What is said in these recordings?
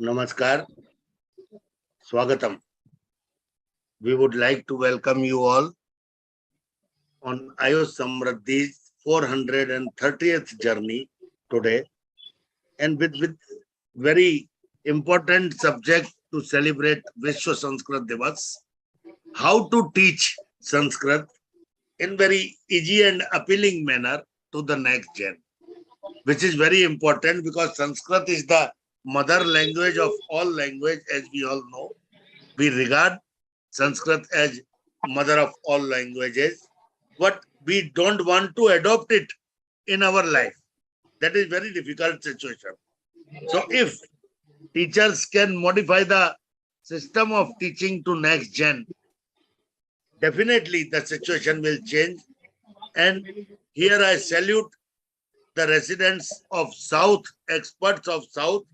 Namaskar, Swagatam. We would like to welcome you all on AYUSH Samriddhi's 430th journey today, and with very important subject to celebrate VISHWA SANSKRIT DIWAS, how to teach Sanskrit in very easy and appealing manner to the next gen, which is very important because Sanskrit is the mother language of all language, as we all know. We regard Sanskrit as mother of all languages, but we don't want to adopt it in our life. That is very difficult situation. So if teachers can modify the system of teaching to next gen, definitely the situation will change. And here I salute the residents of South, experts of South,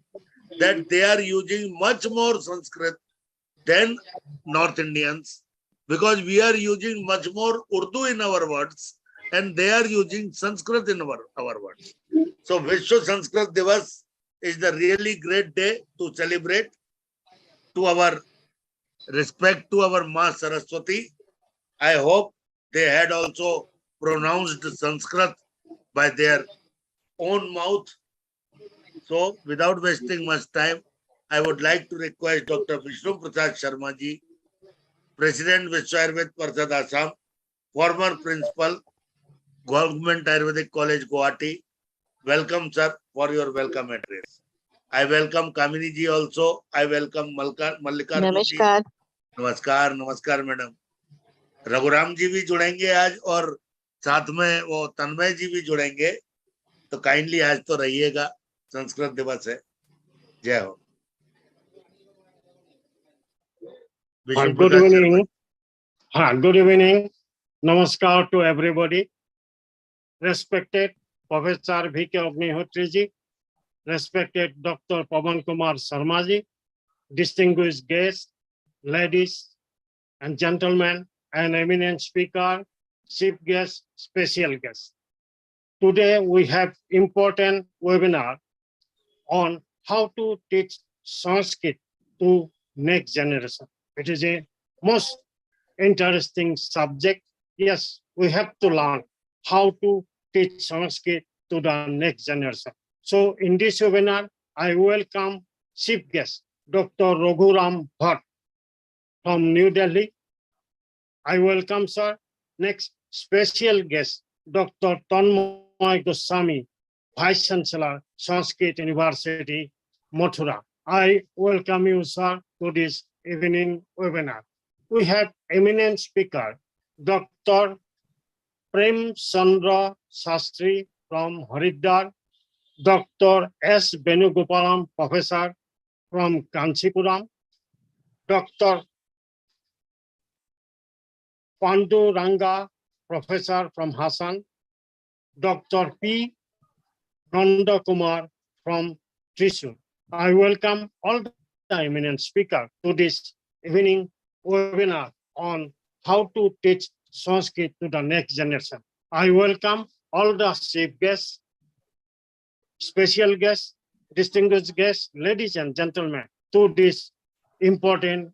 that they are using much more Sanskrit than North Indians, because we are using much more Urdu in our words and they are using Sanskrit in our words. So Vishwa Sanskrit Divas is the really great day to celebrate, to our respect to our Ma Saraswati. I hope they had also pronounced Sanskrit by their own mouth. So without wasting much time, I would like to request Dr. Vishnu Prasad Sharma ji, President Vishwa Ayurved Parishad Assam, former Principal, Government Ayurvedic College Guwahati. Welcome, sir, for your welcome address. I welcome Kamini ji also. I welcome Mallikarjun ji. नमस्कार नमस्कार, नमस्कार madam. Raghuram जी भी जुड़ेंगे आज और साथ में वो तन्मय जी भी जुड़ेंगे. तो काइंडली आज तो रहिएगा, संस्कृत दिवस है. जय हो. Good evening. Good evening. Namaskar to everybody. Respected Professor V.K. Agnihotri ji, respected Dr. Pawan Kumar Sharma ji, distinguished guests, ladies and gentlemen, and eminent speaker, chief guest, special guest. Today we have important webinar on how to teach Sanskrit to next generation. It is a most interesting subject. Yes, we have to learn how to teach Sanskrit to the next generation. So in this webinar, I welcome chief guest, Dr. Raghurama Bhatta from New Delhi. I welcome, sir. Next special guest, Dr. Tanmay Goswami, Vice Chancellor, Sanskrit University, Mathura. I welcome you, sir, to this evening webinar. We have eminent speaker, Dr. Premchandra Shastri from HARIDWAR, Dr. S. Venugopalam, Professor from Kanchipuram, Dr. Panduranga, Professor from Hassan, Dr. P. Nandakumar from THRISSUR. I welcome all the eminent speakers to this evening webinar on how to teach Sanskrit to the next generation. I welcome all the chief guests, special guests, distinguished guests, ladies and gentlemen, to this important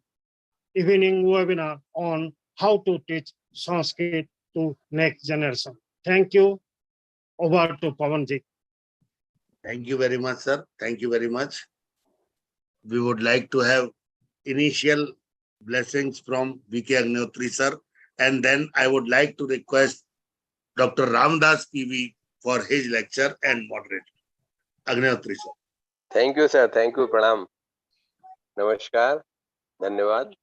evening webinar on how to teach Sanskrit to next generation. Thank you. Over to Pawanji. Thank you very much, sir. Thank you very much. We would like to have initial blessings from V.K. Agnihotri, sir. And then I would like to request Dr. Ramdas PV for his lecture and moderate. Agnihotri, sir. Thank you, sir. Thank you. Pranam. नमस्कार, धन्यवाद.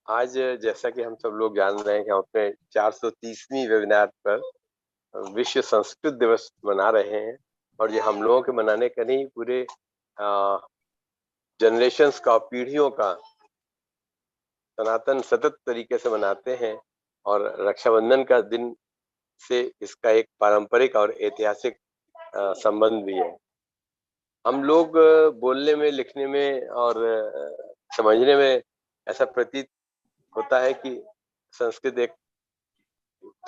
आज जैसा कि हम सब लोग जान रहे हैं कि हम अपने 430वीं वेबिनार पर विश्व संस्कृत दिवस मना रहे हैं, और ये हम लोगों के मनाने का नहीं, पूरे जनरेशंस का, पीढ़ियों का सनातन सतत तरीके से मनाते हैं. और रक्षाबंधन का दिन से इसका एक पारंपरिक और ऐतिहासिक संबंध भी है. हम लोग बोलने में, लिखने में और समझने में ऐसा प्रतीत होता है कि संस्कृत एक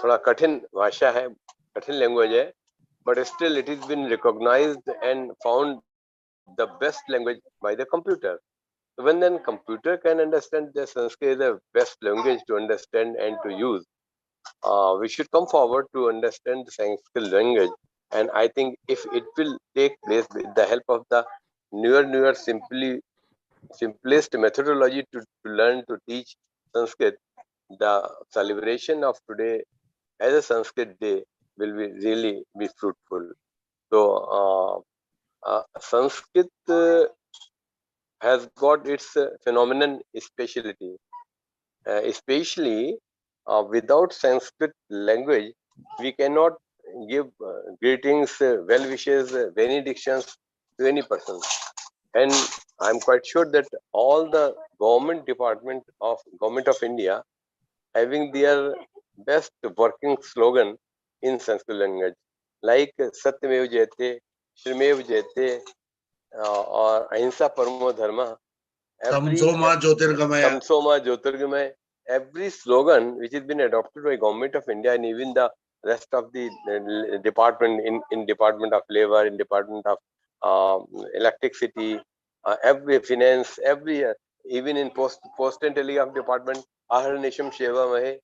थोड़ा कठिन भाषा है, कठिन लैंग्वेज है, but still it has been recognized and found the best language by the computer. When then computer can understand the Sanskrit is the best language to understand and to use, we should come forward to understand the Sanskrit language. And I think if it will take place with the help of the newer, simplest methodology to learn to teach Sanskrit, the celebration of today as a Sanskrit day will be really be fruitful. So Sanskrit has got its phenomenon speciality, especially without Sanskrit language, we cannot give greetings, well wishes, benedictions to any person. And I'm quite sure that all the government of India having their best working slogan in Sanskrit language, like Satyamev Jayate, Shrimev Jayate, or Ahimsa Paramo Dharma. Tamsoma Jyotirgamaya. Tamsoma Jyotirgamaya. Every slogan which has been adopted by Government of India and even the rest of the department in Department of Labor, in Department of Electricity, every finance, every even in post and telegraph department, Ahar Nisham Sheva Mahe,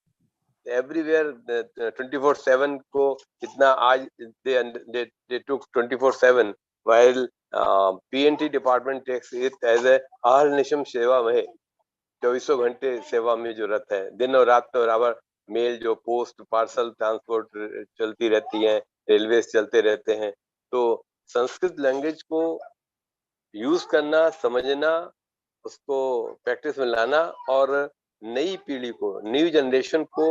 everywhere the 24/7 ko itna aaj they took 24/7, while PNT department takes it as a Ahar Nisham Sheva Mahe, 24 घंटे सेवा में जो रहता है, दिन और रात बराबर मेल जो पोस्ट पार्सल ट्रांसपोर्ट चलती रहती है, रेलवेज चलते रहते हैं. तो संस्कृत लैंग्वेज को यूज करना, समझना, उसको प्रैक्टिस में लाना और नई पीढ़ी को, न्यू जनरेशन को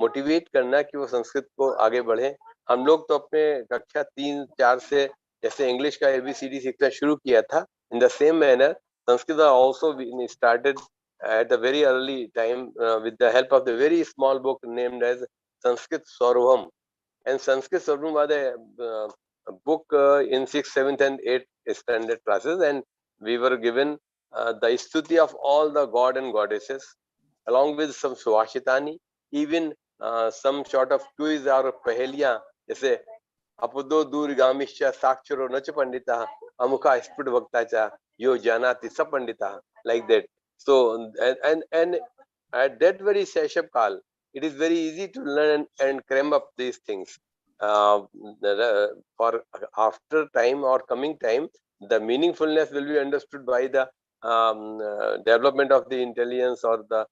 मोटिवेट करना कि वो संस्कृत को आगे बढ़े. हम लोग तो अपने कक्षा 3-4 से जैसे इंग्लिश का ABCD सीखना शुरू किया था, in the same manner Sanskrit also started at a very early time with the help of the very small book named as Sanskrit Saurabham. And Sanskrit Saurabham was a book in 6th, 7th and 8th standard classes, and we were given the stuti of all the god and goddesses along with some Suashitani, even some sort of quiz or paheliya, जैसे अपुदो दूरगामिश्च साक्षरो नच पंडिता अमुखा स्फुट वक्ताचा यो जानाति स Pandita, like that. So and at that very session call, it is very easy to learn and cram up these things. For after time or coming time, the meaningfulness will be understood by the development of the intelligence or the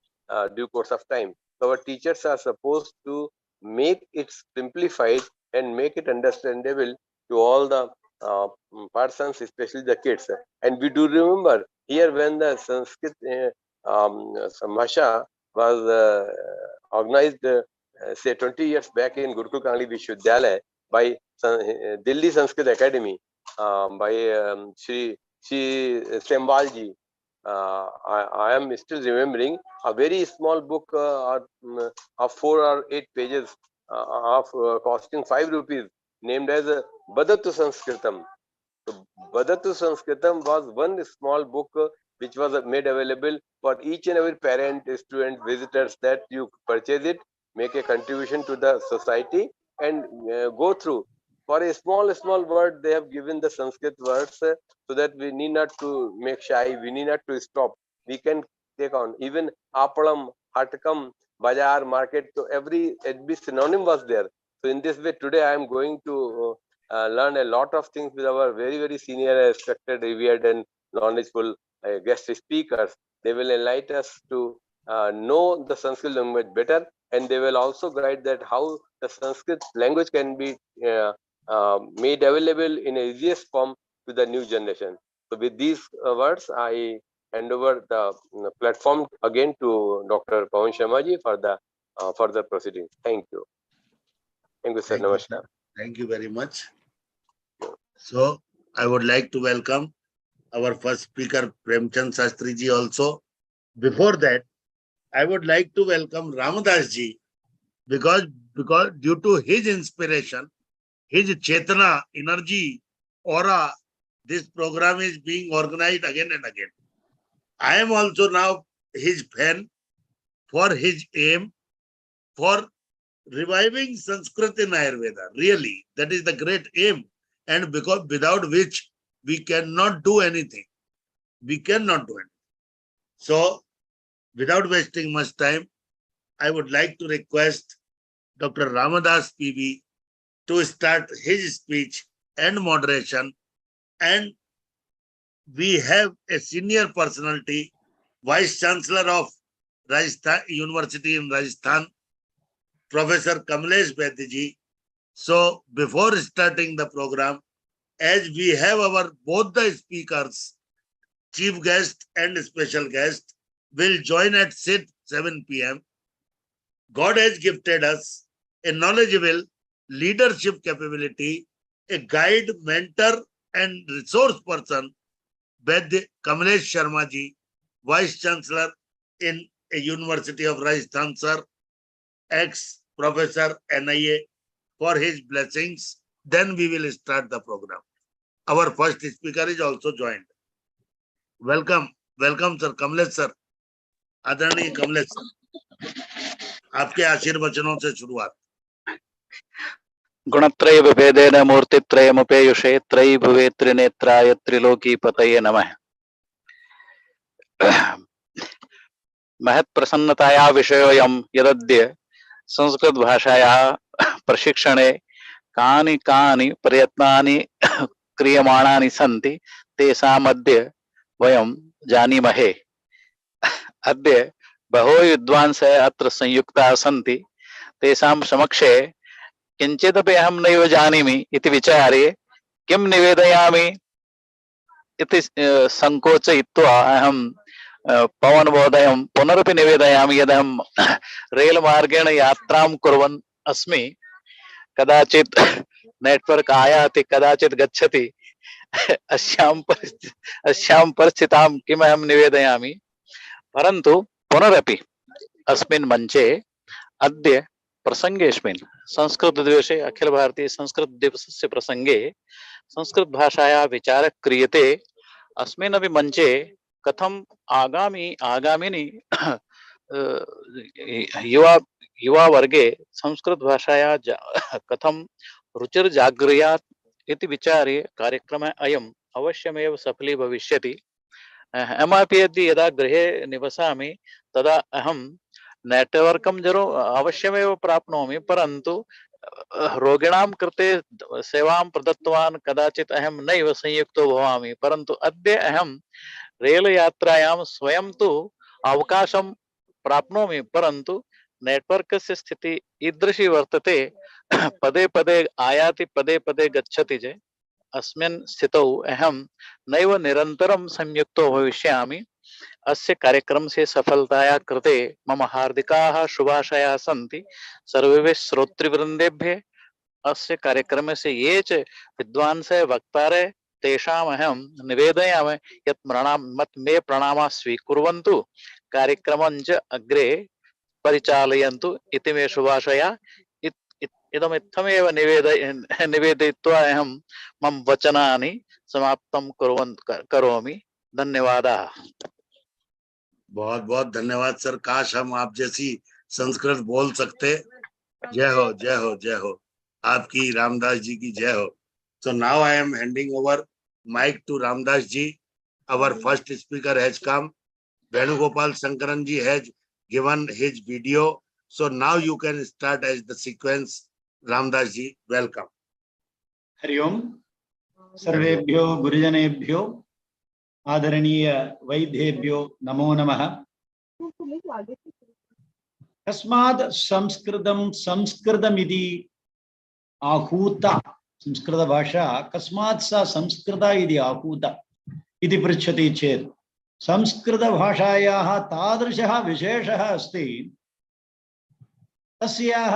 due course of time. So our teachers are supposed to make it simplified and make it understandable to all the persons, especially the kids. And we do remember here when the Sanskrit Samhasha was organized say 20 years back in Gurukul Kangli Vishwavidyalaya by Delhi Sanskrit Academy by Shri Sembalji. I am still remembering a very small book of 4 or 8 pages of costing 5 rupees named as Badatu Sanskritam. So, Badatu Sanskritam was one small book which was made available for each and every parent, student, visitors, that you purchase it, make a contribution to the society and go through. For a small word, they have given the Sanskrit words so that we need not to make shy, we need not to stop. We can take on. Even Apalam, Hatakam, Bajar, market, so every synonym was there. So in this way, today I am going to learn a lot of things with our very senior, respected, revered and knowledgeable guest speakers. They will enlighten us to know the Sanskrit language better, and they will also guide that how the Sanskrit language can be made available in a easiest form to the new generation. So with these words, I hand over the platform again to Dr. Pawan Sharmaji for the further proceedings. Thank you. Thank you, sir. Namaskar. Thank you very much. So I would like to welcome our first speaker, Premchandra Shastri ji also. Before that, I would like to welcome Ramadas ji because due to his inspiration, his Chetana, energy, aura, this program is being organized again and again. I am also now his fan for his aim for reviving Sanskrit in Ayurveda. Really, that is the great aim, and because without which we cannot do anything. We cannot do anything. So, without wasting much time, I would like to request Dr. Ramadas PV to start his speech and moderation. And we have a senior personality, Vice Chancellor of Rajasthan University in Rajasthan, Professor Kamlesh Bedji. So before starting the program, as we have our both the speakers, chief guest and special guest, will join at 7 p.m. God has gifted us a knowledgeable leadership capability, a guide, mentor, and resource person, Ved Kamlesh Sharma ji, Vice Chancellor in a University of Rajasthan, sir, ex-professor NIA, for his blessings. Then we will start the program. Our first speaker is also joined. Welcome, welcome, sir, Kamlesh sir. आदरणीय Kamlesh sir, आपके आशीर्वचनों से शुरुआत। गुणत्रय विभेदेन मूर्तित्रयमुपेयुषे त्रयी भुवे त्रिनेत्राय त्रिलोकी पतये नमः। महत् प्रसन्नताया विषयोऽयं यदद्य संस्कृत भाषायाः प्रशिक्षणे कानि कानि प्रयत्नानि क्रियमाणानि सन्ति तेषामद्य वयं जानीमहे। अद्य बहवो विद्वांसः अत्र संयुक्ताः सन्ति, तेषां समक्षे किंचिदपि अहं नैव जानीमि इति विचार्य किं निवेदयामि इति संकोचयित्वा अहं पवन महोदयं पुनरपि निवेदयामि। यदहं रेल मार्गेण यात्रां कुर्वन् अस्मि, कदाचित् नेटवर्क आयाति, कदाचित् गच्छति, अस्यां परिस्थितां किम् अहं निवेदयामि। परन्तु पुनरपि अस्मिन् मञ्चे अद्य प्रसंगेस्मिन् संस्कृत दिवसे अखिल भारतीय संस्कृत दिवसस्य प्रसंगे संस्कृत भाषायाः विचारः क्रियते। अस्मिन्नपि मञ्चे कथम आगामिनी युवा वर्गे संस्कृत भाषायाः कथम रुचिर्जागृयात् इति विचार्य कार्यक्रमः अयम् अवश्यमेव सफली भविष्यति। ममापि यदा गृहे निवसामि तदा अहं नेटवर्कं अवश्यमेव प्राप्नोमि, परन्तु रोगिणां कृते सेवां प्रदत्तवान् कदाचित् अहं नैव संयुक्तो भवामि। परन्तु अद्य अहं रेल यात्रायां स्वयं तु अवकाशं प्राप्नोमि, परन्तु नेटवर्कस्य स्थितिः ईदृशी वर्तते, पदे पदे आयाति, पदे पदे गच्छति च। अस्मिन् स्थितौ अहं नैव निरन्तरं संयुक्तो भविष्यामि। अस्य कार्यक्रमस्य सफलताया कृते मम हार्दिकाः शुभाशयाः सन्ति सर्वेभ्यः श्रोतृवृन्देभ्यः। अस्य कार्यक्रमस्य ये च विद्वांसः वक्तारः तेषाम् अहं निवेदयामि यत् मे प्रणामाः स्वीकुर्वन्तु, कार्यक्रमं च अग्रे परिचालयन्तु इति मे शुभाशयाः। इदमित्थमेव निवेदयित्वा अहं मम वचनानि समाप्तं करोमि। धन्यवादाः। बहुत बहुत धन्यवाद सर। काश हम आप जैसी संस्कृत बोल सकते। जय हो, जय हो, जय हो। आपकी, रामदास जी की जय हो। So now I am handing over mic to Ramdas ji. Our first speaker has come. Venugopal Sankaran ji has given his video. So now you can start as the sequence. Ramdas ji, welcome. Hari ओम सर्वेभ्यो गुरुजनेभ्यो आदरणीय वैद्येभ्यो नमो नमः। कस्मात् संस्कृतं संस्कृतमिति आहूता, संस्कृत भाषा कस्मात् सा संस्कृता इति आहूता इति पृच्छति चेत् संस्कृत भाषायाः तादृशः विशेषः अस्ति, तस्याः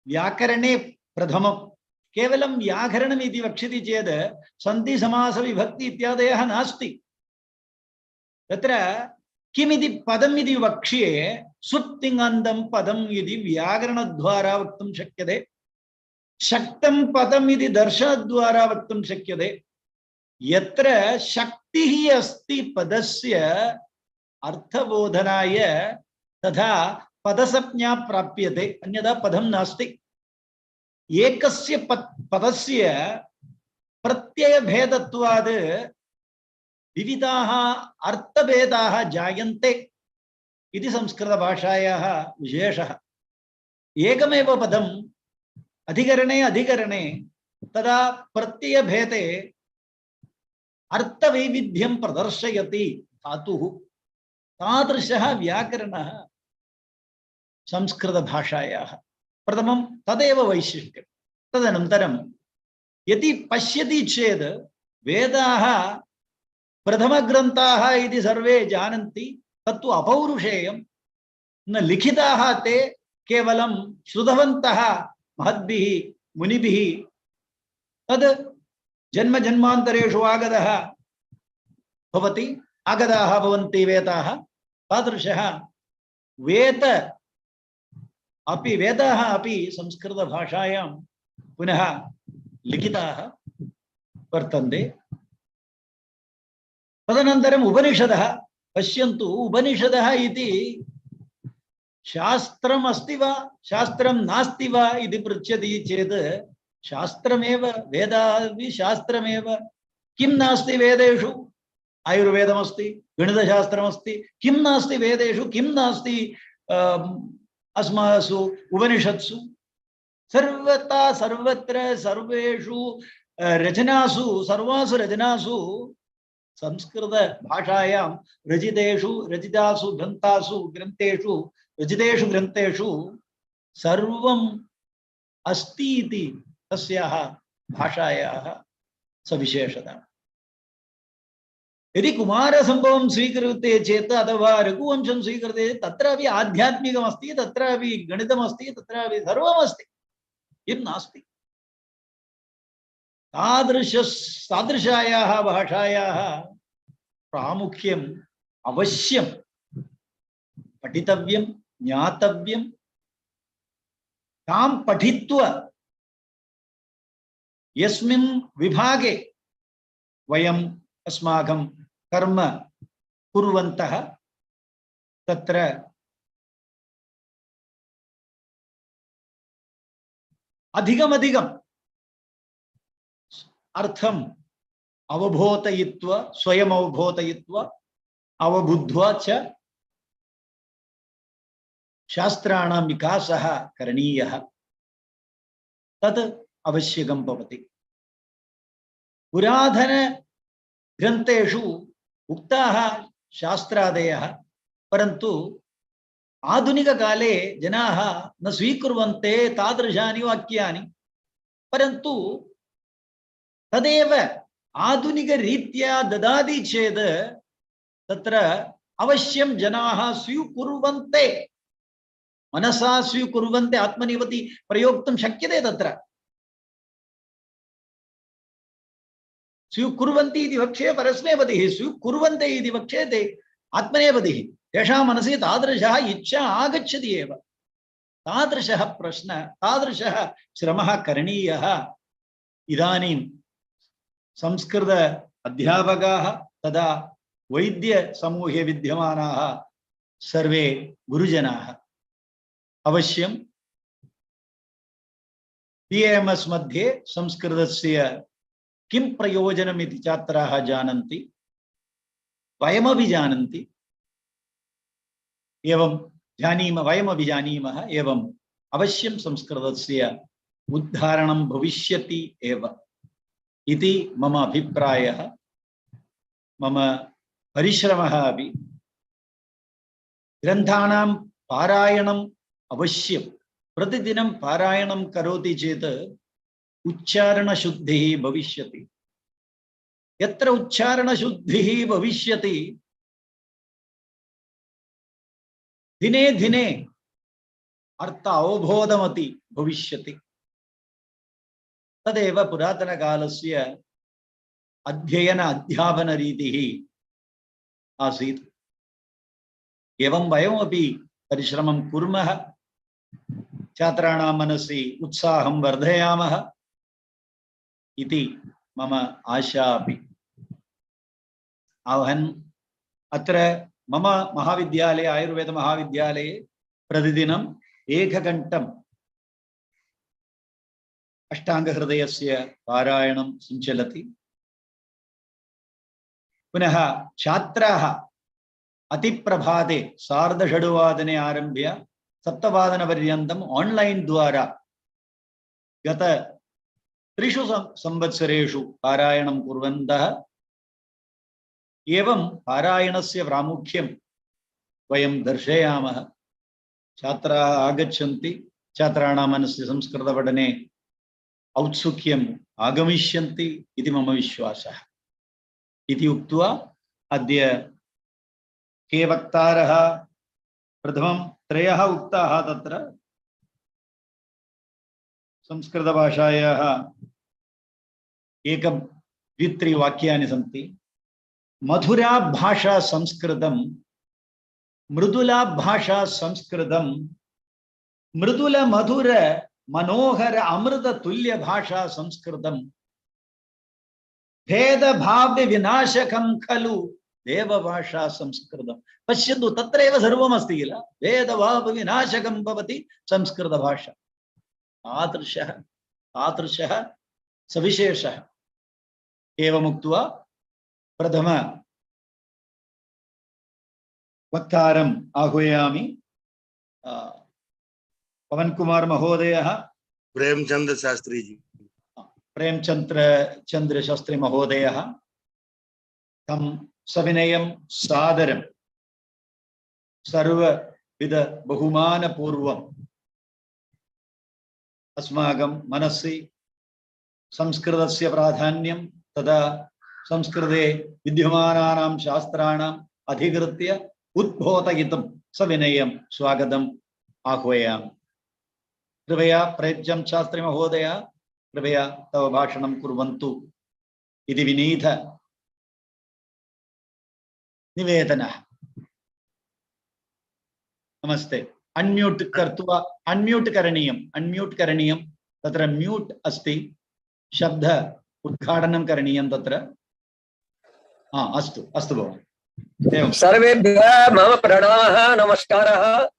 व्याकरणे प्रथमं केवलं व्याकरणम् इति वक्ष्यति चेत् सन्धि समास विभक्ति इत्यादयः नास्ति। तत्र किमिति पदम् इति वक्ष्ये सुप्तिङन्तं पदम् इति व्याकरणद्वारा वक्तुं शक्यते, शक्तं पदम् इति दर्शनद्वारा वक्तुं शक्यते। यत्र शक्तिः अस्ति पदस्य अर्थबोधनाय तथा पदसंज्ञा प्राप्यते, अन्यथा पदं नास्ति। एकस्य पदस्य प्रत्ययभेदत्वाद् विविधाः अर्थभेदाः जायन्ते इति संस्कृतभाषायाः विशेषः। एकमेव पदम् अधिकरणे अधिकरणे तदा प्रत्ययभेदे अर्थवैविध्यं प्रदर्शयति धातुः। तादृशः व्याकरणः संस्कृतभाषायाः प्रथमं तदेव वैशिष्ट्यं। तदनन्तरं यदि पश्यति चेत् वेदाः प्रथमग्रन्थाः इति सर्वे जानन्ति, तत्तु अपौरुषेयं, न लिखिताः ते केवलं श्रुतवन्तः महद्भिः मुनिभिः, तद् जन्म जन्मान्तरेषु आगतः भवति, आगताः भवन्ति वेदाः। तादृशः वेदाः अपि संस्कृतभाषायां पुनः लिखिताः वर्तन्ते। तदनन्तरम् उपनिषदः पश्यन्तु। उपनिषदः इति शास्त्रम् अस्ति वा शास्त्रं नास्ति वा इति पृच्छति चेत् शास्त्रमेव, वेदापि शास्त्रमेव। किं नास्ति वेदेषु? आयुर्वेदमस्ति, गणितशास्त्रमस्ति। किं नास्ति वेदेषु? किं नास्ति अस्मासु उपनिषत्सु? सर्वथा सर्वत्र सर्वेषु रचनासु, सर्वासु रचनासु संस्कृतभाषायां रचितासु ग्रन्थेषु सर्वम् अस्ति इति तस्याः भाषायाः सविशेषता। यदि कुमारसम्भवं स्वीक्रियते चेत् अथवा रघुवंशं स्वीक्रियते चेत् तत्रापि आध्यात्मिकमस्ति, तत्रापि गणितमस्ति, तत्रापि सर्वमस्ति। किं नास्ति? तादृशायाः भाषायाः प्रामुख्यम् अवश्यं पठितव्यं, ज्ञातव्यं। तां पठित्वा यस्मिन् विभागे वयम् अस्माकं कर्म कुर्वन्तः तत्र अधिकमधिकम् अर्थम् अवबोधयित्वा, स्वयम् अवबोधयित्वा, अवबुद्ध्वा च शास्त्राणां विकासः करणीयः। तत् आवश्यकं भवति। पुरातन ग्रन्थेषु उक्ताः शास्त्रादयः, परन्तु आधुनिककाले जनाः न स्वीकुर्वन्ते तादृशानि वाक्यानि। परन्तु तदेव आधुनिकरीत्या ददाति चेत् तत्र अवश्यं जनाः स्वीकुर्वन्ते, मनसा स्वीकुर्वन्ते, आत्मनिवति प्रयोक्तुं शक्यते। तत्र स्वीकुर्वन्ति इति वक्षे परस्मैपदिः, स्वीकुर्वन्ते इति वक्षे ते आत्मनेपदिः। तेषां मनसि तादृशः इच्छा आगच्छति एव। तादृशः प्रश्नः, तादृशः श्रमः करणीयः। इदानीं संस्कृत अध्यापकाः तथा वैद्यसमूहे विद्यमानाः सर्वे गुरुजनाः अवश्यं PMS मध्ये संस्कृतस्य किं प्रयोजनम् इति छात्राः जानन्ति, वयमपि जानन्ति, एवं वयमपि जानीमः। एवम् अवश्यं संस्कृतस्य उद्धारणं भविष्यति एव इति मम अभिप्रायः, मम परिश्रमः अपि। ग्रन्थानां पारायणम् अवश्यं प्रतिदिनं पारायणं करोति चेत् उच्चारणशुद्धिः भविष्यति। यत्र उच्चारणशुद्धिः भविष्यति, दिने दिने अर्थ अवबोधमपि भविष्यति। तदेव पुरातनकालस्य अध्ययन अध्यापनरीतिः आसीत्। एवं वयमपि परिश्रमं कुर्मः, छात्राणां मनसि उत्साहं वर्धयामः इति मम आशा अपि। अहम् अत्र मम महाविद्यालये, आयुर्वेद महाविद्यालये प्रतिदिनं 1 घण्टां अष्टाङ्गहृदयस्य पारायणं सञ्चलति। पुनः छात्राः अतिप्रभाते 6:30 आरभ्य 7:00 ऑनलाइन द्वारा गत 3 संवत्सरेषु पारायणं कुर्वन्तः। एवं पारायणस्य प्रामुख्यं वयं दर्शयामः। छात्राः आगच्छन्ति, छात्राणां मनसि संस्कृतपठने औत्सुक्यम् आगमिष्यन्ति इति मम विश्वासः। इति उक्त्वा अद्य के वक्तारः? प्रथमं 3 उक्ताः। तत्र संस्कृतभाषायाः 1-2-3 वाक्यानि सन्ति। मधुरा भाषा संस्कृतं, मृदुला भाषा संस्कृतं, मृदुल मधुर मनोहर अमृत तुल्य भाषा संस्कृतं, भेद भाव विनाशकं खलु देवभाषा संस्कृतं। पश्यन्तु, तत्रैव सर्वमस्ति किल। भेद भाव विनाशकं भवति संस्कृतभाषा। तादृशः सविशेषः। एवमुक्त्वा प्रथम वक्तारम् आह्वयामि। पवन कुमार महोदयः, प्रेमचंद्र शास्त्री जी। प्रेमचंद्र शास्त्री महोदयः तं सविनयं सादरं सर्वविध बहुमानपूर्वम् अस्माकं मनसि संस्कृतस्य प्राधान्यं तथा संस्कृते विद्यमानानां शास्त्राणाम् अधिकृत्य उद्बोधयितुं सविनयं स्वागतम् आह्वयामि। कृपया प्रेमचंद्र शास्त्री महोदय, कृपया तव भाषणं कुर्वन्तु इति विनीत निवेदनः। नमस्ते। अनम्यूट कृत्वा अनम्यूट करणीयं। तत्र म्यूट अस्ति, शब्द उद्घाटनं करणीयं तत्र। अस्तु भवान्। एवं सर्वेभ्यः मम प्रणामः, नमस्कारः।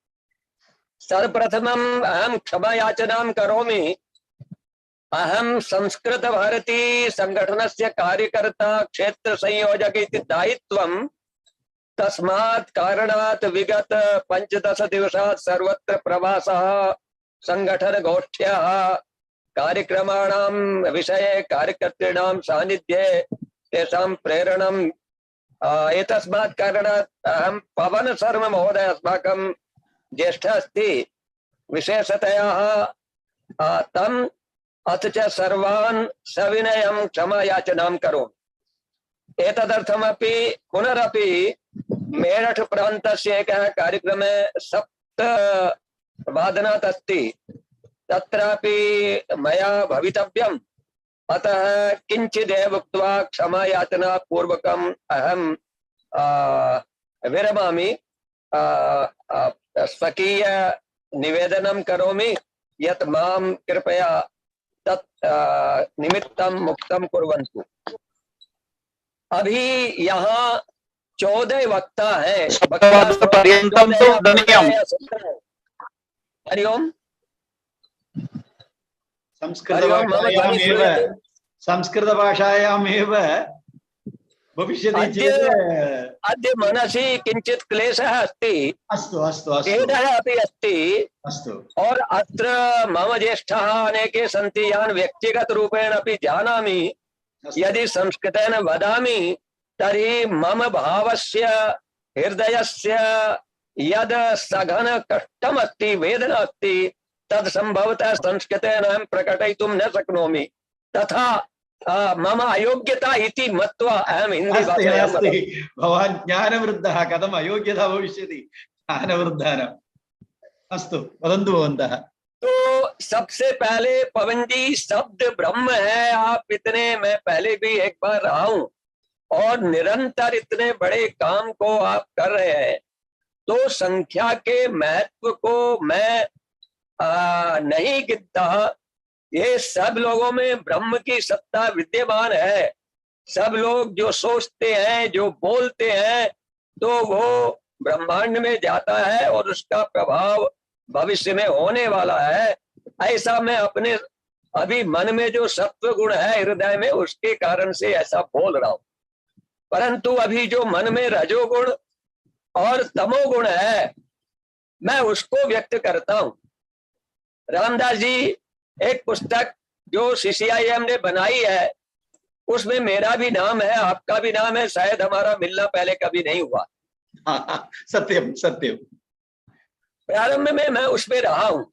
सर्वप्रथमम् अहं क्षमायाचनां करोमि। अहं संस्कृत भारती संगठनस्य कार्यकर्ता, क्षेत्र संयोजक इति दायित्वं। तस्मात् कारणात् विगत 15 दिवसात् सर्वत्र प्रवासः, संगठनगोष्ठ्याः, कार्यक्रमाणां विषये कार्यकर्तॄणां सान्निध्ये तेषां प्रेरणं। एतस्मात् कारणात् अहं पवन शर्मा महोदय अस्माकं ज्येष्ठः अस्ति, विशेषतया तम् अथ च सर्वान् सविनयं क्षमायाचनां करोमि। एतदर्थमपि पुनरपि मेरठ प्रान्तस्य एकः कार्यक्रमे 7:00 अस्ति, तत्रापि मया भवितव्यम्। अतः किञ्चिदेव उक्त्वा क्षमायाचना पूर्वकम् अहं विरमामि। स्वकीय निवेदनं करोमि यत् मां कृपया तत् निमित्तं मुक्तं कुर्वन्तु। अभी यहाँ 14 वक्ता है। हरि ओम। संस्कृतभाषायामेव भविष्यति चेत् अद्य मनसि किञ्चित् क्लेशः अस्ति। अस्तु खेदः अपि अस्ति। अस्तु। और अत्र मम ज्येष्ठाः अनेके सन्ति, यान् व्यक्तिगतरूपेण अपि जानामि। यदि संस्कृतेन वदामि तर्हि मम भावस्य हृदयस्य यद् सघन कष्टमस्ति, वेदना अस्ति, तद् सम्भवतः संस्कृतेन अहं प्रकटयितुं न शक्नोमि। तथा मम अयोग्यता इति मत्वा अहं हिंदी भाषायां वदामि। भवान् ज्ञानवृद्धः, कथम् अयोग्यता भविष्यति ज्ञानवृद्धानाम्? अस्तु, वदन्तु भवन्तः। तो सबसे पहले पवन जी, शब्द ब्रह्म है। आप इतने, मैं पहले भी एक बार रहा हूं और निरंतर इतने बड़े काम को आप कर रहे हैं, तो संख्या के महत्व को मैं नहीं गिनता। ये सब लोगों में ब्रह्म की सत्ता विद्यमान है। सब लोग जो सोचते हैं, जो बोलते हैं, तो वो ब्रह्मांड में जाता है और उसका प्रभाव भविष्य में होने वाला है। ऐसा मैं अपने अभी मन में जो सत्व गुण है हृदय में, उसके कारण से ऐसा बोल रहा हूं। परंतु अभी जो मन में रजोगुण और तमोगुण है, मैं उसको व्यक्त करता हूं। रामदास जी एक पुस्तक जो CCIM ने बनाई है, उसमें मेरा भी नाम है, आपका भी नाम है, शायद हमारा मिलना पहले कभी नहीं हुआ। सत्यम सत्यम। प्रारंभ में मैं उसमें रहा हूं।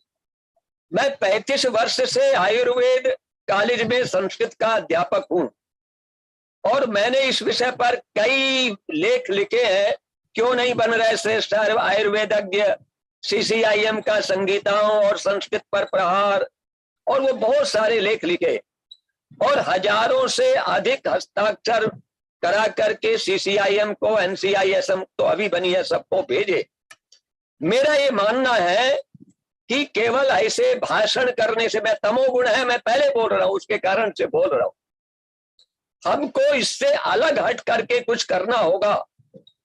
मैं 35 वर्ष से आयुर्वेद कॉलेज में संस्कृत का अध्यापक हूं और मैंने इस विषय पर कई लेख लिखे हैं। क्यों नहीं बन रहे श्रेष्ठ आयुर्वेदज्ञ, CCIM का संगीताओं और संस्कृत पर प्रहार, और वो बहुत सारे लेख लिखे और हजारों से अधिक हस्ताक्षर करा करके CCIM को, NCISM तो अभी बनी है, सबको भेजे। मेरा ये मानना है कि केवल ऐसे भाषण करने से, मैं तमोगुण है, मैं पहले बोल रहा हूं, उसके कारण से बोल रहा हूं। हमको इससे अलग हट करके कुछ करना होगा।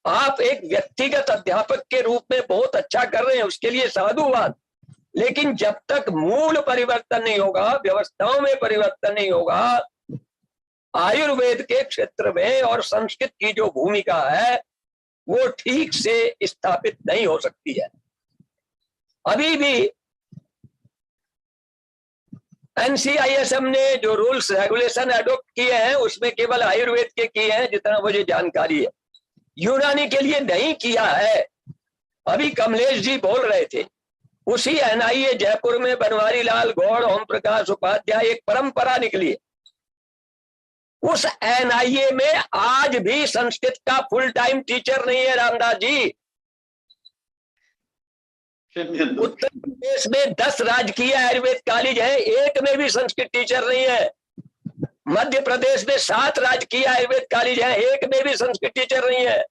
आप एक व्यक्तिगत अध्यापक के रूप में बहुत अच्छा कर रहे हैं, उसके लिए साधुवाद, लेकिन जब तक मूल परिवर्तन नहीं होगा, व्यवस्थाओं में परिवर्तन नहीं होगा, आयुर्वेद के क्षेत्र में और संस्कृत की जो भूमिका है वो ठीक से स्थापित नहीं हो सकती है। अभी भी NCISM ने जो रूल्स रेगुलेशन एडॉप्ट किए हैं, उसमें केवल आयुर्वेद के किए हैं, जितना मुझे जानकारी है। यूनानी के लिए नहीं किया है। अभी कमलेश जी बोल रहे थे, उसी NIA जयपुर में बनवारी लाल गौड़, ओम प्रकाश उपाध्याय एक परंपरा निकली है। उस NIA में आज भी संस्कृत का फुल टाइम टीचर नहीं है रामदास जी। उत्तर प्रदेश में 10 राजकीय आयुर्वेद कॉलेज है, एक में भी संस्कृत टीचर नहीं है। मध्य प्रदेश में 7 राजकीय आयुर्वेद कॉलेज है, एक में भी संस्कृत टीचर नहीं है।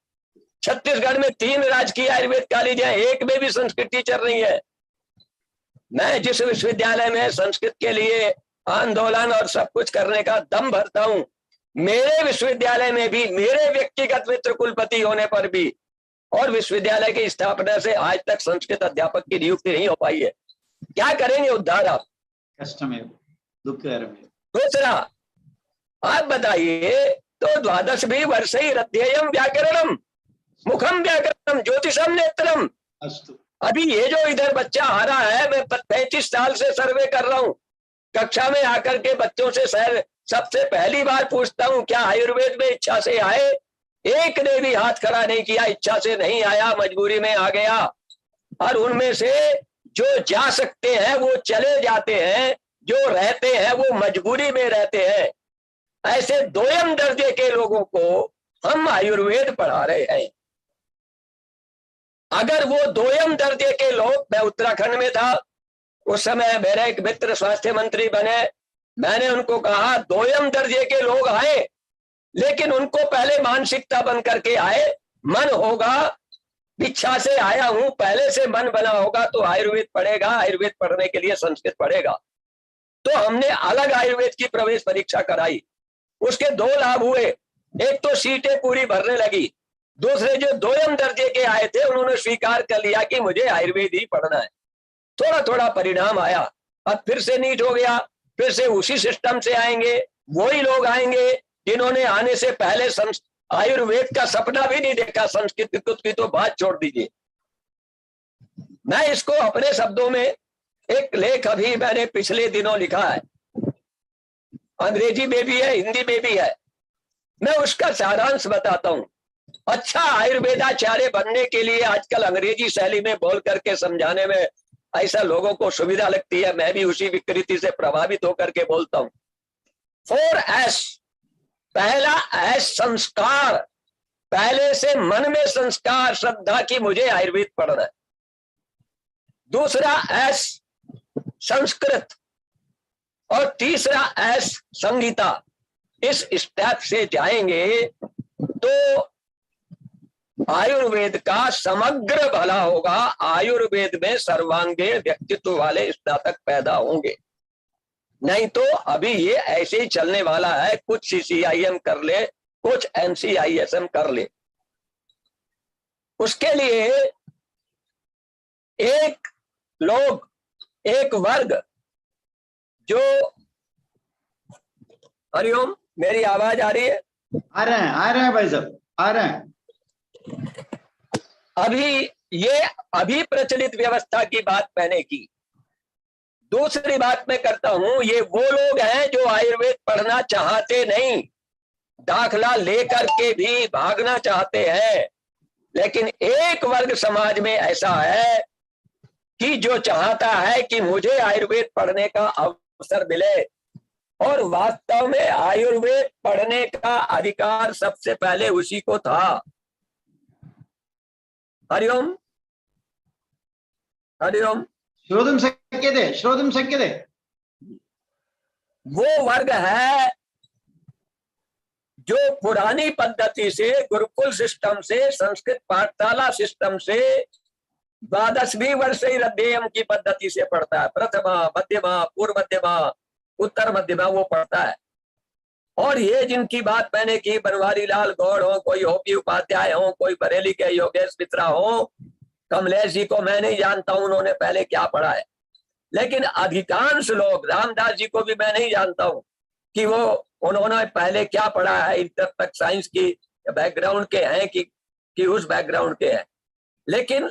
छत्तीसगढ़ में 3 राजकीय आयुर्वेद कॉलेज है, एक में भी संस्कृत टीचर नहीं है। मैं जिस विश्वविद्यालय में संस्कृत के लिए आंदोलन और सब कुछ करने का दम भरता हूं, मेरे विश्वविद्यालय में भी, मेरे व्यक्तिगत मित्र कुलपति होने पर भी और विश्वविद्यालय की स्थापना से आज तक संस्कृत अध्यापक की नियुक्ति नहीं हो पाई है। क्या करेंगे उद्धार आप? कष्टमेव दुःखकरमेव। दूसरा आप बताइए, तो 12 भी वर्षे अध्ययन व्याकरणम मुखम व्याकरणम ज्योतिषम नेत्रम। अस्तु। अभी ये जो इधर बच्चा आ रहा है, मैं 35 साल से सर्वे कर रहा हूँ, कक्षा में आकर के बच्चों से सबसे पहली बार पूछता हूँ क्या आयुर्वेद में इच्छा से आए? एक ने भी हाथ खड़ा नहीं किया, इच्छा से नहीं आया, मजबूरी में आ गया। और उनमें से जो जा सकते हैं वो चले जाते हैं, जो रहते हैं वो मजबूरी में रहते हैं। ऐसे दोयम दर्जे के लोगों को हम आयुर्वेद पढ़ा रहे हैं। अगर वो दोयम दर्जे के लोग, मैं उत्तराखंड में था उस समय, मेरे एक मित्र स्वास्थ्य मंत्री बने, मैंने उनको कहा दोयम दर्जे के लोग आए, लेकिन उनको पहले मानसिकता बन करके आए। मन होगा, इच्छा से आया हूं, पहले से मन बना होगा तो आयुर्वेद पढ़ेगा, आयुर्वेद पढ़ने के लिए संस्कृत पढ़ेगा। तो हमने अलग आयुर्वेद की प्रवेश परीक्षा कराई, उसके 2 लाभ हुए। एक तो सीटें पूरी भरने लगी, दूसरे जो दोयम दर्जे के आए थे उन्होंने स्वीकार कर लिया कि मुझे आयुर्वेद ही पढ़ना है। थोड़ा थोड़ा परिणाम आया, अब फिर से नीट हो गया, फिर से उसी सिस्टम से आएंगे। वही लोग आएंगे जिन्होंने आने से पहले आयुर्वेद का सपना भी नहीं देखा, संस्कृत की तो बात छोड़ दीजिए। मैं इसको अपने शब्दों में, एक लेख अभी मैंने पिछले दिनों लिखा है, अंग्रेजी में भी है, हिंदी में भी है, मैं उसका सारांश बताता हूं। अच्छा आयुर्वेदाचार्य बनने के लिए आजकल अंग्रेजी शैली में बोल करके समझाने में ऐसा लोगों को सुविधा लगती है, मैं भी उसी विकृति से प्रभावित होकर के बोलता हूं। 4S, पहला S संस्कार, पहले से मन में संस्कार, श्रद्धा की मुझे आयुर्वेद पढ़ना है। दूसरा S संस्कृत, और तीसरा S संगीता। इस स्टेप से जाएंगे तो आयुर्वेद का समग्र भला होगा। आयुर्वेद में सर्वांगीण व्यक्तित्व वाले स्नातक पैदा होंगे। नहीं तो अभी ये ऐसे ही चलने वाला है, कुछ CCIM कर ले, कुछ NCISM कर ले। उसके लिए एक लोग, एक वर्ग जो हरिओम, मेरी आवाज आ रही है? आ रहे हैं भाई साहब, आ रहे हैं। अभी प्रचलित व्यवस्था की बात मैंने की। दूसरी बात मैं करता हूं, ये वो लोग हैं जो आयुर्वेद पढ़ना चाहते नहीं, दाखला लेकर के भी भागना चाहते हैं। लेकिन एक वर्ग समाज में ऐसा है कि जो चाहता है कि मुझे आयुर्वेद पढ़ने का अवसर मिले, और वास्तव में आयुर्वेद पढ़ने का अधिकार सबसे पहले उसी को था। हरिओम, हरिओम। श्रोतुं शक्यते। वो वर्ग है जो पुरानी पद्धति से, गुरुकुल सिस्टम से, संस्कृत पाठशाला सिस्टम से 12वीं वर्ष अध्ययन की पद्धति से पढ़ता है। प्रथमा, मध्यमा, पूर्व मध्यमा, उत्तर मध्यमा वो पढ़ता है। और ये जिनकी बात मैंने की, बनवारी लाल गौड़ हो, कोई होपी उपाध्याय हो, कोई बरेली के योगेश मित्रा हो, कमलेश जी को मैं नहीं जानता हूं उन्होंने पहले क्या पढ़ा है, लेकिन अधिकांश लोग, रामदास जी को भी मैं नहीं जानता हूं कि वो उन्होंने पहले क्या पढ़ा है, इंटर तक साइंस की बैकग्राउंड के हैं कि उस बैकग्राउंड के हैं। लेकिन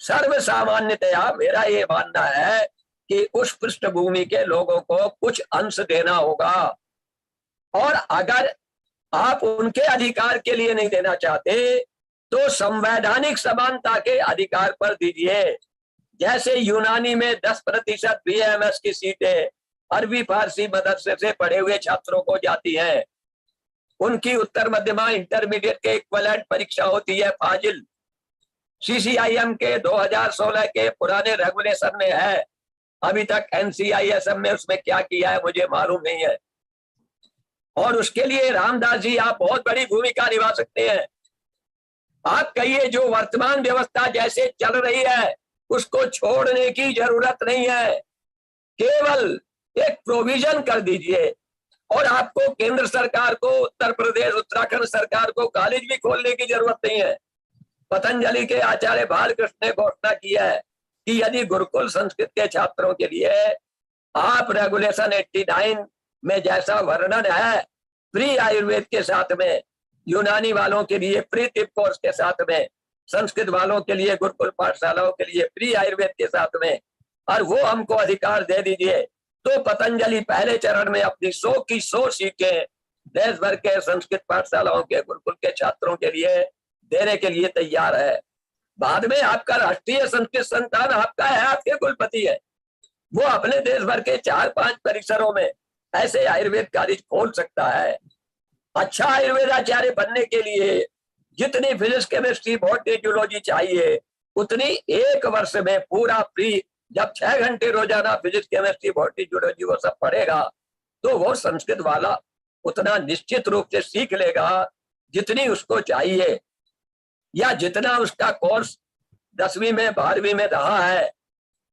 सर्वसामान्यतया मेरा ये मानना है कि उस पृष्ठभूमि के लोगों को कुछ अंश देना होगा, और अगर आप उनके अधिकार के लिए नहीं देना चाहते तो संवैधानिक समानता के अधिकार पर दीजिए। जैसे यूनानी में 10% BAMS की सीटें अरबी फारसी मदरसे से पढ़े हुए छात्रों को जाती हैं, उनकी उत्तर मध्यमा इंटरमीडिएट के इक्विवेलेंट परीक्षा होती है फाजिल। CCIM के 2016 के पुराने रेगुलेशन में है, अभी तक NCISM में उसमें क्या किया है मुझे मालूम नहीं है। और उसके लिए रामदास जी आप बहुत बड़ी भूमिका निभा सकते हैं। आप कहिए जो वर्तमान व्यवस्था जैसे चल रही है उसको छोड़ने की जरूरत नहीं है, केवल एक प्रोविजन कर दीजिए। और आपको केंद्र सरकार को, उत्तर प्रदेश उत्तराखंड सरकार को कॉलेज भी खोलने की जरूरत नहीं है। पतंजलि के आचार्य बालकृष्ण ने घोषणा किया है कि यदि गुरुकुल संस्कृत के छात्रों के लिए आप रेगुलेशन 89 में जैसा वर्णन है, प्री आयुर्वेद के साथ में, यूनानी वालों के लिए प्री तिप कोर्स के साथ में, संस्कृत वालों के लिए गुरुकुल पाठशालाओं के लिए प्री आयुर्वेद के साथ में, और वो हमको अधिकार दे दीजिए, तो पतंजलि पहले चरण में अपनी 100 की 100 सीटें देश भर के संस्कृत पाठशालाओं के, गुरुकुल के छात्रों के लिए देने के लिए तैयार है। बाद में आपका राष्ट्रीय संस्कृत संस्थान आपका है, आपके कुलपति है, वो अपने देश भर के 4-5 परिसरों में ऐसे आयुर्वेद कॉलेज खोल सकता है। अच्छा आयुर्वेदाचार्य बनने के लिए जितनी फिजिक्स, केमिस्ट्री, बॉटनी, जूलॉजी चाहिए उतनी एक वर्ष में पूरा फ्री, जब 6 घंटे रोजाना फिजिक्स, केमिस्ट्री, बॉटनी, जूलॉजी वो सब पढ़ेगा तो वो संस्कृत वाला उतना निश्चित रूप से सीख लेगा जितनी उसको चाहिए, या जितना उसका कोर्स 10वीं में 12वीं में रहा है।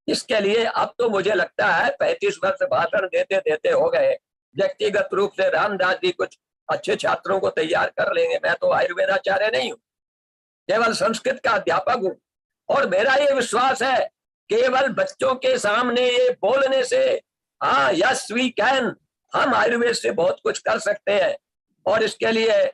इसके लिए अब तो मुझे लगता है 35 वर्ष भाषण देते देते हो गए। व्यक्तिगत रूप से रामदास जी कुछ अच्छे छात्रों को तैयार कर लेंगे। मैं तो आयुर्वेदाचार्य नहीं हूँ, केवल संस्कृत का अध्यापक हूँ, और मेरा ये विश्वास है केवल बच्चों के सामने ये बोलने से, हाँ यस वी कैन, हम आयुर्वेद से बहुत कुछ कर सकते हैं। और इसके लिए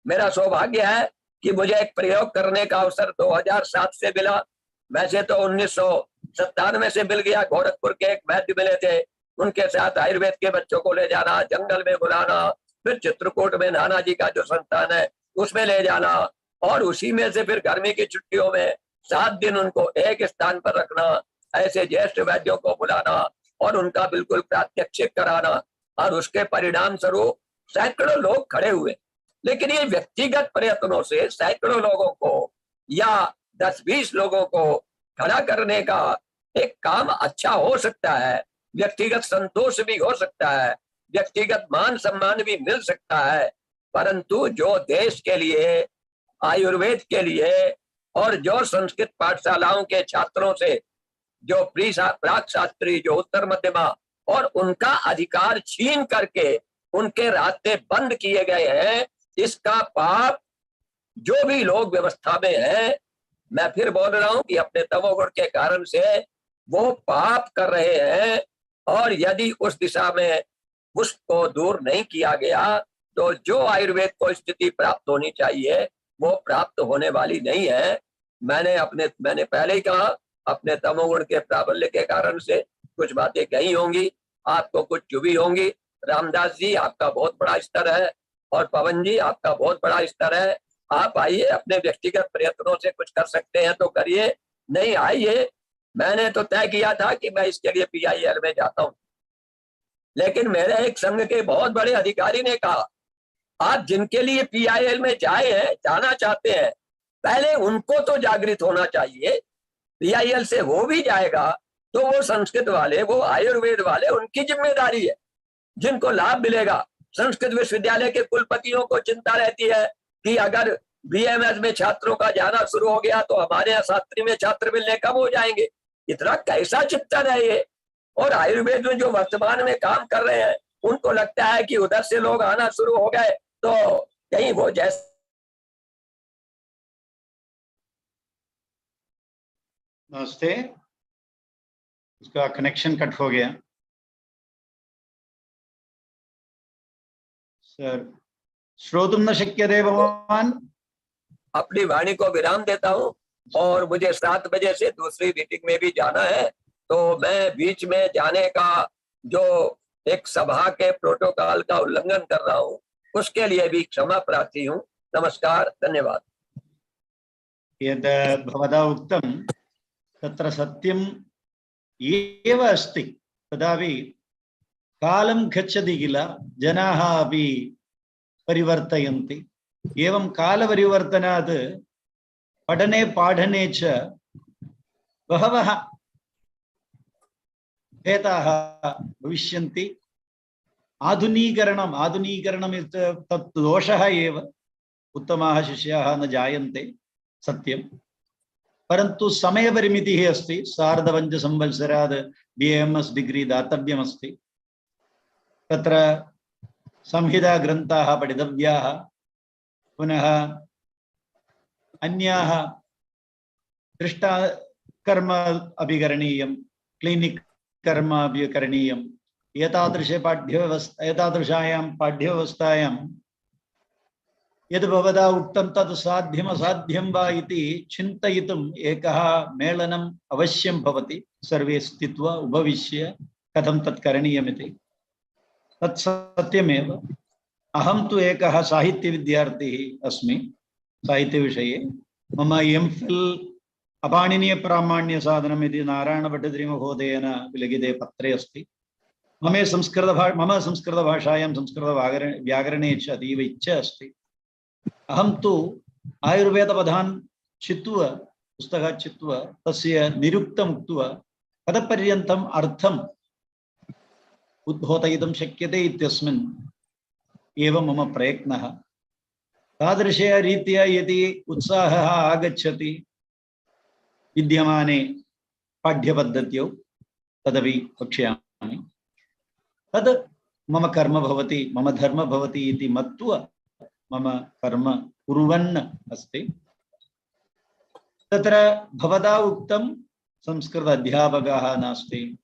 मेरा सौभाग्य है कि मुझे एक प्रयोग करने का अवसर 2007 से मिला। वैसे तो 1997 से मिल गया। गोरखपुर के एक वैद्य मिले थे, उनके साथ आयुर्वेद के बच्चों को ले जाना, जंगल में बुलाना, फिर चित्रकूट में नाना जी का जो संस्थान है उसमें ले जाना, और उसी में से फिर गर्मी की छुट्टियों में 7 दिन उनको एक स्थान पर रखना, ऐसे ज्येष्ठ वैद्यों को बुलाना और उनका बिल्कुल प्रात्यक्षिक कराना, और उसके परिणाम स्वरूप सैकड़ों लोग खड़े हुए। लेकिन ये व्यक्तिगत प्रयत्नों से सैकड़ों लोगों को या 10-20 लोगों को खड़ा करने का एक काम अच्छा हो सकता है, व्यक्तिगत संतोष भी हो सकता है, व्यक्तिगत मान सम्मान भी मिल सकता है, परंतु जो देश के लिए, आयुर्वेद के लिए, और जो संस्कृत पाठशालाओं के छात्रों से जो प्राक शास्त्री, जो उत्तर मध्यमा, और उनका अधिकार छीन करके उनके रास्ते बंद किए गए हैं, इसका पाप जो भी लोग व्यवस्था में हैं, मैं फिर बोल रहा हूं कि अपने तमोगुण के कारण से वो पाप कर रहे हैं। और यदि उस दिशा में उसको दूर नहीं किया गया तो जो आयुर्वेद को स्थिति प्राप्त होनी चाहिए वो प्राप्त होने वाली नहीं है। मैंने पहले ही कहा, अपने तमोगुण के प्राबल्य के कारण से कुछ बातें कही होंगी, आपको कुछ चुभी होंगी। रामदास जी आपका बहुत बड़ा स्तर है और पवन जी आपका बहुत बड़ा स्तर है। आप आइए, अपने व्यक्तिगत प्रयत्नों से कुछ कर सकते हैं तो करिए, नहीं आइए। मैंने तो तय किया था कि मैं इसके लिए PIL में जाता हूँ, लेकिन मेरे एक संघ के बहुत बड़े अधिकारी ने कहा आप जिनके लिए PIL में जाना चाहते हैं, पहले उनको तो जागृत होना चाहिए। PIL से हो भी जाएगा तो वो संस्कृत वाले, वो आयुर्वेद वाले, उनकी जिम्मेदारी है, जिनको लाभ मिलेगा। संस्कृत विश्वविद्यालय के कुलपतियों को चिंता रहती है कि अगर BMS में छात्रों का जाना शुरू हो गया तो हमारे यहाँ शास्त्री में छात्र मिलने कम हो जाएंगे। इतना कैसा चिंतन है ये। और आयुर्वेद में जो वर्तमान में काम कर रहे हैं उनको लगता है कि उधर से लोग आना शुरू हो गए तो कहीं वो जैसे। नमस्ते, उसका कनेक्शन कट हो गया सर, श्रोतुम न शक्यते भगवान। अपनी वाणी को विराम देता हूँ और मुझे 7 बजे से दूसरी मीटिंग में भी जाना है, तो मैं बीच में जाने का जो एक सभा के प्रोटोकॉल का उल्लंघन कर रहा हूँ उसके लिए भी क्षमा प्रार्थी हूँ। नमस्कार, धन्यवाद। यद् भवता उक्तं तत्र सत्यम् एव अस्ति, तदापि कालं गच्छति किल, जनाः अपि परिवर्तयन्ति। एवं कालपरिवर्तनात् पठने पाठने च बहवः भेदाः भविष्यन्ति। आधुनीकरणम् तत् दोषः एव, उत्तमाः शिष्याः न जायन्ते, सत्यं। परन्तु समयपरिमितिः अस्ति, 5.5 संवत्सरात् BAMS डिग्री दातव्यमस्ति। तत्र संहिताग्रन्थाः पठितव्याः, पुनः अन्याः दृष्टाकर्म अपि करणीयं, क्लिनिक् कर्म अपि करणीयम्। एतादृशायां पाठ्यव्यवस्थायां यद् भवता उक्तं तत् साध्यम् असाध्यं वा इति चिन्तयितुम् एकः मेलनम् अवश्यं भवति, सर्वे स्थित्वा उपविश्य कथं तत् करणीयमिति। तत् सत्यमेव। अहं तु एकः साहित्यविद्यार्थी अस्मि। साहित्यविषये मम MPhil अपाणिनीयप्रामाण्यसाधनम् इति नारायणभट्टमहोदयेन विलिखिते पत्रे अस्ति। मम संस्कृतभाषायां संस्कृतव्याकरणे च अतीव इच्छा अस्ति। अहं तु आयुर्वेदपदान् चित्वा, पुस्तकात् चित्वा तस्य निरुक्तम् उक्त्वा पदपर्यन्तम् अर्थम् उद्बोधयितुं शक्यते इत्यस्मिन् एव मम प्रयत्नः। तादृशरीत्या यदि उत्साहः आगच्छति विद्यमाने पाठ्यपद्धत्यो तदपि वक्ष्यामि। तद् मम कर्म भवति, मम धर्म भवति इति मत्वा मम कर्म कुर्वन् अस्ति। तत्र भवता उक्तं संस्कृत अध्यापकः नास्ति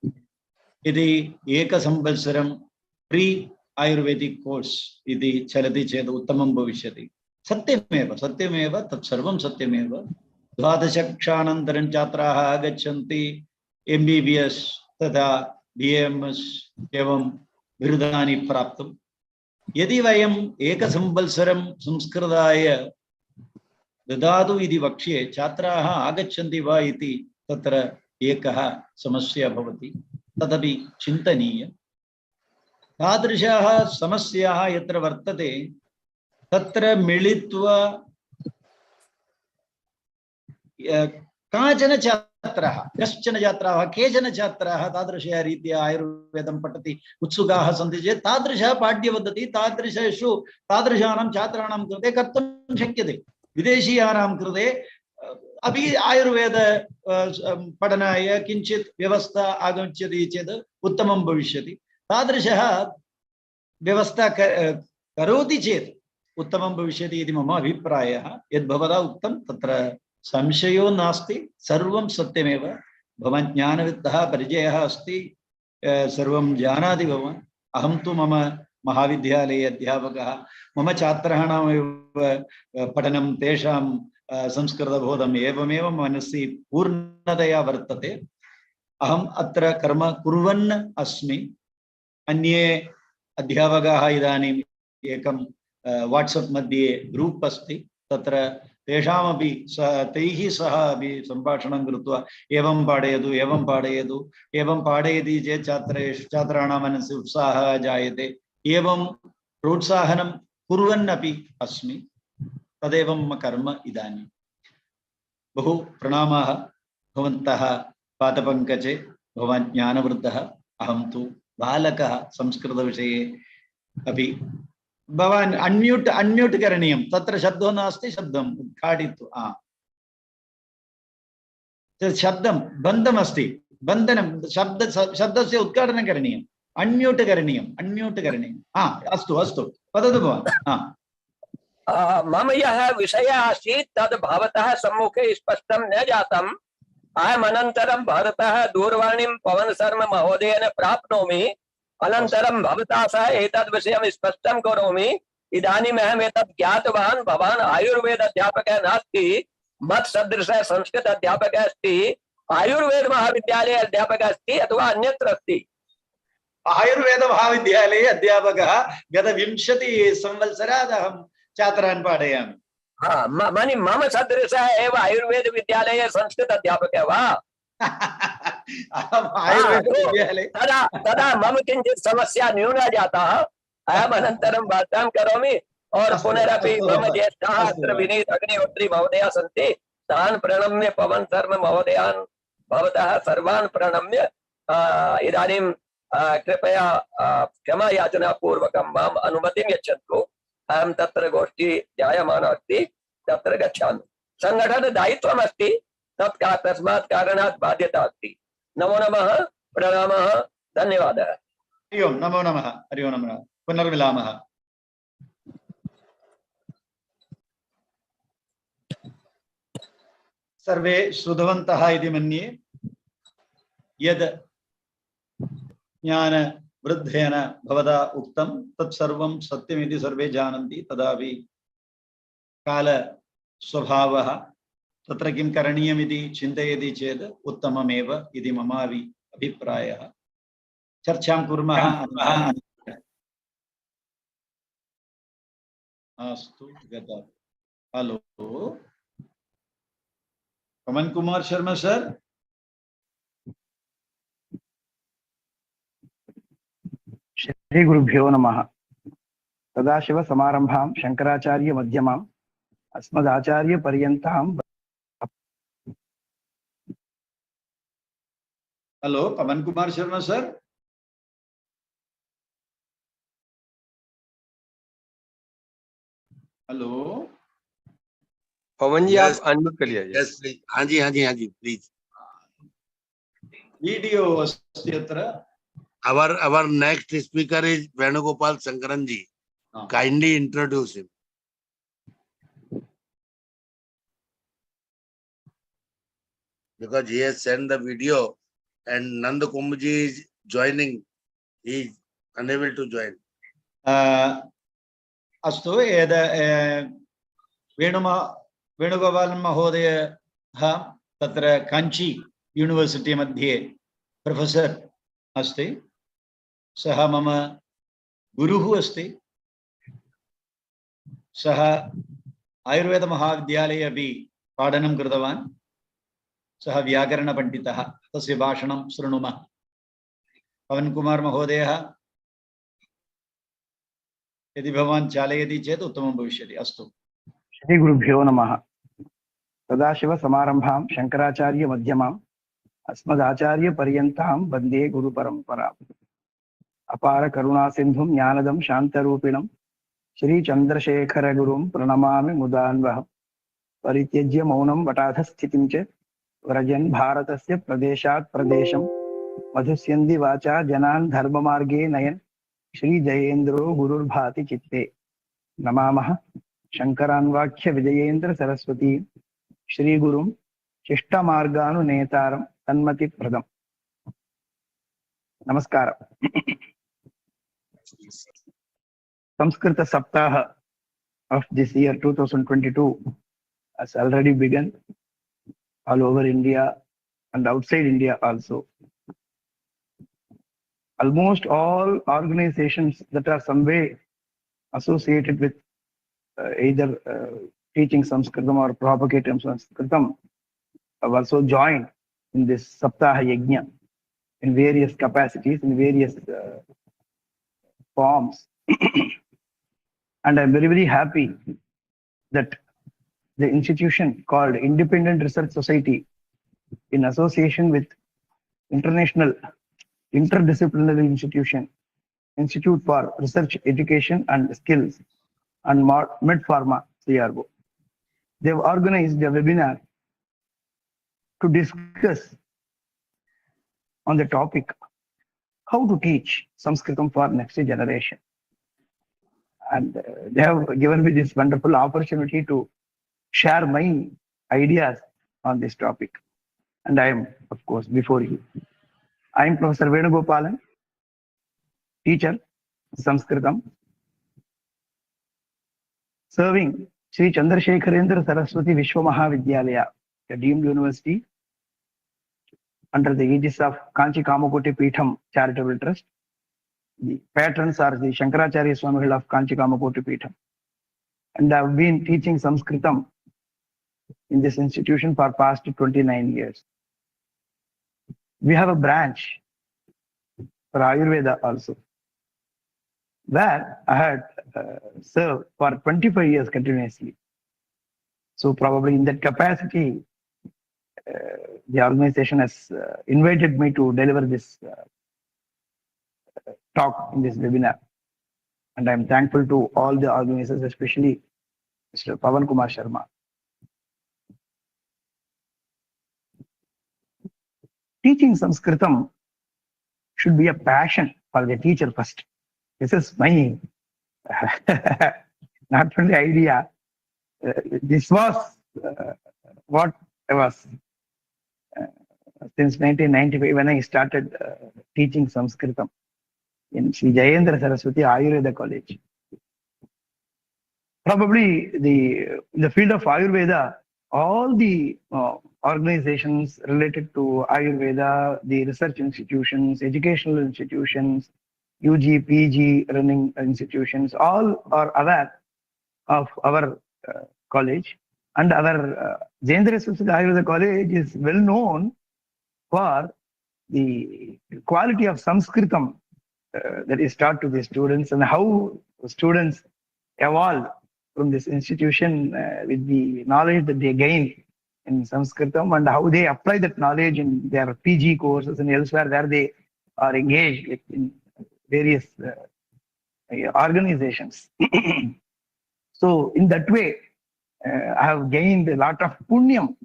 यदि 1 संवत्सरं प्री आयुर्वेदिक कोर्स इति चलति चेत् उत्तमं भविष्यति। सत्यमेव तत्सर्वं सत्यमेव। 12 कक्षानन्तरं छात्राः आगच्छन्ति, MBBS तथा BAMS एवं बिरुदानि प्राप्तुं। यदि वयं 1 संवत्सरं संस्कृताय ददातु इति वक्ष्ये छात्राः आगच्छन्ति वा इति तत्र एकः समस्या भवति, तदपि चिन्तनीय। तादृशाः समस्याः यत्र वर्तते तत्र मिलित्वा काचन छात्राः, कश्चन छात्राः, केचन छात्राः तादृशरीत्या आयुर्वेदं पठति उत्सुकाः सन्ति चेत् तादृशः पाठ्यपद्धतिः तादृशानां छात्राणां कृते कर्तुं शक्यते। विदेशीयानां कृते अपि आयुर्वेद पठनाय किञ्चित् व्यवस्था आगच्छति चेत् उत्तमं भविष्यति। तादृशः व्यवस्था करोति चेत् उत्तमं भविष्यति इति मम अभिप्रायः। यद् भवता उक्तं तत्र संशयो नास्ति, सर्वं सत्यमेव। भवान् ज्ञानवित्तः, परिचयः अस्ति, सर्वं जानाति भवान्। अहं तु मम महाविद्यालये अध्यापकः, मम छात्राणामेव पठनं तेषां संस्कृतबोधम् एवमेव मनसि पूर्णतया वर्तते। अहम् अत्र कर्म कुर्वन् अस्मि। अन्ये अध्यापकाः इदानीम् एकं वाट्सप् मध्ये ग्रूप् अस्ति, तत्र तेषामपि तैः सह अपि सम्भाषणं कृत्वा एवं पाठयतु एवं पाठयतु, एवं पाठयति चेत् छात्राणां मनसि उत्साहः जायते, एवं प्रोत्साहनं कुर्वन्नपि अस्मि। तदेव मम कर्म इदानीं। बहु प्रणामाः भवन्तः पादपङ्कजे, भवान् ज्ञानवृद्धः, अहं तु बालकः संस्कृतविषये अपि। भवान् अन्म्यूट् करणीयं, तत्र शब्दो नास्ति, शब्दम् उद्घाटयित्वा शब्दं बन्धमस्ति, बन्धनं शब्दस्य उद्घाटनं करणीयम्, अन्म्यूट् करणीयम्। अस्तु अस्तु, वदतु भवान्। मम यः विषयः आसीत् तद् भवतः सम्मुखे स्पष्टं न जातम्। अहम् अनन्तरं भवतः दूरवाणीं पवन शर्मा महोदयेन प्राप्नोमि, अनन्तरं भवता सह एतद् विषयं स्पष्टं करोमि। इदानीम् अहम् एतत् ज्ञातवान्, भवान् आयुर्वेद अध्यापकः नास्ति, मत्सदृशः संस्कृत अध्यापकः अस्ति, आयुर्वेद महाविद्यालये अध्यापकः अस्ति अथवा अन्यत्र अस्ति? आयुर्वेद महाविद्यालये अध्यापकः गत 20 संवत्सरात् अहं छात्रान् पाठयामि। मम सदृशः एव आयुर्वेद विद्यालये संस्कृत अध्यापकः वा? तदा मम किञ्चित् समस्या न्यूना जाता। अहम् अनन्तरं वार्तां करोमि और पुनरपि मम ज्येष्ठाः अत्र विनीत अग्निहोत्री महोदयाः सन्ति, तान् प्रणम्य पवन शर्मा महोदयान् भवतः सर्वान् प्रणम्य इदानीं कृपया क्षमा याचना पूर्वकं माम् अनुमतिं यच्छन्तु। अहं तत्र गोष्ठी जायमाना अस्ति, तत्र गच्छामि। संगठन दायित्वम् अस्ति, तस्मात् कारणात् बाध्यता अस्ति। नमो नमः, प्रणामः, धन्यवादः। हरि ओम्, नमो नमः, हरि ओम्, नमः, पुनर्मिलामः। सर्वे श्रुतवन्तः इति मन्ये। यद् ज्ञान वृद्धेन भवता उक्तं तत्सर्वं सत्यमिति सर्वे जानन्ति, तदापि काल स्वभावः, तत्र किं करणीयमिति चिन्तयति चेत् उत्तममेव इति ममापि अभिप्रायः। चर्चां कुर्मः। अस्तु, हेलो, पवन कुमार शर्मा सर। श्री गुरुभ्यो नमः। सदाशिव समारंभां शंकराचार्य मध्यमाम् अस्मदाचार्य पर्यन्तां। हेलो, पवन कुमार शर्मा सर। हेलो पवन जी, आप अनम्यूट कर लीजिए। Yes please. हाँ जी प्लीज। वीडियो अस्ति अत्र। Our next speaker is Venugopal Sankaran ji. Kindly introduce him. Because he has sent the video and Nandakumar ji is joining. He is unable to join. अस्तु, वेणुगोपाल महोदयः तत्र Kanchi university मध्ये professor अस्ति। सः मम गुरुः अस्ति। सः आयुर्वेद महाविद्यालये अपि पाठनं कृतवान्। सः व्याकरणपण्डितः। तस्य भाषणं शृणुमः। पवन कुमार महोदयः, यदि भवान् चालयति चेत् उत्तमं भविष्यति। अस्तु। श्री गुरुभ्यो नमः। सदाशिव समारंभां शंकराचार्य मध्यमाम् अस्मदाचार्य पर्यन्तां वन्दे गुरुपरम्पराम्। अपार करुणा सिन्धुं ज्ञानदं शान्तरूपिणं श्री चन्द्रशेखर गुरुं प्रणमामि मुदान्वहम्। परित्यज्य मौनं वटाधस्थितिं च व्रजन् भारतस्य प्रदेशात् प्रदेशं मधुस्यन्ति वाचा जनान् धर्ममार्गे नयन् श्री जयेन्द्रो गुरुर्भाति चित्ते। नमामः शंकरान्वाख्य विजयेन्द्र सरस्वती श्री गुरुं शिष्टमार्गानुनेतारं तन्मतिप्रदम्। नमस्कारम्। Samskrita Saptaha of this year 2022 has already begun all over India and outside India also. Almost all organizations that are some way associated with either teaching Sanskritam or propagating Sanskritam have also joined in this Saptaha Yajna in various capacities, in various forms. And I'm very, very happy that the institution called Independent Research Society, in association with International Interdisciplinary Institute for Research, Education and Skills and MedPharma CRO, they've organized a webinar to discuss on the topic how to teach Sanskritam for next generation. And they have given me this wonderful opportunity to share my ideas on this topic. And I am, of course, before you. I am Professor Venugopalan, teacher, Sanskritam, serving Sri Chandrasekharendra Saraswati Vishwa Mahavidyalaya, a deemed university under the aegis of Kanchi Kamakoti Peetham Charitable Trust. The patrons are the Shankaracharya Swamigal of Kanchi Kamakoti Peetham. And I have been teaching Sanskritam in this institution for past 29 years. We have a branch for Ayurveda also, where I had served for 25 years continuously. So probably in that capacity, the organization has invited me to deliver this talk in this webinar. And I'm thankful to all the organizers, especially Mr. Pavan Kumar Sharma. Teaching Sanskritam should be a passion for the teacher first. This is my not only idea. This was what I was since 1995 when I started teaching Sanskritam in Sri Jayendra Saraswati Ayurveda College. Probably in the field of Ayurveda, all the organizations related to Ayurveda, the research institutions, educational institutions, UG, PG running institutions, all are aware of our college. And our Jayendra Saraswati Ayurveda College is well known for the quality of Sanskritam that is taught to the students and how students evolve from this institution with the knowledge that they gain in Sanskritam and how they apply that knowledge in their PG courses and elsewhere where they are engaged in various organizations. So in that way, I have gained a lot of punyam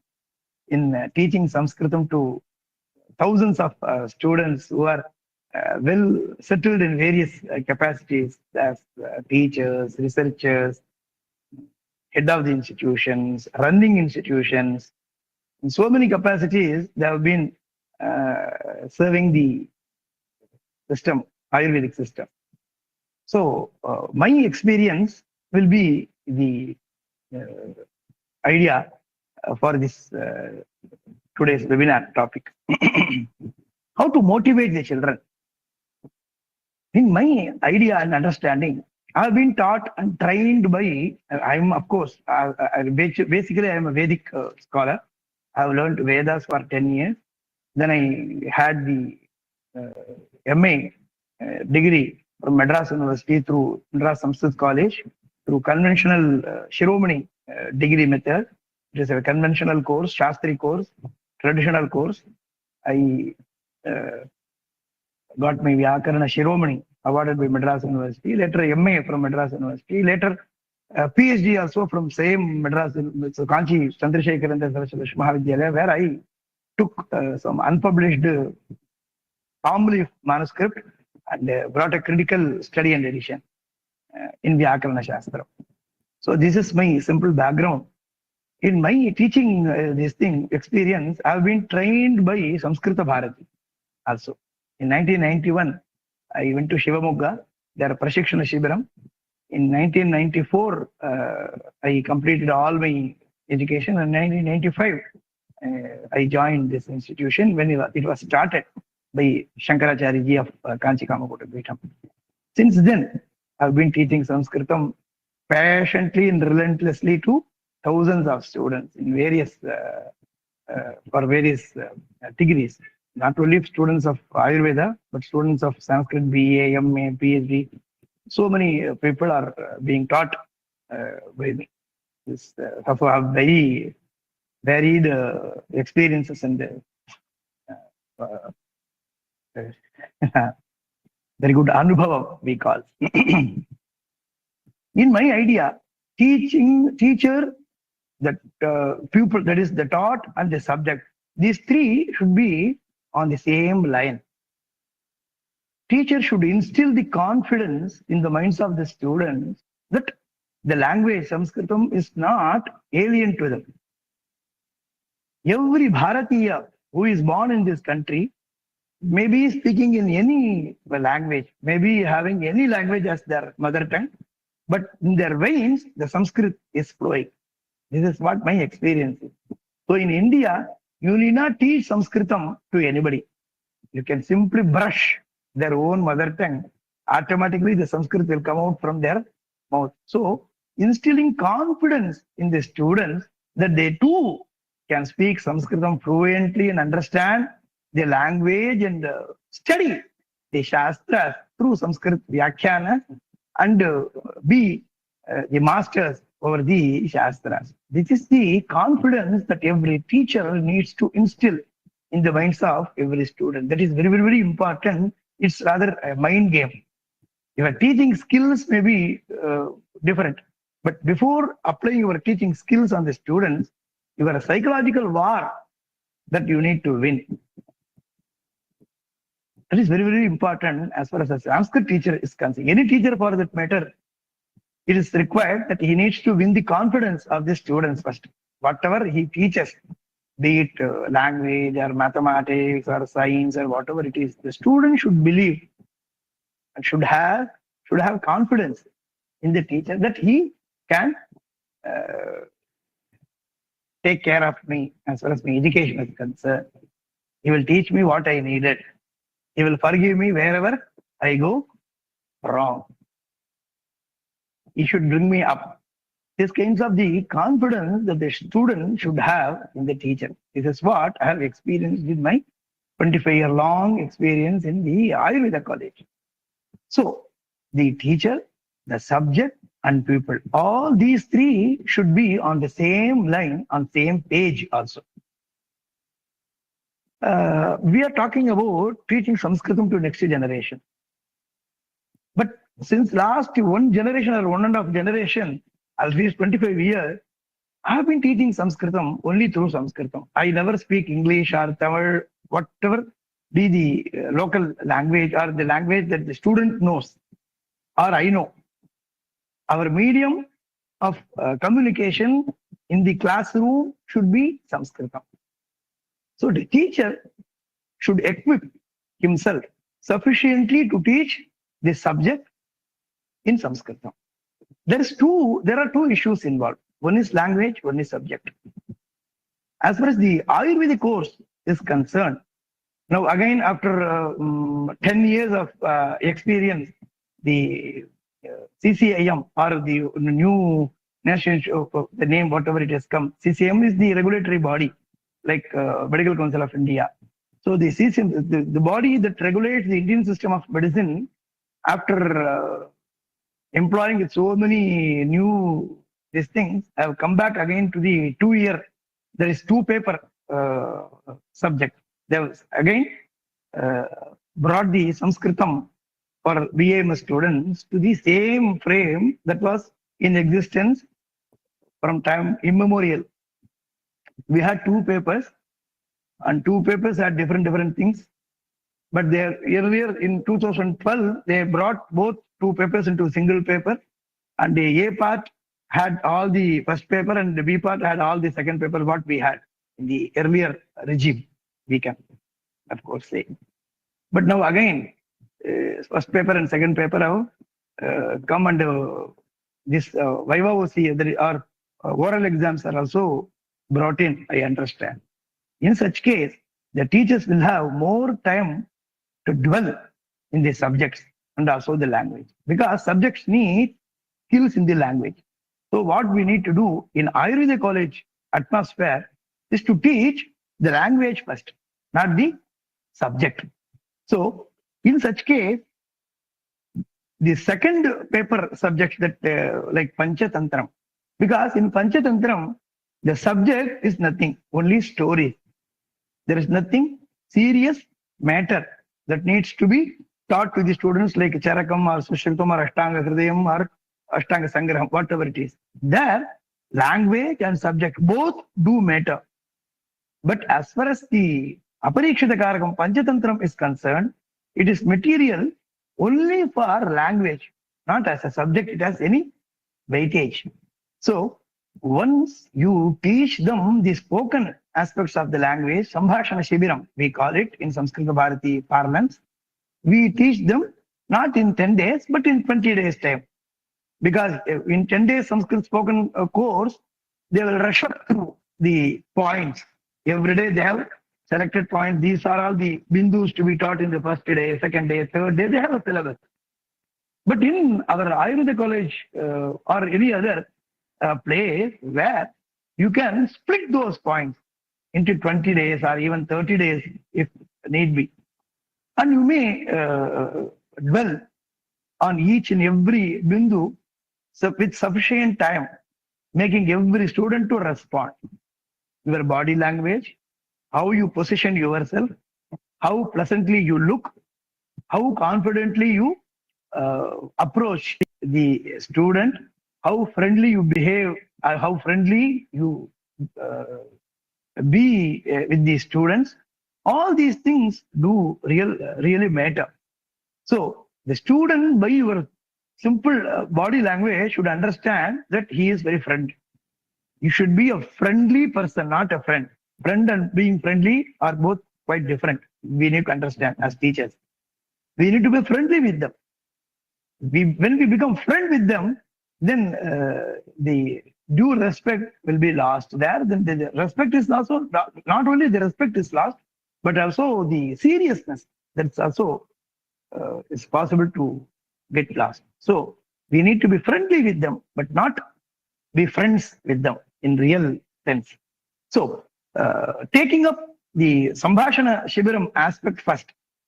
in teaching Sanskritam to thousands of students who are well settled in various capacities as teachers, researchers, head of the institutions, running institutions. In so many capacities, they have been serving the system, Ayurvedic system. So my experience will be the idea for this today's webinar topic. How to motivate the children. In my idea and understanding, I have been taught and trained by, I'm of course, basically I am a Vedic scholar. I have learned Vedas for 10 years. Then I had the MA degree from Madras University through Madras Samskrit College through conventional Shiromani degree method. It is a conventional course, Shastri course, traditional course. I got my Vyakarana Shiromani awarded by Madras University, later MA from Madras University, later PhD also from same Madras, so Kanchi Chandrasekharendra Saraswati Mahavidyalaya, where I took some unpublished palm leaf manuscript and brought a critical study and edition in Vyakarana Shastra. So this is my simple background. In my teaching this thing experience, I have been trained by Samskrita Bharati also. In 1991, I went to Shivamogga, their Prashikshana Shibiram. In 1994, I completed all my education. In 1995, I joined this institution when it was started by Shankaracharya ji of Kanchi Kamakota Pitham. Since then, I've been teaching Sanskritam passionately and relentlessly to thousands of students in various for various degrees. Not only students of Ayurveda, but students of Sanskrit BA, MA, PhD. So many people are being taught by me. This have very varied experiences and very good anubhava, we call. In my idea, teacher, that pupil, that is the taught and the subject, these three should be on the same line. Teacher should instill the confidence in the minds of the students that the language Sanskritam is not alien to them. Every Bharatiya who is born in this country may be speaking in any language, maybe having any language as their mother tongue, but in their veins, the Sanskrit is flowing. This is what my experience is. So in India, you need not teach Sanskritam to anybody. You can simply brush their own mother tongue. Automatically, the Sanskrit will come out from their mouth. So instilling confidence in the students that they too can speak Sanskritam fluently and understand the language and study the Shastras through Sanskrit Vyakhyana and be the masters over the Shastras. This is the confidence that every teacher needs to instill in the minds of every student. That is very, very, very important. It's rather a mind game. Your teaching skills may be different, but before applying your teaching skills on the students, you have a psychological war that you need to win. That is very, very important as far as a Sanskrit teacher is concerned. Any teacher for that matter, it is required that he needs to win the confidence of the students first. Whatever he teaches, be it language or mathematics or science or whatever it is, the student should believe and should have confidence in the teacher that he can take care of me as far as my education is concerned. He will teach me what I needed. He will forgive me wherever I go wrong. He should bring me up. This kinds of the confidence that the student should have in the teacher. This is what I have experienced with my 25-year-long experience in the Ayurveda college. So, the teacher, the subject, and pupil, all these three should be on the same line, on same page also. We are talking about teaching Sanskritam to next generation. But since last one generation or 1.5 generation, at least 25 years, I have been teaching Sanskritam only through Sanskritam. I never speak English or Tamil, whatever be the local language or the language that the student knows or I know. Our medium of communication in the classroom should be Sanskritam. So the teacher should equip himself sufficiently to teach the subject in Sanskritam. There are two issues involved. One is language, one is subject. As far as the Ayurvedic course is concerned, now again after 10 years of experience, the CCIM or the new national, the name whatever it has come, CCIM is the regulatory body like Medical Council of India. So the CCIM, the body that regulates the Indian system of medicine, after employing so many new these things, have come back again to the 2-year. There is 2-paper subject. They was again brought the Sanskritam for BAM students to the same frame that was in existence from time immemorial. We had 2 papers, and 2 papers had different things. But they earlier in 2012, they brought both 2 papers into a single paper, and the A part had all the first paper and the B part had all the second paper, what we had in the earlier regime, we can of course say. But now again, first paper and second paper have come and this Viva or oral exams are also brought in, I understand. In such case, the teachers will have more time to dwell in the subjects and also the language, because subjects need skills in the language. So what we need to do in Ayurveda college atmosphere is to teach the language first, not the subject. So in such case, the second paper subject that like Panchatantram, because in Panchatantram, the subject is nothing, only story. There is nothing serious matter that needs to be taught to the students like Charakam or Sushrutam or Ashtanga Hridayam or Ashtanga Sangraham, whatever it is. There, language and subject both do matter. But as far as the Aparikshita Karakam Panchatantram is concerned, it is material only for language, not as a subject, it has any weightage. So, once you teach them the spoken aspects of the language, Sambhashana Shibiram, we call it in Samskrita Bharati parlance, we teach them not in 10 days, but in 20 days time. Because in 10 days Sanskrit spoken course, they will rush up through the points. Every day they have selected points. These are all the bindus to be taught in the first day, second day, third day. They have a syllabus. But in our Ayurveda college or any other place where you can split those points into 20 days or even 30 days if need be. And you may dwell on each and every bindu with sufficient time, making every student to respond. Your body language, how you position yourself, how pleasantly you look, how confidently you approach the student, how friendly you behave, how friendly you be with the students. All these things do really matter. So the student, by your simple body language, should understand that he is very friendly. You should be a friendly person, not a friend. Friend and being friendly are both quite different. We need to understand as teachers. We need to be friendly with them. When we become friend with them, then the due respect will be lost there. Then the respect is also, not only the respect is lost, but also the seriousness that's also is possible to get lost. So we need to be friendly with them, but not be friends with them in real sense. So taking up the Sambhashana Shibiram aspect first,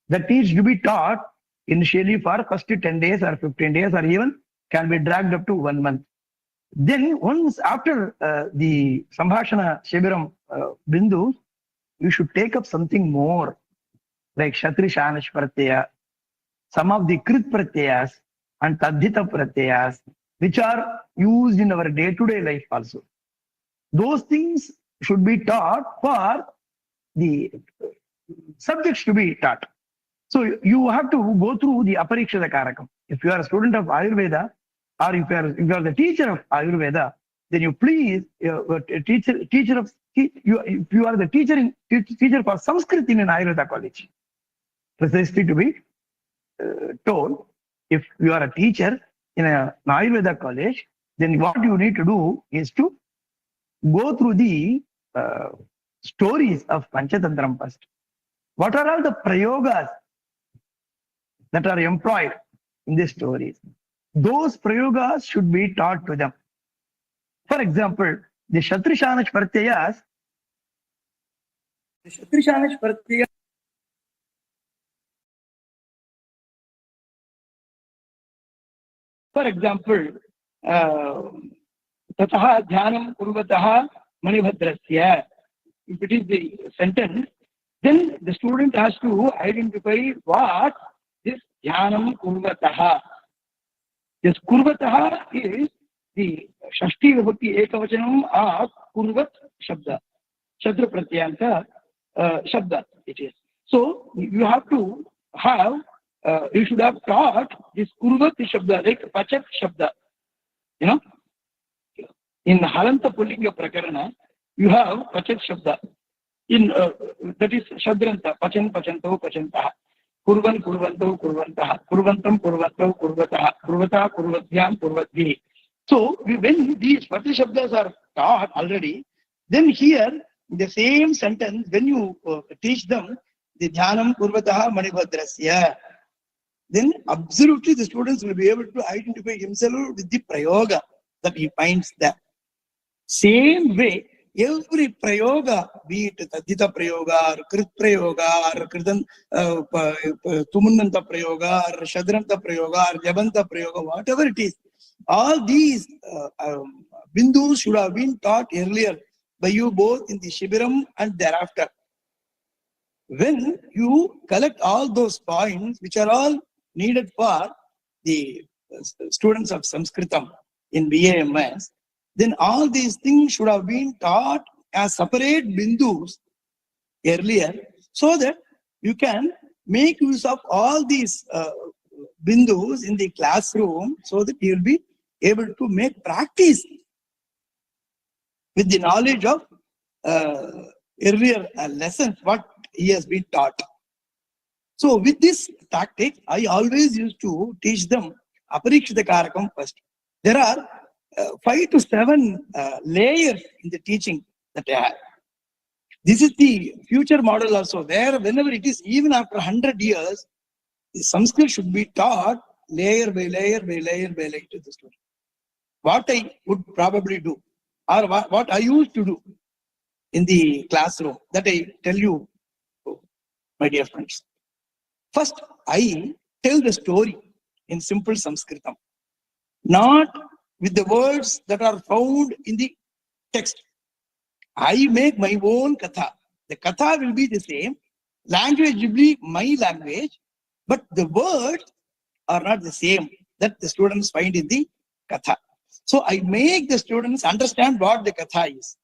that needs to be taught initially for first 10 days or 15 days or even can be dragged up to 1 month. Then once after the Sambhashana Shibiram Bindus, you should take up something more like Shatri Shanish Pratyaya, some of the Krit Pratyayas and Tadhita Pratyayas, which are used in our day-to-day life also. Those things should be taught for the subjects to be taught. So you have to go through the Aparikshita Karakam. If you are a student of Ayurveda, or if you are the teacher of Ayurveda, then you please, if you are the teacher for Sanskrit in an Ayurveda college, precisely to be told, if you are a teacher in an Ayurveda college, then what you need to do is to go through the stories of Panchatantram first. What are all the prayogas that are employed in these stories? Those prayogas should be taught to them. For example, the Shatrishanish Pratyayas, for example, Tataha Dhyanam Kurvataha Manibhadrasya. If it is the sentence, then the student has to identify what this Dhyanam Kurvataha. This Kurvataha is the Shashti Vibhakti Ekavachanam of Kurvat Shabda. Shadra Pratyanta Shabda it is. So you have to have, you should have taught this Kurvat Shabda, like Pachat Shabda. You know, in Halanta Pullinga Prakarana, you have Pachat Shabda. In that is Shadranta, Pachan, Pachanto, Pachantaha. kurvan kurvanto kurvantah, kurvantam kurvanto kurvatah, kurvatah kurvatyam kurvatvi. So when these Pati Shabdas are taught already, then here in the same sentence, when you teach them the Dhyanam kurvatah manibhadrasya, then absolutely the students will be able to identify himself with the prayoga that he finds there. Same way, every prayoga, be it Tadita prayoga, or Krit prayoga, or Kritan Tumunanta prayoga, or Shadranta prayoga, or Jabanta prayoga, whatever it is, all these bindus should have been taught earlier by you both in the Shibiram and thereafter. When you collect all those points, which are all needed for the students of Sanskritam in BAMS, then all these things should have been taught as separate bindus earlier, so that you can make use of all these bindus in the classroom, so that you will be able to make practice with the knowledge of earlier lessons, what he has been taught. So with this tactic, I always used to teach them Aparikshita Karakam first. There are 5 to 7 layers in the teaching that I have. This is the future model also, where whenever it is, even after 100 years, the Sanskrit should be taught layer by layer by layer by layer to the student. What I would probably do, or what I used to do in the classroom, that I tell you, my dear friends. First, I tell the story in simple Sanskritam, not with the words that are found in the text. I make my own katha. The katha will be the same, language will be my language, but the words are not the same that the students find in the katha. So I make the students understand what the katha is.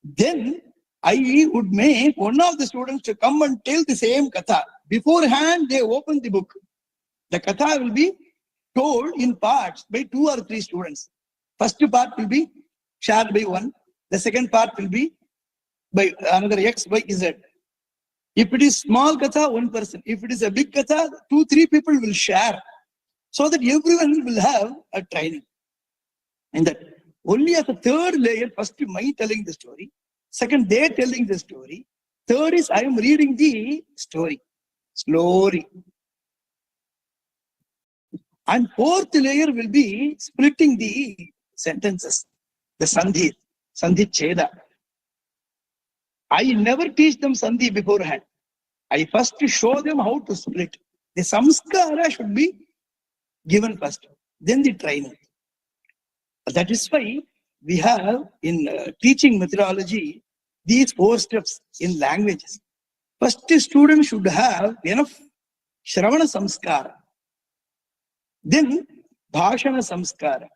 Then I would make one of the students to come and tell the same katha. Beforehand, they open the book. The katha will be told in parts by 2 or 3 students. First part will be shared by one. The second part will be by another X, Y, Z. If it is small katha, one person. If it is a big katha, 2, 3 people will share, so that everyone will have a training. And that only as a third layer, first my telling the story, second they telling the story, third is I am reading the story slowly. And fourth layer will be splitting the sentences, the sandhi cheda. I never teach them sandhi beforehand. I first show them how to split. The samskara should be given first, then the training. That is why we have in teaching methodology these 4 steps in languages. First, the student should have enough Shravana samskara. Then Bhashana samskara.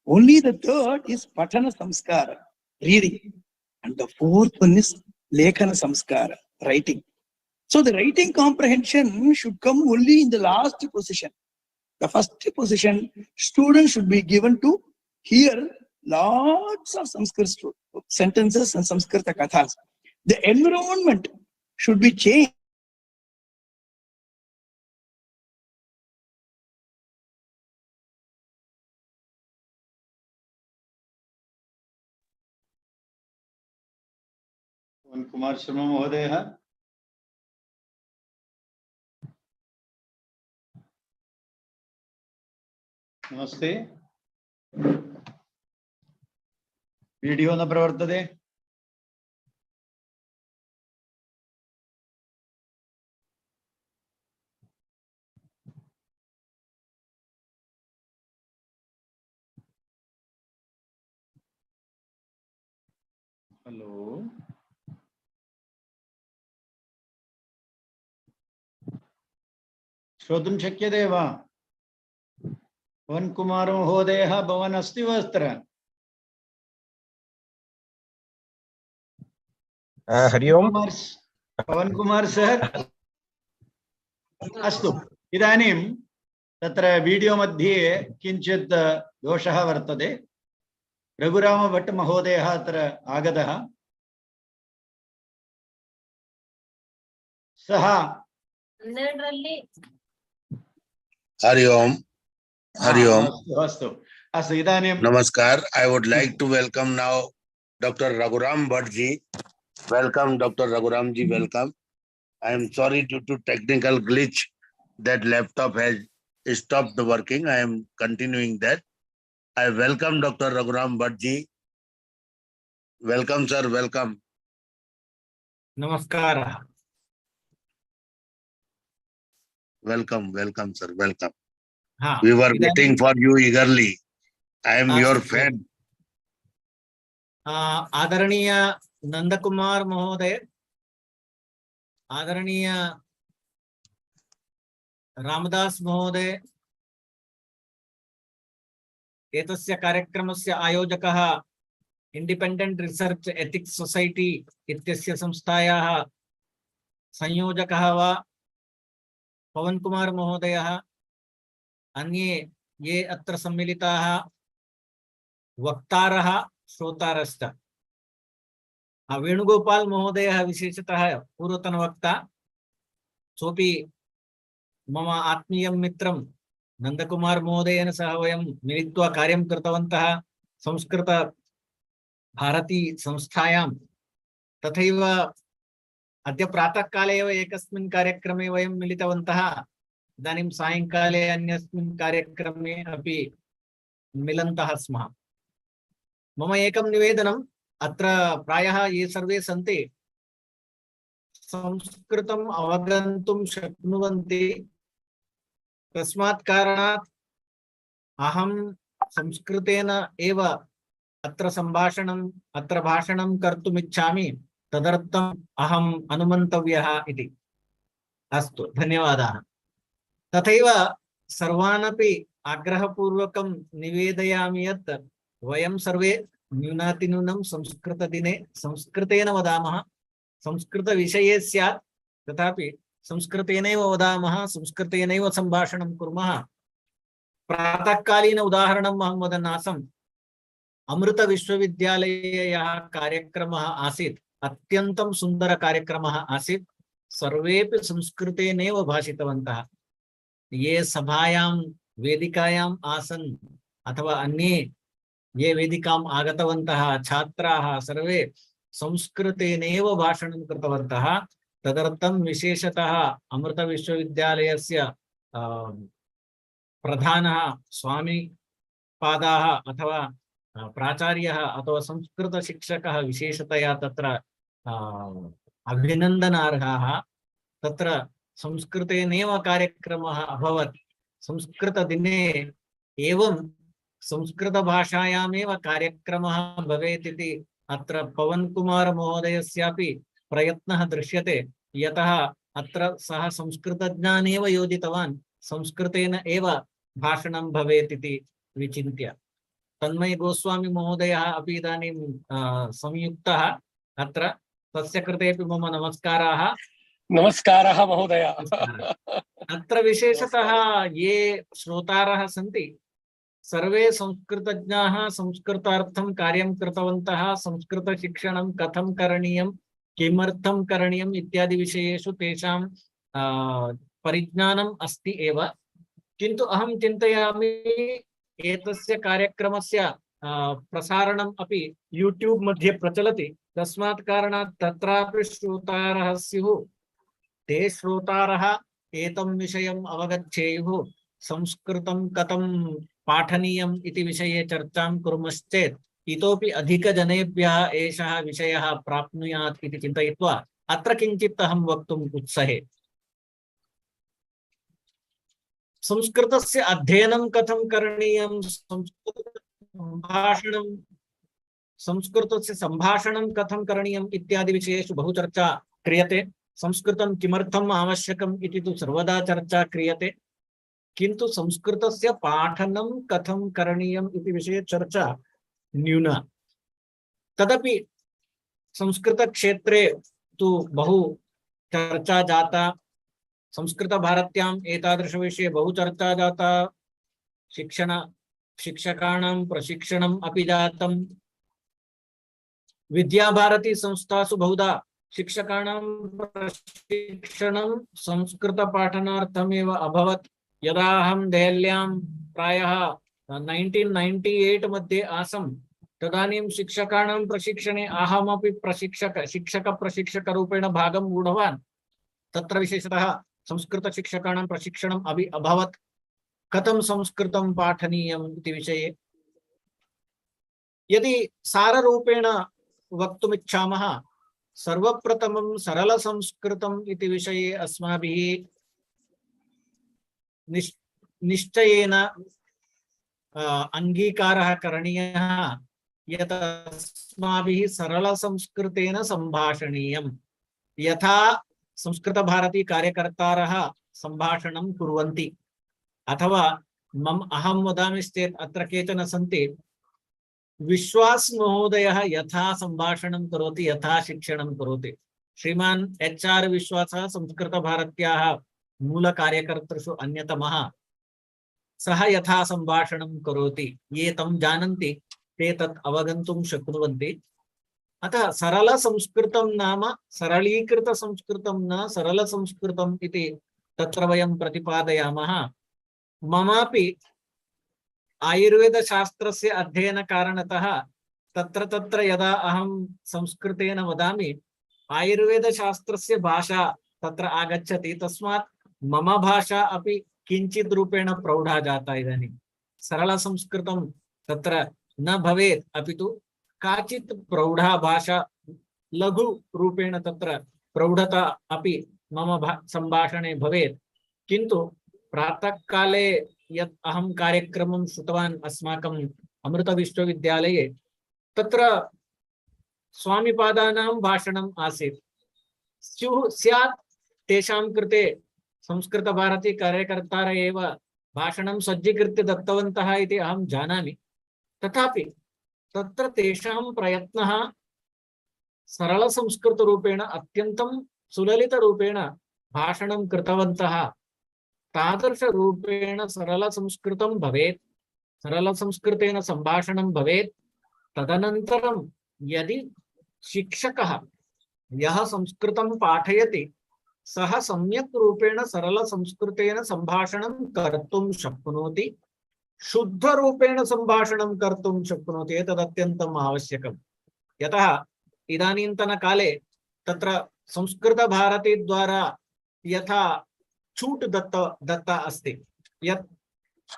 Only the third is Patana samskara, reading. And the fourth one is Lekhana samskara, writing. So the writing comprehension should come only in the last position. The first position, students should be given to hear lots of Sanskrit sentences and Sanskrita kathas. The environment should be changed. Kumar Sharma Mohodaya. Namaste. Video na pravartate. Hello. श्रोतुं शक्यते वा? पवन कुमार महोदयः भवान् अस्ति वा अत्र? हरि ओम्। पवन Kumar sir, अस्तु। इदानीं तत्र वीडियो मध्ये किञ्चित् दोषः वर्तते। रघुराम भट्ट महोदयः अत्र आगतः। सः Hari Om. Hari Om. अस्तु अस्तु इदानीं Namaskar. I would like to welcome now Dr. Raghurama Bhatta ji. Welcome, Dr. Raghuram ji. Welcome. I am sorry due to technical glitch that laptop has stopped the working. I am continuing that. I welcome Dr. Raghuram Bhatta ji. Welcome, sir. Welcome. नमस्कार. Welcome, welcome, sir. Welcome. हाँ, We were waiting for you eagerly. I am your अस्तु. fan. आदरणीय नंदकुमार महोदय, आदरणीय रामदास महोदय, एतस्य कार्यक्रमस्य आयोजकः independent research ethics society इत्यस्य संस्थायाः संयोजकः वा पवन कुमार महोदयः, अन्ये ये अत्र सम्मिलिताः वक्तारः श्रोतारश्च, वेणुगोपाल महोदयः विशेषतः पूर्वतनवक्ता, सोपि मम आत्मीयं मित्रं नंदकुमार महोदयेन सह वयं मिलित्वा कार्यं कृतवन्तः संस्कृत भारती संस्थायां। तथैव अद्य प्रातःकाले एव एकस्मिन् कार्यक्रमे वयं मिलितवन्तः, इदानीं सायंकाले अन्यस्मिन् कार्यक्रमे अपि मिलन्तः स्मः। मम एकं निवेदनम्, अत्र प्रायः ये सर्वे सन्ति संस्कृतम् अवगन्तुं शक्नुवन्ति, तस्मात् कारणात् अहं संस्कृतेन एव अत्र संभाषणम् अत्र भाषणं कर्तुम् इच्छामि, तदर्थम् अहम् अनुमन्तव्यः इति। अस्तु, धन्यवादाः। तथैव सर्वानपि आग्रहपूर्वकं निवेदयामि यत् वयं सर्वे न्यूनातिन्यूनं संस्कृतदिने संस्कृतेन वदामः, संस्कृतविषये स्यात् तथापि संस्कृतेनैव वदामः, संस्कृतेनैव सम्भाषणं कुर्मः। प्रातःकालीन उदाहरणम् अहं वदन् आसम्। अमृत विश्वविद्यालये यः कार्यक्रमः आसीत्, अत्यन्तं सुन्दर कार्यक्रमः आसीत्। सर्वेपि संस्कृतेनैव भाषितवन्तः। ये सभायां वेदिकायाम् आसन् अथवा अन्ये ये वेदिकाम् आगतवन्तः छात्राः सर्वे संस्कृतेनैव भाषणं कृतवन्तः। तदर्थं विशेषतः अमृत विश्वविद्यालयस्य प्रधानः स्वामी पादाः अथवा प्राचार्यः अथवा संस्कृत शिक्षकः विशेषतया तत्र अभिनन्दनार्हाः। तत्र संस्कृतेनैव कार्यक्रमः अभवत्। संस्कृतदिने एवं संस्कृतभाषायामेव कार्यक्रमः भवेत् इति अत्र पवन कुमार महोदयस्यापि प्रयत्नः दृश्यते, यतः अत्र सः संस्कृतज्ञानेव योजितवान्, संस्कृतेन एव भाषणं भवेत् इति विचिन्त्य। तन्मय गोस्वामी महोदयः अपि इदानीं संयुक्तः अत्र, तस्य कृतेपि मम नमस्काराः। नमस्कारः महोदय। अत्र विशेषतः ये श्रोतारः सन्ति सर्वे संस्कृतज्ञाः, संस्कृतार्थं कार्यं कृतवन्तः, संस्कृतशिक्षणं कथं करणीयं, किमर्थं करणीयम् इत्यादि विषयेषु तेषां परिज्ञानम् अस्ति एव। किन्तु अहं चिन्तयामि एतस्य कार्यक्रमस्य प्रसारणम् अपि यूट्यूब मध्ये प्रचलति, तस्मात् कारणात् तत्रापि श्रोतारः स्युः। ते श्रोतारः एतं विषयम् अवगच्छेयुः। संस्कृतं कथं पाठनीयम् इति विषये चर्चां कुर्मश्चेत् इतोपि अधिकजनेभ्यः एषः विषयः प्राप्नुयात् इति चिन्तयित्वा अत्र किञ्चित् अहं वक्तुम् उत्सहे। संस्कृतस्य अध्ययनं कथं करणीयं, संस्कृतस्य सम्भाषणं कथं करणीयम् इत्यादि विषयेषु बहु चर्चा क्रियते। संस्कृतं किमर्थम् आवश्यकम् इति तु सर्वदा चर्चा क्रियते, किन्तु संस्कृतस्य पाठनं कथं करणीयम् इति विषये चर्चा न्यूना। तदपि संस्कृतक्षेत्रे तु बहु चर्चा जाता। संस्कृत भारत्याम् एतादृशविषये बहु चर्चा जाता। शिक्षकाणां प्रशिक्षणम् अपि जातम्। विद्याभारती संस्थासु बहुधा शिक्षकाणां प्रशिक्षणं संस्कृतपाठनार्थमेव अभवत्। यदा अहं देहल्यां प्रायः 1998 मध्ये आसम्, तदानीं शिक्षकाणां प्रशिक्षणे अहमपि शिक्षकप्रशिक्षकरूपेण भागं गूढवान्। तत्र विशेषतः संस्कृतशिक्षकाणां प्रशिक्षणम् अपि अभवत्। कथं संस्कृतं पाठनीयम् इति विषये यदि साररूपेण वक्तुमिच्छामः, सर्वप्रथमं सरलसंस्कृतम् इति विषये अस्माभिः निश्चयेन अंगीकारः करणीयः यत् अस्माभिः सरलसंस्कृतेन सम्भाषणीयम्। यथा संस्कृतभारती कार्यकर्तारः सम्भाषणं कुर्वन्ति, अथवा अहं वदामिश्चेत् अत्र केचन सन्ति, विश्वास महोदयः यथा सम्भाषणं करोति, यथा शिक्षणं करोति। श्रीमान् HR विश्वासः संस्कृतभारत्याः मूलकार्यकर्तृषु अन्यतमः। सः यथा सम्भाषणं करोति, ये तं जानन्ति ते तत् अवगन्तुं शक्नुवन्ति। अतः सरलसंस्कृतं नाम सरलीकृतसंस्कृतं न सरलसंस्कृतम् इति तत्र वयं प्रतिपादयामः। ममापि आयुर्वेदशास्त्रस्य अध्ययनकारणतः तत्र यदा अहं संस्कृतेन वदामि, आयुर्वेदशास्त्रस्य भाषा तत्र आगच्छति, तस्मात् मम भाषा अपि किञ्चित् रूपेण प्रौढा जाता। इदानीं सरलसंस्कृतं तत्र न भवेत्, अपि तु काचित् प्रौढा भाषा लघु रूपेण तत्र प्रौढता अपि मम संभाषणे भवेत्। किन्तु प्रातःकाले यत् अहं कार्यक्रमं श्रुतवान् अस्माकम् अमृतविश्वविद्यालये, तत्र स्वामिपादानां भाषणम् आसीत्। स्यात् तेषां कृते संस्कृतभारती कार्यकर्तारः एव भाषणं सज्जीकृत्य दत्तवन्तः इति अहं जानामि। तथापि तत्र तेषां प्रयत्नः सरलसंस्कृतरूपेण अत्यन्तं सुललितरूपेण भाषणं कृतवन्तः। तादृशरूपेण सरलसंस्कृतं भवेत्, सरलसंस्कृतेन सम्भाषणं भवेत्। तदनन्तरं यदि शिक्षकः यः संस्कृतं पाठयति सः सम्यक् रूपेण सरलसंस्कृतेन सम्भाषणं कर्तुं शक्नोति, शुद्धरूपेण सम्भाषणं कर्तुं शक्नोति। एतद् अत्यन्तम् आवश्यकं। यतः इदानीन्तनकाले तत्र संस्कृतभारती द्वारा यथा छूट दत्ता अस्ति, यत्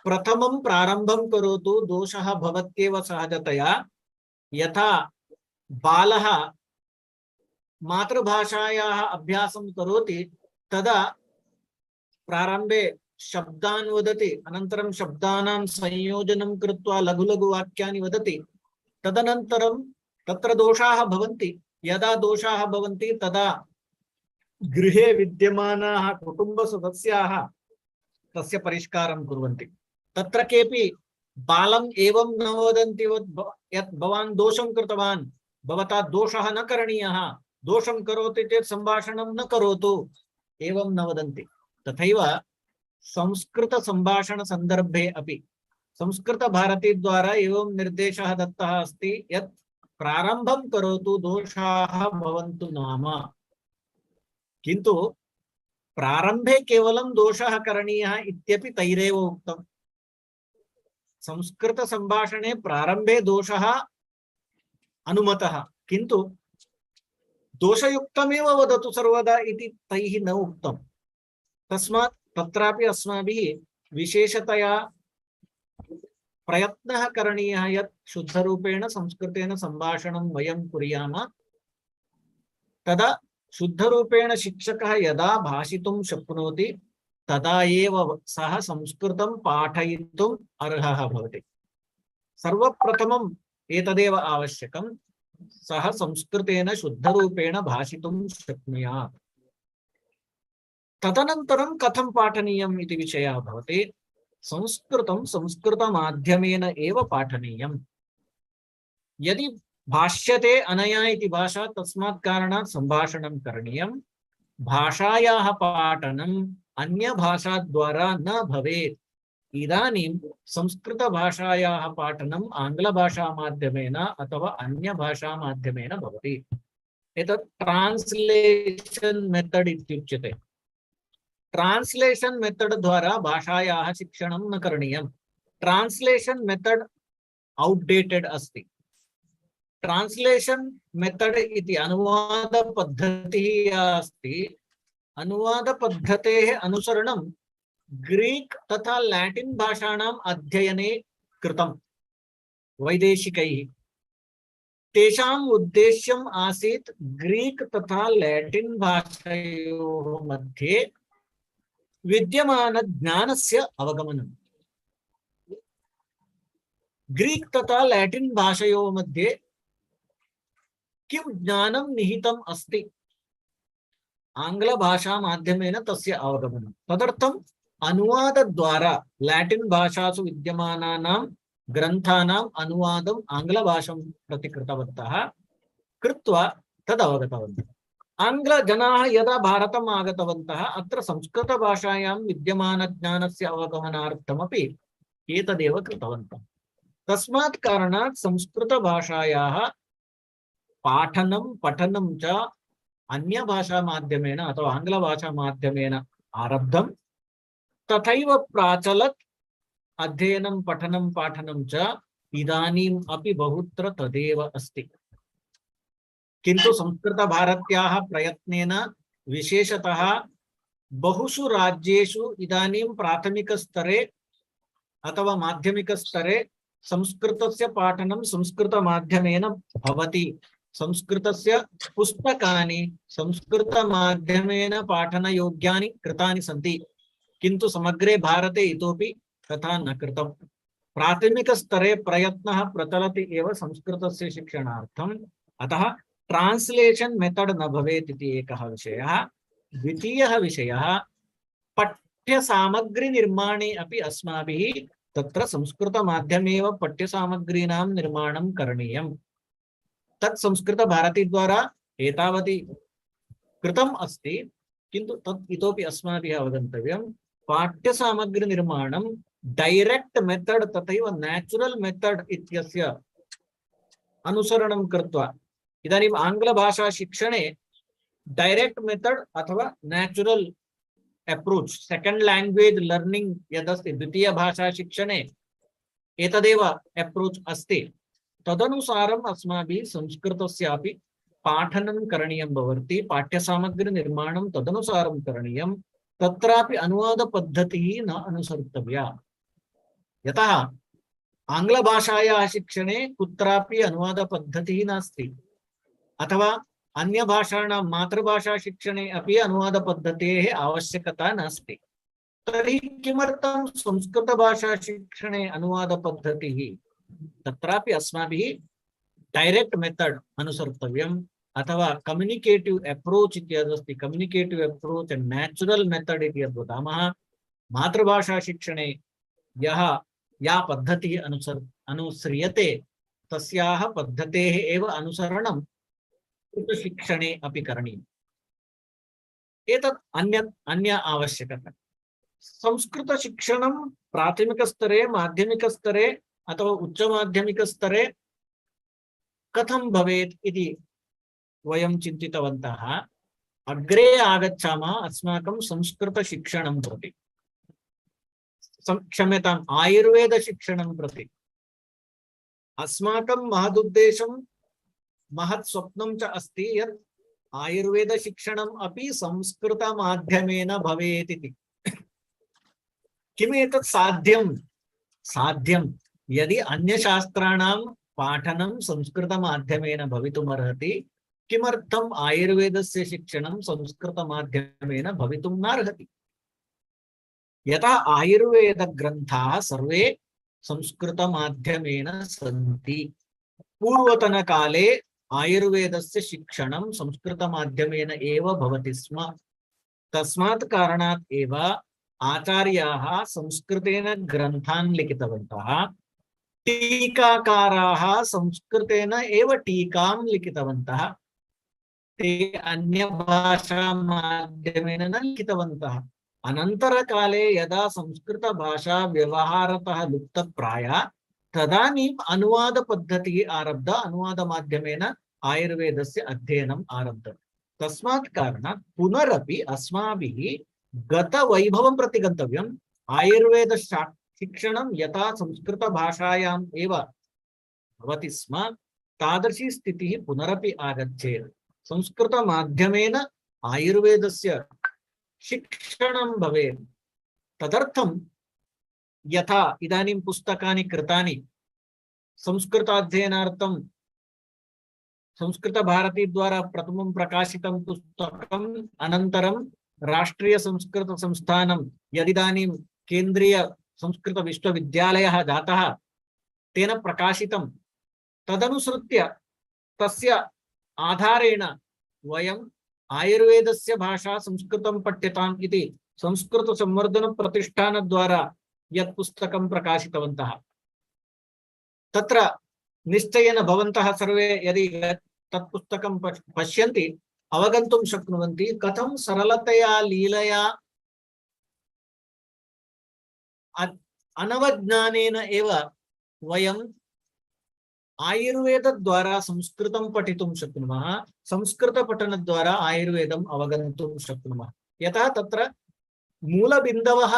प्रथमं प्रारम्भं करोतु, दोषः भवत्येव सहजतया। यथा बालः मातृभाषायाः अभ्यासं करोति, तदा प्रारम्भे शब्दान् वदति, अनन्तरं शब्दानां संयोजनं कृत्वा लघु लघु वाक्यानि वदति। तदनन्तरं तत्र दोषाः भवन्ति। यदा दोषाः भवन्ति तदा गृहे विद्यमानाः कुटुम्बसदस्याः तस्य परिष्कारं कुर्वन्ति। तत्र केऽपि बालम् एवं न वदन्ति यत् भवान् दोषं कृतवान्, भवता दोषः न करणीयः, दोषं करोति चेत् सम्भाषणं न करोतु, एवं न वदन्ति। तथैव संस्कृत संभाषण संदर्भे अपि संस्कृतभारती द्वारा एवं निर्देशः दत्तः अस्ति यत् प्रारम्भं करोतु, दोषाः भवन्तु नाम। किन्तु प्रारम्भे केवलं दोषः करणीयः इत्यपि तैरेव उक्तम्। संस्कृत संभाषणे प्रारम्भे दोषः अनुमतः, किन्तु दोषयुक्तमेव वदतु सर्वदा इति तैः न उक्तम्। तस्मात् तत्रापि अस्माभिः विशेषतया प्रयत्नः करणीयः यत् शुद्धरूपेण संस्कृतेन सम्भाषणं वयं कुर्याम। तदा शुद्धरूपेण शिक्षकः यदा भाषितुं शक्नोति तदा एव सः संस्कृतं पाठयितुम् अर्हः भवति। सर्वप्रथमम् एतदेव आवश्यकं, सः संस्कृतेन शुद्धरूपेण भाषितुं शक्नुयात्। तदनन्तरं कथं पाठनीयम् इति विषयः भवति। संस्कृतं संस्कृतमाध्यमेन एव पाठनीयम्। यदि भाष्यते अनया इति भाषा, तस्मात् कारणात् सम्भाषणं करणीयं। भाषायाः पाठनम् अन्यभाषाद्वारा न भवेत्। इदानीं संस्कृतभाषायाः पाठनम् आङ्ग्लभाषामाध्यमेन अथवा अन्यभाषामाध्यमेन भवति। एतत् ट्रान्स्लेशन् मेथड् इत्युच्यते। ट्रान्स्लेशन् मेथड् द्वारा भाषायाः शिक्षणं न करणीयम्। ट्रान्स्लेशन् मेथड् औट्डेटेड् अस्ति। ट्रान्स्लेशन् मेथड् इति अनुवादपद्धतिः या अस्ति, अनुवादपद्धतेः अनुसरणं ग्रीक तथा लैटिन भाषाणाम् अध्ययने कृतं वैदेशिकैः। तेषाम् उद्देश्यम् आसीत् ग्रीक तथा लैटिन भाषयोः मध्ये विद्यमान ज्ञानस्य अवगमनम्। ग्रीक तथा लैटिन भाषयोः मध्ये किं ज्ञानं निहितम् अस्ति, आंग्ल भाषा माध्यमेन तस्य अवगमनम्। तदर्थम् अनुवादद्वारा लैटिन भाषासु विद्यमानानां ग्रन्थानाम् अनुवादम् आङ्ग्लभाषां प्रति कृतवन्तः, कृत्वा तद् अवगतवन्तः। आङ्ग्लजनाः यदा भारतम् आगतवन्तः अत्र संस्कृतभाषायां विद्यमानज्ञानस्य अवगमनार्थमपि एतदेव कृतवन्तः। तस्मात् कारणात् संस्कृतभाषायाः पाठनं पठनं च अन्यभाषा माध्यमेन अथवा आङ्ग्लभाषा माध्यमेन आरब्धम्, तथैव प्राचलत्। अध्ययनं पठनं पाठनं च इदानीम् अपि बहुत्र तदेव अस्ति। किन्तु संस्कृतभारत्याः प्रयत्नेन विशेषतः बहुषु राज्येषु इदानीं प्राथमिकस्तरे अथवा माध्यमिकस्तरे संस्कृतस्य पाठनं संस्कृतमाध्यमेन भवति। संस्कृतस्य पुस्तकानि संस्कृतमाध्यमेन पाठनयोग्यानि कृतानि सन्ति, किन्तु समग्रे भारते इतोपि तथा न कृतम्। प्राथमिकस्तरे प्रयत्नः प्रचलति एव संस्कृतस्य शिक्षणार्थम्, अतः ट्रान्स्लेशन् मेथड् न भवेत् इति एकः विषयः। द्वितीयः विषयः, पाठ्यसामग्रीनिर्माणे अपि अस्माभिः तत्र संस्कृतमाध्यमेव पाठ्यसामग्रीणां निर्माणं करणीयम्। तत् संस्कृतभारती द्वारा एतावती कृतम् अस्ति, किन्तु तत् इतोपि अस्माभिः अवगन्तव्यम्। पाठ्यसामग्रीनिर्माणं डैरेक्ट् मेथड् तथैव नेचुरल् मेथड् इत्यस्य अनुसरणं कृत्वा, इदानीम् आङ्ग्लभाषा शिक्षणे डैरेक्ट् मेथड् अथवा natural approach second language learning यदस्ति, द्वितीय भाषा शिक्षणे एतदेव अप्रोच अस्ति। तदनुसारम् अस्माभिः संस्कृतस्यापि पाठनं करणीयं भवति, पाठ्यसामग्री निर्माणं तदनुसारं करणीयं। तत्रापि अनुवादपद्धतिः न अनुसर्तव्या। यतः आङ्ग्लभाषायाः शिक्षणे कुत्रापि अनुवादपद्धतिः नास्ति, अथवा अन्य भाषाणां मातृभाषा शिक्षणे अपि अनुवादपद्धतेः आवश्यकता नास्ति। तर्हि किमर्थं संस्कृतभाषा शिक्षणे अनुवादपद्धतिः? तत्रापि अस्माभिः डैरेक्ट मेथड अनुसर्तव्यम्, अथवा कम्युनिकेटिव अप्रोच इति यदस्ति, communicative approach and natural method इति यद् वदामः। मातृभाषा शिक्षणे या पद्धतिः अनुस्रियते तस्याः पद्धतेः एव अनुसरणं शिक्षणे अपि करणीयम्। एतत् अन्य आवश्यकता। संस्कृत शिक्षणं प्राथमिकस्तरे, माध्यमिकस्तरे अथवा उच्चमाध्यमिकस्तरे कथं भवेत् इति वयं चिन्तितवन्तः। अग्रे आगच्छामः अस्माकं संस्कृत शिक्षणं प्रति, क्षम्यताम् आयुर्वेद शिक्षणं प्रति। अस्माकं महदुद्देशं महत् स्वप्नं च अस्ति यत् आयुर्वेद शिक्षणम् अपि संस्कृत माध्यमेन भवेत् इति। किमेतत् साध्यं? साध्यं यदि अन्यशास्त्राणां पाठनं संस्कृत माध्यमेन भवितुमर्हति, किमर्थम् आयुर्वेदस्य शिक्षणं संस्कृत माध्यमेन भवितुं नार्हति? यतः आयुर्वेद ग्रन्थाः सर्वे संस्कृत माध्यमेन सन्ति। पूर्वतन काले आयुर्वेदस्य शिक्षणं संस्कृत माध्यमेन एव भवति स्म। तस्मात् कारणात् एव आचार्याः संस्कृतेन ग्रन्थान् लिखितवन्तः, टीकाकाराः संस्कृतेन एव टीकां लिखितवन्तः, ते अन्यभाषा माध्यमेन न लिखितवन्तः। अनन्तरकाले यदा संस्कृत भाषा व्यवहारतः लुप्तप्राया, तदानीम् अनुवादपद्धतिः आरब्धा। अनुवादमाध्यमेन आयुर्वेदस्य अध्ययनम् आरब्धम्। तस्मात् कारणात् पुनरपि अस्माभिः गतवैभवं प्रति गन्तव्यम्। आयुर्वेद शिक्षणं यथा संस्कृतभाषायाम् एव भवति स्म तादृशी स्थितिः पुनरपि आगच्छेत्। संस्कृतमाध्यमेन आयुर्वेदस्य शिक्षणं भवेत्। तदर्थं यथा इदानीं पुस्तकानि कृतानि संस्कृताध्ययनार्थं संस्कृत भारती द्वारा प्रथमं प्रकाशितं पुस्तकम् अनन्तरं राष्ट्रीय संस्कृत संस्थानं यदिदानीं केन्द्रीय संस्कृत विश्वविद्यालयः जातः तेन प्रकाशितं। तदनुसृत्य तस्य आधारेण वयम् आयुर्वेदस्य भाषा संस्कृतं पठ्यताम् इति संस्कृत संवर्धन प्रतिष्ठान द्वारा यत् पुस्तकं प्रकाशितवन्तः। तत्र निश्चयेन भवन्तः सर्वे यदि तत् पुस्तकं पश्यन्ति अवगन्तुं शक्नुवन्ति कथं सरलतया लीलया अनवज्ञानेन एव वयं आयुर्वेद द्वारा संस्कृतं पठितुं शक्नुमः। संस्कृत पठन द्वारा आयुर्वेदम् अवगन्तुं शक्नुमः। यतः तत्र मूलबिन्दवः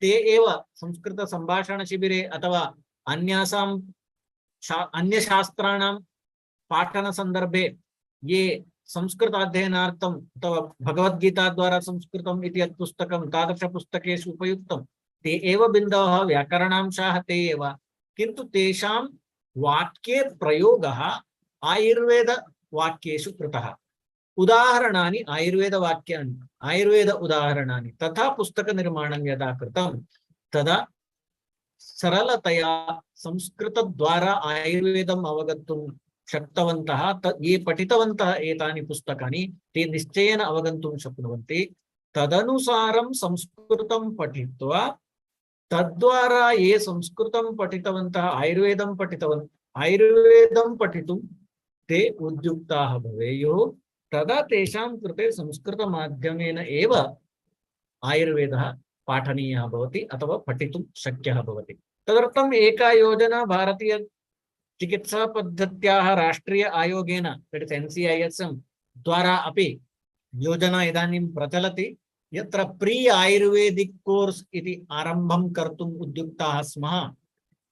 ते एव संस्कृत संभाषण शिबिरे अथवा अन्यासां अन्यशास्त्राणां पाठन संदर्भे ये संस्कृताध्ययनार्थम् अथवा भगवद्गीता द्वारा संस्कृतम् इति यत् पुस्तकं तादृश पुस्तकेषु उपयुक्तं ते एव बिन्दवः व्याकरणांशाः ते एव, किन्तु तेषां वाक्ये प्रयोगः आयुर्वेद वाक्येषु कृतः। उदाहरणानि आयुर्वेद वाक्यानि आयुर्वेद उदाहरणानि तथा पुस्तक निर्माणं यदा कृतं तदा सरलतया संस्कृत द्वारा आयुर्वेदम् अवगन्तुं शक्तवन्तः। ये पठितवन्तः एतानि पुस्तकानि ते निश्चयेन अवगन्तुं शक्नुवन्ति। तदनुसारं संस्कृतं पठित्वा तद्वारा ये संस्कृतं पठितवन्तः आयुर्वेदं पठितुं ते उद्युक्ताः भवेयुः। तदा तेषां कृते संस्कृतमाध्यमेन एव आयुर्वेदः पाठनीयः भवति अथवा पठितुं शक्यः भवति। तदर्थम् एका योजना भारतीय चिकित्सा पद्धत्याः राष्ट्रीय आयोगेन NCISM द्वारा अपि योजना इदानीं प्रचलति, यत्र प्री आयुर्वेदिक कोर्स इति आरम्भं कर्तुम् उद्युक्ताः स्मः।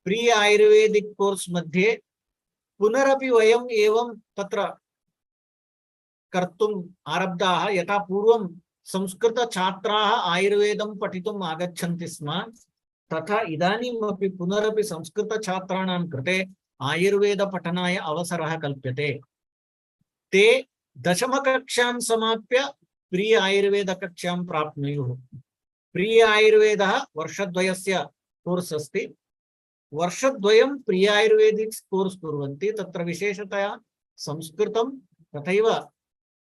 प्री आयुर्वेदिक कोर्स मध्ये पुनरपि वयम् एवं तत्र कर्तुम् आरब्धाः। यथा पूर्वं संस्कृत छात्राः आयुर्वेदं पठितुम् आगच्छन्ति स्म, तथा इदानीमपि पुनरपि संस्कृत छात्राणां कृते आयुर्वेद पठनाय अवसरः कल्प्यते। ते दशमकक्षां समाप्य प्रिय आयुर्वेद कक्षां प्राप्नुयुः। प्रिय आयुर्वेदः वर्षद्वयस्य कोर्स् अस्ति। वर्षद्वयं प्रिय आयुर्वेदिक कोर्स् कुर्वन्ति। तत्र विशेषतया संस्कृतं तथैव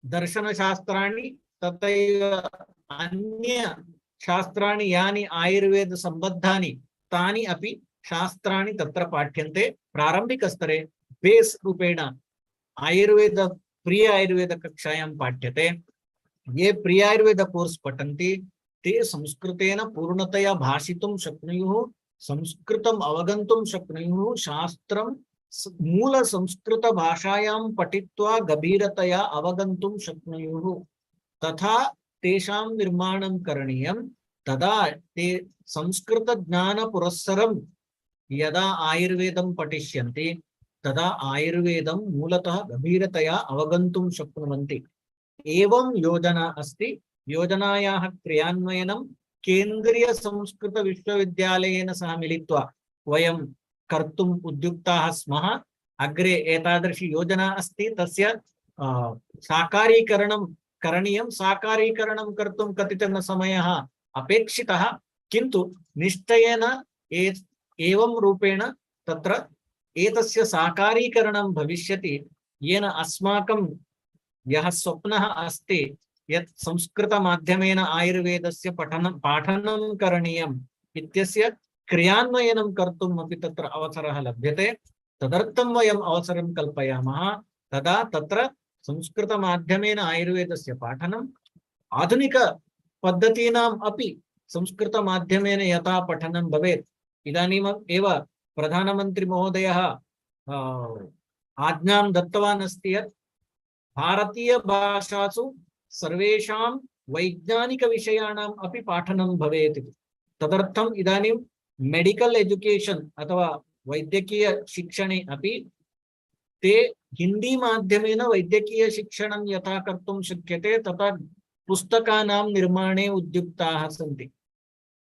दर्शनशास्त्राणि तथैव अन्य शास्त्राणि यानि आयुर्वेद संबद्धानि तानि अपि शास्त्राणि तत्र पाठ्यन्ते। प्रारंभिक स्तरे बेस रूपेण आयुर्वेद प्रिय आयुर्वेद कक्षायां पाठ्यते। ये प्रिय आयुर्वेद कोर्स पठन्ति ते संस्कृतेन पूर्णतया भाषितुं शक्नुयुः, संस्कृतम् अवगन्तुं शक्नुयुः, शास्त्रं मूल संस्कृत भाषायां पठित्वा गभीरतया अवगन्तुं शक्नुयुः। तथा तेषां निर्माणं करणीयं। तदा ते संस्कृत ज्ञान पुरस्सरं यदा आयुर्वेदं पठिष्यन्ति तदा आयुर्वेदं मूलतः गभीरतया अवगन्तुं शक्नुवन्ति। एवं योजना अस्ति। योजनायाः क्रियान्वयनं केन्द्रीय संस्कृत विश्वविद्यालयेन सह मिलित्वा वयं कर्तुम् उद्युक्ताः स्मः। अग्रे एतादृशी योजना अस्ति, तस्य साकारीकरणं करणीयं। साकारीकरणं कर्तुं कतिचन समयः अपेक्षितः, किन्तु निश्चयेन एवं रूपेण तत्र एतस्य साकारीकरणं भविष्यति, येन अस्माकं यः स्वप्नः अस्ति यत् संस्कृतमाध्यमेन आयुर्वेदस्य पाठनं करणीयम् इत्यस्य क्रियान्वयनं कर्तुम् अपि तत्र अवसरः लभ्यते। तदर्थं वयम् अवसरं कल्पयामः। तदा तत्र संस्कृतमाध्यमेन आयुर्वेदस्य पाठनम् आधुनिक पद्धतीनाम् अपि संस्कृतमाध्यमेन यथा पठनं भवेत्। इदानीम् एव प्रधानमन्त्री महोदयः आज्ञां दत्तवान् अस्ति यत् भारतीय भाषासु सर्वेषां वैज्ञानिक विषयाणाम् अपि पाठनं भवेत् इति। तदर्थम् इदानीं मेडिकल एजुकेशन अथवा वैद्यकीय शिक्षणे अपि ते हिंदी माध्यमेन वैद्यकीय शिक्षणं यथा कर्तुं शक्यते तथा पुस्तकानां निर्माणे उद्युक्ताः सन्ति।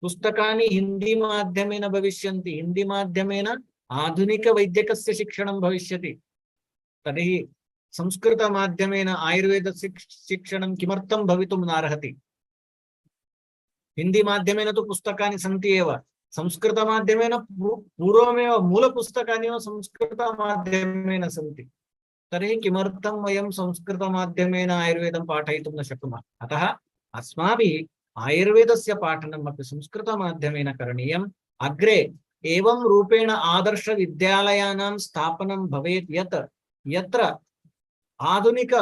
पुस्तकानि हिंदी माध्यमेन भविष्यन्ति, हिंदी माध्यमेन आधुनिक वैद्यकस्य शिक्षणं भविष्यति। तर्हि संस्कृत माध्यमेन आयुर्वेद शिक्षणं किमर्थं भवितुं नार्हति? हिंदी माध्यमेन तु पुस्तकानि सन्ति एव, संस्कृत माध्यमेन पूर्वमेव मूलपुस्तकानि एव संस्कृत माध्यमेन सन्ति। तर्हि किमर्थं वयं संस्कृत माध्यमेन आयुर्वेदं पाठयितुं न शक्नुमः? अतः अस्माभिः आयुर्वेदस्य पाठनम् अपि संस्कृत माध्यमेन करणीयम्। अग्रे एवं रूपेण आदर्श विद्यालयानां स्थापनं भवेत् यत् यत्र आधुनिक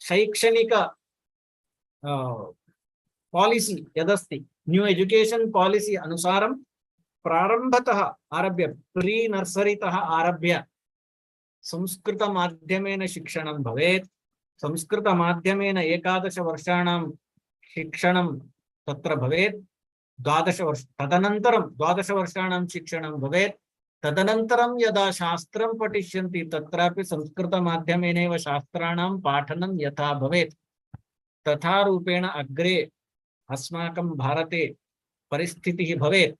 शैक्षणिक पॉलिसी यदस्ति न्यू एजुकेशन पॉलिसी अनुसारं प्रारंभतः आरभ्य प्री नर्सरीतः आरभ्य संस्कृत माध्यमेन शिक्षणं भवेत्। संस्कृत माध्यमेन 11 वर्षाणां शिक्षणं तत्र भवेत्। 12 वर्ष तदनन्तरं 12 वर्षाणां शिक्षणं भवेत्। तदनन्तरं यदा शास्त्रं पठिष्यन्ति तत्रापि संस्कृत माध्यमेनैव शास्त्राणां पाठनं यथा भवेत् तथा रूपेण अग्रे अस्माकं भारते परिस्थितिः भवेत्।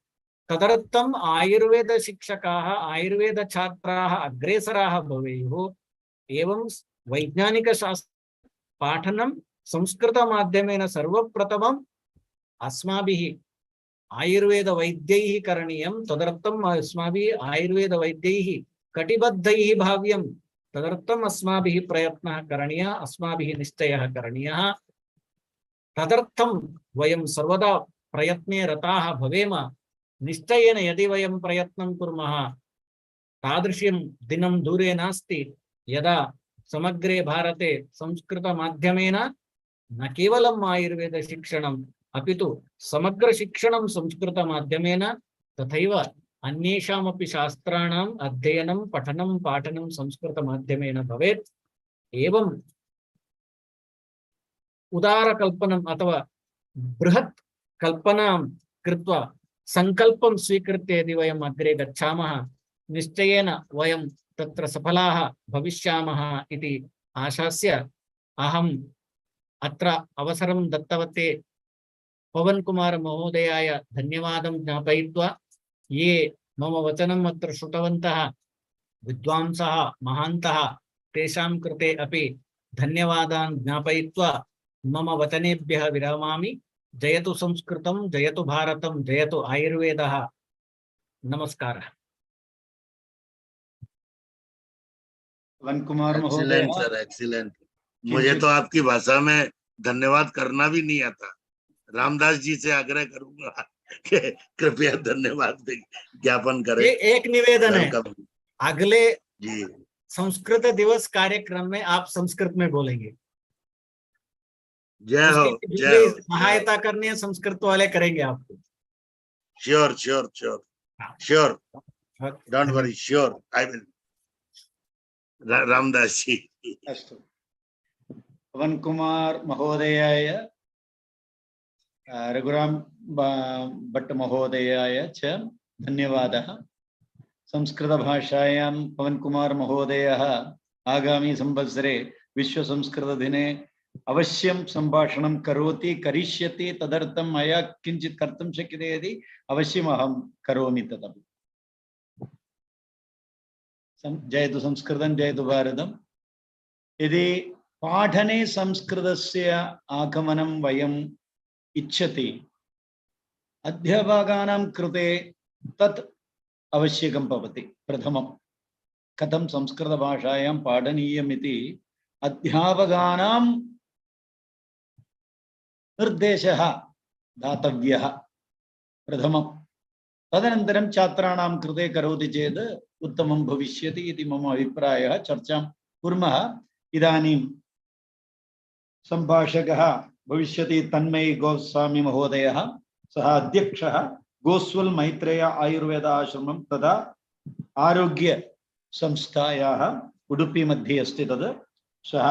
तदर्थम् आयुर्वेद शिक्षकाः आयुर्वेद छात्राः अग्रेसराः भवेयुः। एवं वैज्ञानिक शास्त्र पाठनं संस्कृत माध्यमेन सर्वप्रथमम् अस्माभिः आयुर्वेद वैद्यैः करणीयं। तदर्थम् अस्माभिः आयुर्वेद वैद्यैः कटिबद्धैः भाव्यं। तदर्थम् अस्माभिः प्रयत्नः करणीयः, अस्माभिः निश्चयः करणीयः। तदर्थं वयं सर्वदा प्रयत्ने रताः भवेम। निश्चयेन यदि वयं प्रयत्नं कुर्मः तादृशं दिनं दूरे नास्ति यदा समग्रे भारते संस्कृत माध्यमेन न केवलम् आयुर्वेद शिक्षणम् अपितु समग्र शिक्षणं संस्कृत माध्यमेन तथैव अन्येषामपि शास्त्राणाम् अध्ययनं पठनं पाठनं संस्कृत माध्यमेन भवेत्। एवं उदार कल्पनम् अथवा बृहत् कल्पनां कृत्वा संकल्पं स्वीकृत्य यदि वयम् अग्रे गच्छामः निश्चयेन वयं तत्र सफलाः भविष्यामः इति आशास्य अहम् अत्र अवसरं दत्तवते पवन कुमार महोदयाय धन्यवादं ज्ञापयित्वा ये मम वचनम् अत्र श्रुतवन्तः विद्वांसः महान्तः तेषां कृते अपि धन्यवादान् ज्ञापयित्वा मम वचनेभ्यः विरमामि। जयतु संस्कृतं, जयतु भारतं, जयतु आयुर्वेदः। नमस्कारः। पवन कुमार महोदय, एक्सीलेंट सर, एक्सीलेंट। मुझे तो आपकी भाषा में धन्यवाद करना भी नहीं आता। रामदास जी से आग्रह करूंगा कि कृपया धन्यवाद ज्ञापन करें। ये एक निवेदन है, अगले जी संस्कृत दिवस कार्यक्रम में आप संस्कृत में बोलेंगे। जय हो, जय हो। सहायता करनी है संस्कृत वाले करेंगे आपको। Sure sure sure sure, don't worry, sure I will. Ramdas ji. अस्तु, पवन कुमार महोदयाय, रघुराम भट्ट महोदयाय च धन्यवादः। संस्कृत भाषायां पवन कुमार महोदयः आगामी संवत्सरे विश्व संस्कृत दिने अवश्यं संभाषणं करोति, करिष्यति। तदर्थं मया किञ्चित् कर्तुं शक्यते यदि अवश्यम् अहं करोमि तदपि। जयतु संस्कृतं, जयतु भारतम्। यदि पाठने संस्कृतस्य आगमनं वयम् इच्छति अध्यापकानां कृते तत् आवश्यकं भवति। प्रथमं कथं संस्कृतभाषायां पाठनीयम् इति अध्यापकानां निर्देशः दातव्यः प्रथमं। तदनन्तरं छात्राणां कृते करोति चेत् उत्तमं भविष्यति इति मम अभिप्रायः। चर्चां कुर्मः। इदानीं संभाषकः भविष्यति तन्मय गोस्वामी महोदयः। सः अध्यक्षः गोस्वल् मैत्रेय आयुर्वेद आश्रमं तथा आरोग्य संस्थायाः उडुपि मध्ये अस्ति तद्। सः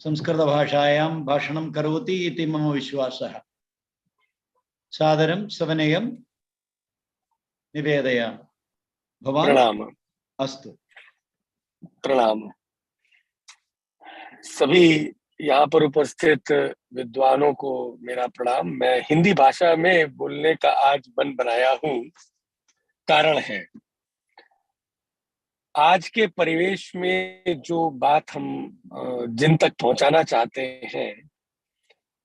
संस्कृतभाषायां भाषणं करोति इति मम विश्वासः। सादरं सवनेयं निवेदयामि। भवान्? प्रणाम। अस्तु। प्रणाम सभी यहाँ पर उपस्थित विद्वानों को मेरा प्रणाम। मैं हिंदी भाषा में बोलने का आज मन बनाया हूँ। कारण है, आज के परिवेश में जो बात हम जिन तक पहुंचाना चाहते हैं,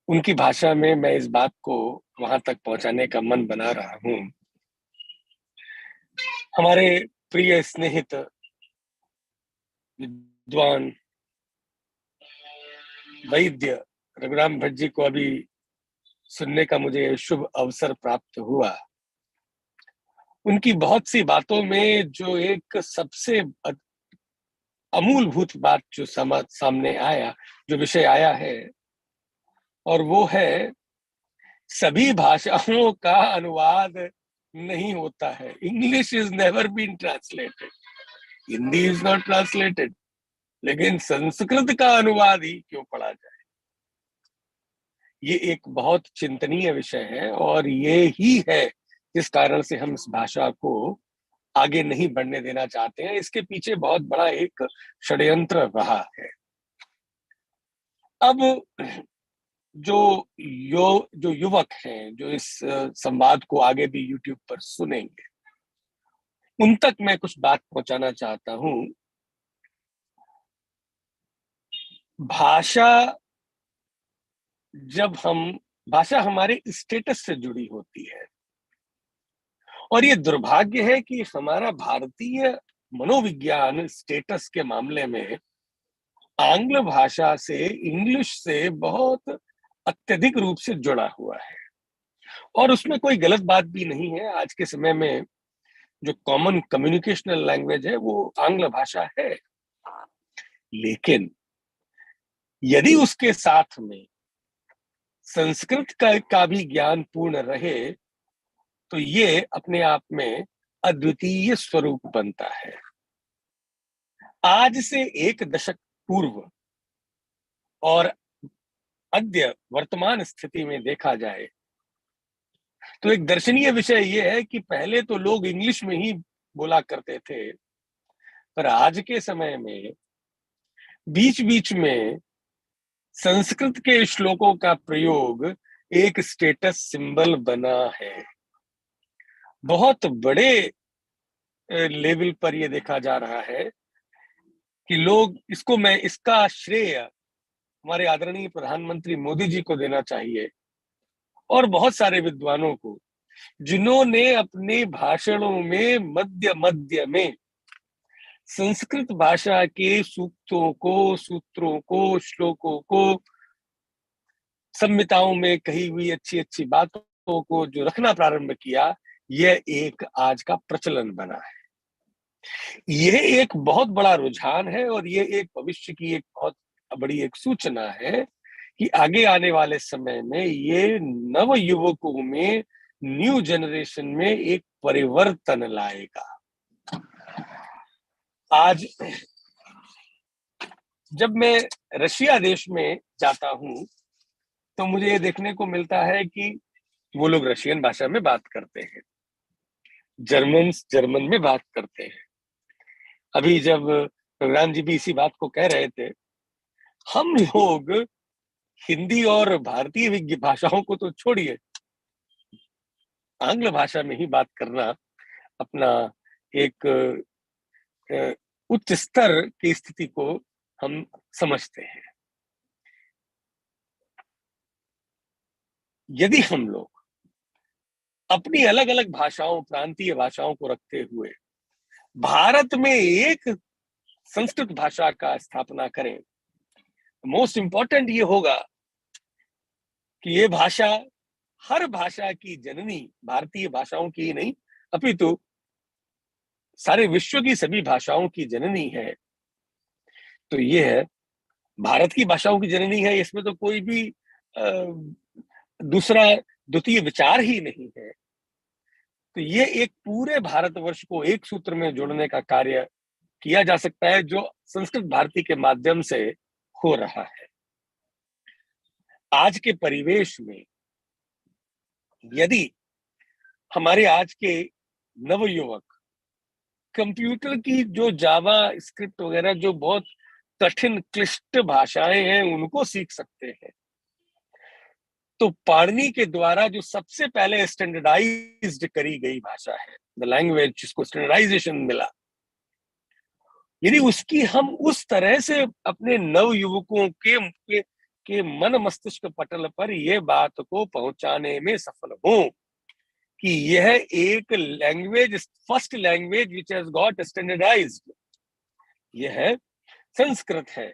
उनकी भाषा में मैं इस बात को वहां तक पहुंचाने का मन बना रहा हूँ। हमारे प्रिय स्नेहित विद्वान वैद्य रघुराम भट्ट जी को अभी सुनने का मुझे शुभ अवसर प्राप्त हुआ। उनकी बहुत सी बातों में जो एक सबसे अमूलभूत बात जो सामने आया, जो विषय आया है, और वो है सभी भाषाओं का अनुवाद नहीं होता है। English is never been translated, Hindi is not translated, लेकिन संस्कृत का अनुवाद ही क्यों पढ़ा जाए। ये एक बहुत चिंतनीय विषय है और ये ही है जिस कारण से हम इस भाषा को आगे नहीं बढ़ने देना चाहते हैं। इसके पीछे बहुत बड़ा एक षड्यंत्र रहा है। अब जो युवक हैं जो इस संवाद को आगे भी YouTube पर सुनेंगे, उन तक मैं कुछ बात पहुंचाना चाहता हूं। भाषा हमारे स्टेटस से जुड़ी होती है, और ये दुर्भाग्य है कि हमारा भारतीय मनोविज्ञान स्टेटस के मामले में आंग्ल भाषा से, इंग्लिश से बहुत अत्यधिक रूप से जुड़ा हुआ है। और उसमें कोई गलत बात भी नहीं है। आज के समय में जो कॉमन कम्युनिकेशनल लैंग्वेज है वो आंग्ल भाषा है, लेकिन यदि उसके साथ में संस्कृत का भी ज्ञान पूर्ण रहे तो ये अपने आप में अद्वितीय स्वरूप बनता है। आज से एक दशक पूर्व और अद्य वर्तमान स्थिति में देखा जाए तो एक दर्शनीय विषय यह है कि पहले तो लोग इंग्लिश में ही बोला करते थे, पर आज के समय में बीच बीच में संस्कृत के श्लोकों का प्रयोग एक स्टेटस सिंबल बना है। बहुत बड़े लेवल पर यह देखा जा रहा है कि लोग इसका श्रेय हमारे आदरणीय प्रधानमंत्री मोदी जी को देना चाहिए और बहुत सारे विद्वानों को, जिन्होंने अपने भाषणों में मध्य मध्य में संस्कृत भाषा के सूक्तों को, सूत्रों को, श्लोकों को, संहिताओं में कही हुई अच्छी अच्छी बातों को जो रखना प्रारंभ किया, यह एक आज का प्रचलन बना है। यह एक बहुत बड़ा रुझान है और यह एक भविष्य की एक बहुत बड़ी एक सूचना है कि आगे आने वाले समय में ये नव युवकों में, न्यू जनरेशन में एक परिवर्तन लाएगा। आज जब मैं रशिया देश में जाता हूं तो मुझे ये देखने को मिलता है कि वो लोग रशियन भाषा में बात करते हैं, जर्मन में बात करते हैं। अभी जब रघुराम जी भी इसी बात को कह रहे थे, हम लोग हिंदी और भारतीय भाषाओं को तो छोड़िए, आंग्ल भाषा में ही बात करना अपना एक उच्च स्तर की स्थिति को हम समझते हैं। यदि हम लोग अपनी अलग अलग भाषाओं, प्रांतीय भाषाओं को रखते हुए भारत में एक संस्कृत भाषा का स्थापना करें, मोस्ट इंपॉर्टेंट ये होगा कि ये भाषा हर भाषा की जननी, भारतीय भाषाओं की ही नहीं अपितु सारे विश्व की सभी भाषाओं की जननी है। तो ये है भारत की भाषाओं की जननी है, इसमें तो कोई भी दूसरा द्वितीय विचार ही नहीं है। तो तो ये एक पूरे भारतवर्ष को एक सूत्र में जोड़ने का कार्य किया जा सकता है, जो संस्कृत भारती के माध्यम से हो रहा है। आज के परिवेश में यदि हमारे आज के नवयुवक कंप्यूटर की जो जावा स्क्रिप्ट वगैरह जो बहुत कठिन क्लिष्ट भाषाएं हैं उनको सीख सकते हैं, तो पाणिनि के द्वारा जो सबसे पहले स्टैंडर्डाइज्ड करी गई भाषा है, द लैंग्वेज, जिसको स्टैंडर्डाइजेशन मिला, यदि उसकी हम उस तरह से अपने नव युवकों के मन मस्तिष्क पटल पर यह बात को पहुंचाने में सफल हो कि यह एक language, first language which has got standardised, यह संस्कृत है,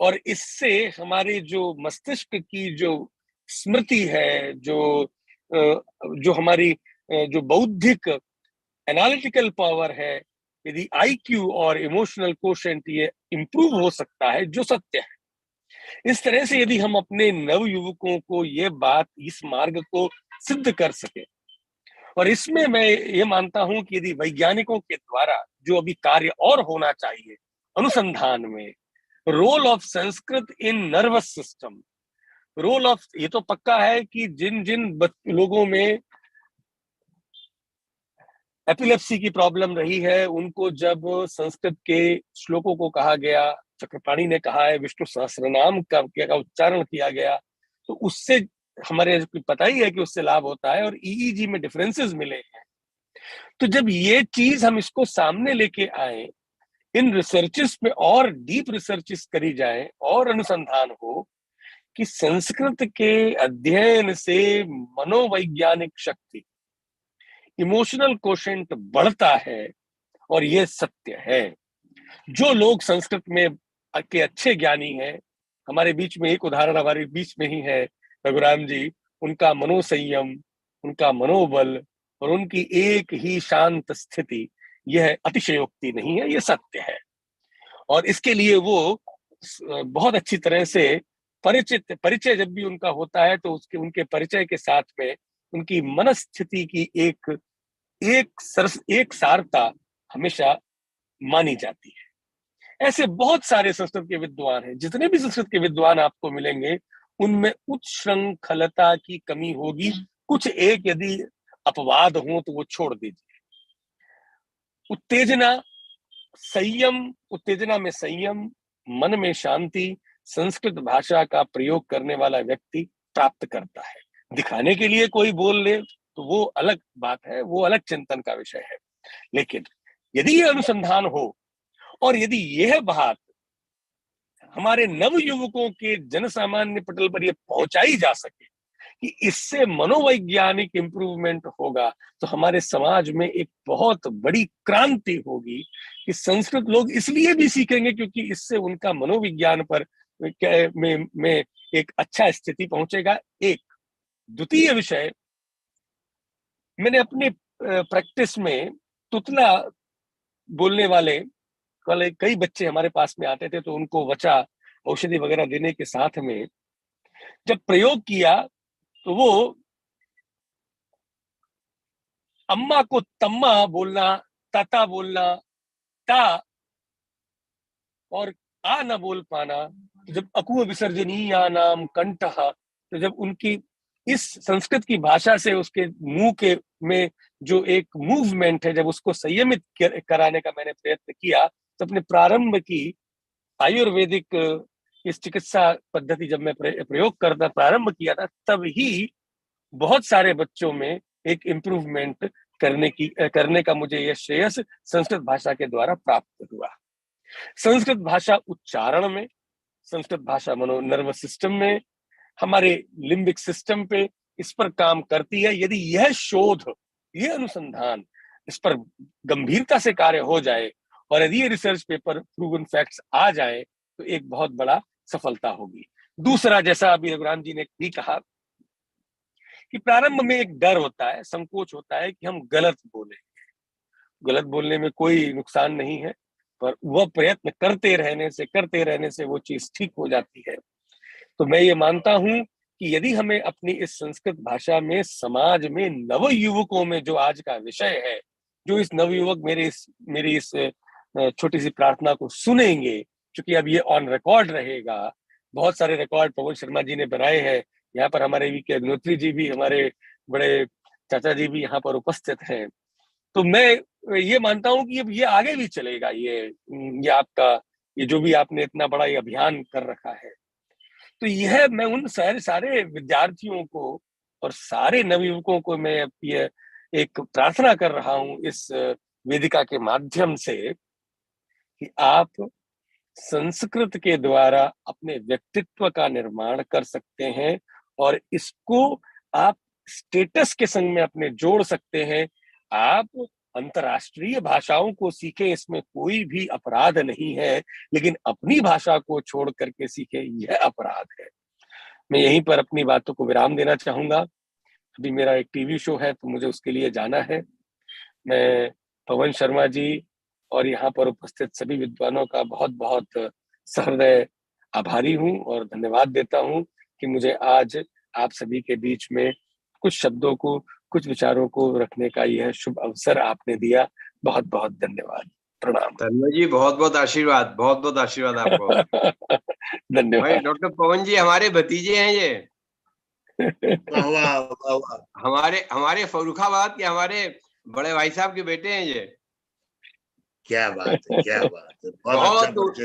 और इससे हमारे जो मस्तिष्क की जो स्मृति है, जो हमारी जो बौद्धिक एनालिटिकल पावर है, यदि आईक्यू और इमोशनल कोशेंट ये इंप्रूव हो सकता है, जो सत्य है। इस तरह से यदि हम अपने नव युवकों को ये बात, इस मार्ग को सिद्ध कर सके, और इसमें मैं ये मानता हूं कि यदि वैज्ञानिकों के द्वारा जो अभी कार्य और होना चाहिए अनुसंधान में, role of Sanskrit in nervous system, role of, ये तो पक्का है कि जिन जिन लोगों में एपिलेप्सी की प्रॉब्लम रही है, उनको जब संस्कृत के श्लोकों को कहा गया, चक्रपाणी ने कहा है, विष्णु सहस्रनाम का उच्चारण किया गया, तो उससे हमारे पता ही है कि उससे लाभ होता है, और ईईजी में डिफरेंसेस मिले हैं। तो जब ये चीज हम इसको सामने लेके आए, इन रिसर्चेस पे और डीप रिसर्चेस करी जाए और अनुसंधान हो कि संस्कृत के अध्ययन से मनोवैज्ञानिक शक्ति, इमोशनल कोशेंट बढ़ता है, और ये सत्य है। जो लोग संस्कृत में के अच्छे ज्ञानी हैं, हमारे बीच में एक उदाहरण हमारे बीच में ही है, रघुराम जी, उनका मनोसंयम, उनका मनोबल और उनकी एक ही शांत स्थिति, यह अतिशयोक्ति नहीं है, यह सत्य है। और इसके लिए वो बहुत अच्छी तरह से परिचय जब भी उनका होता है, तो उनके परिचय के साथ में उनकी मनस्थिति की एक सारता हमेशा मानी जाती है। ऐसे बहुत सारे संस्कृत के विद्वान हैं, जितने भी संस्कृत के विद्वान आपको मिलेंगे, उनमें उच्छृंखलता की कमी होगी। कुछ एक यदि अपवाद हो तो वो छोड़ दीजिए। उत्तेजना में संयम, मन में शांति संस्कृत भाषा का प्रयोग करने वाला व्यक्ति प्राप्त करता है। दिखाने के लिए कोई बोल ले तो वो अलग बात है, वो अलग चिंतन का विषय है। लेकिन यदि ये अनुसंधान हो और यदि यह बात हमारे नव युवकों के जन सामान्य पटल पर यह पहुंचाई जा सके कि इससे मनोवैज्ञानिक इंप्रूवमेंट होगा, तो हमारे समाज में एक बहुत बड़ी क्रांति होगी कि संस्कृत लोग इसलिए भी सीखेंगे क्योंकि इससे उनका मनोविज्ञान पर में एक अच्छा स्थिति पहुंचेगा। एक द्वितीय विषय, मैंने अपने प्रैक्टिस में तुतला बोलने वाले कई बच्चे हमारे पास में आते थे, तो उनको वचा औषधि वगैरह देने के साथ में जब प्रयोग किया तो वो अम्मा को तम्मा बोलना, ताता बोलना, ता और आ न बोल पाना, तो जब अकुह विसर्जनीया नाम कंठः, तो जब उनकी इस संस्कृत की भाषा से उसके मुंह के में जो एक मूवमेंट है, जब उसको संयमित कराने का मैंने प्रयत्न किया, तो अपने प्रारंभ की आयुर्वेदिक इस चिकित्सा पद्धति जब मैं प्रयोग करना प्रारंभ किया था, तब ही बहुत सारे बच्चों में एक इम्प्रूवमेंट करने का मुझे यह श्रेयस संस्कृत भाषा के द्वारा प्राप्त हुआ। संस्कृत भाषा उच्चारण में, संस्कृत भाषा नर्वस सिस्टम में, हमारे लिम्बिक सिस्टम पे इस पर काम करती है। यदि यह शोध, यह अनुसंधान इस पर गंभीरता से कार्य हो जाए और यदि ये रिसर्च पेपर प्रूवन फैक्ट्स आ जाए, तो एक बहुत बड़ा सफलता होगी। दूसरा, जैसा अभी रघुराम जी ने भी कहा कि प्रारंभ में एक डर होता है, संकोच होता है कि हम गलत बोलेंगे। गलत बोलने में कोई नुकसान नहीं है, पर वह प्रयत्न करते रहने से वो चीज ठीक हो जाती है। तो मैं ये मानता हूं कि यदि हमें अपनी इस संस्कृत भाषा में समाज में नव युवकों में जो आज का विषय है, जो इस नवयुवक मेरी इस छोटी सी प्रार्थना को सुनेंगे, क्योंकि अब ये ऑन रिकॉर्ड रहेगा, बहुत सारे रिकॉर्ड पवन शर्मा जी ने बनाए हैं, यहाँ पर हमारे वी के अग्निहोत्री जी भी, हमारे बड़े चाचा जी भी यहाँ पर उपस्थित हैं। तो मैं ये मानता हूँ कि अब ये आगे भी चलेगा, ये आपका ये जो भी आपने इतना बड़ा ये अभियान कर रखा है। तो यह मैं उन सारे विद्यार्थियों को और सारे नवयुवकों को मैं ये एक प्रार्थना कर रहा हूँ इस वेदिका के माध्यम से कि आप संस्कृत के द्वारा अपने व्यक्तित्व का निर्माण कर सकते हैं और इसको आप स्टेटस के संग में अपने जोड़ सकते हैं। आप अंतर्राष्ट्रीय भाषाओं को सीखें, इसमें कोई भी अपराध नहीं है, लेकिन अपनी भाषा को छोड़ करके सीखें, यह अपराध है। मैं यहीं पर अपनी बातों को विराम देना चाहूंगा। अभी मेरा एक टीवी शो है तो मुझे उसके लिए जाना है। मैं पवन शर्मा जी और यहाँ पर उपस्थित सभी विद्वानों का बहुत बहुत सहृदय आभारी हूँ और धन्यवाद देता हूँ कि मुझे आज आप सभी के बीच में कुछ शब्दों को, कुछ विचारों को रखने का यह शुभ अवसर आपने दिया। बहुत बहुत धन्यवाद, प्रणाम। तन्मय जी बहुत बहुत आशीर्वाद, बहुत बहुत आशीर्वाद आपको। धन्यवाद। भाई डॉक्टर पवन जी हमारे भतीजे हैं ये। वाह। हमारे फर्रुखाबाद के हमारे बड़े भाई साहब के बेटे हैं ये। क्या बात है, क्या बात है,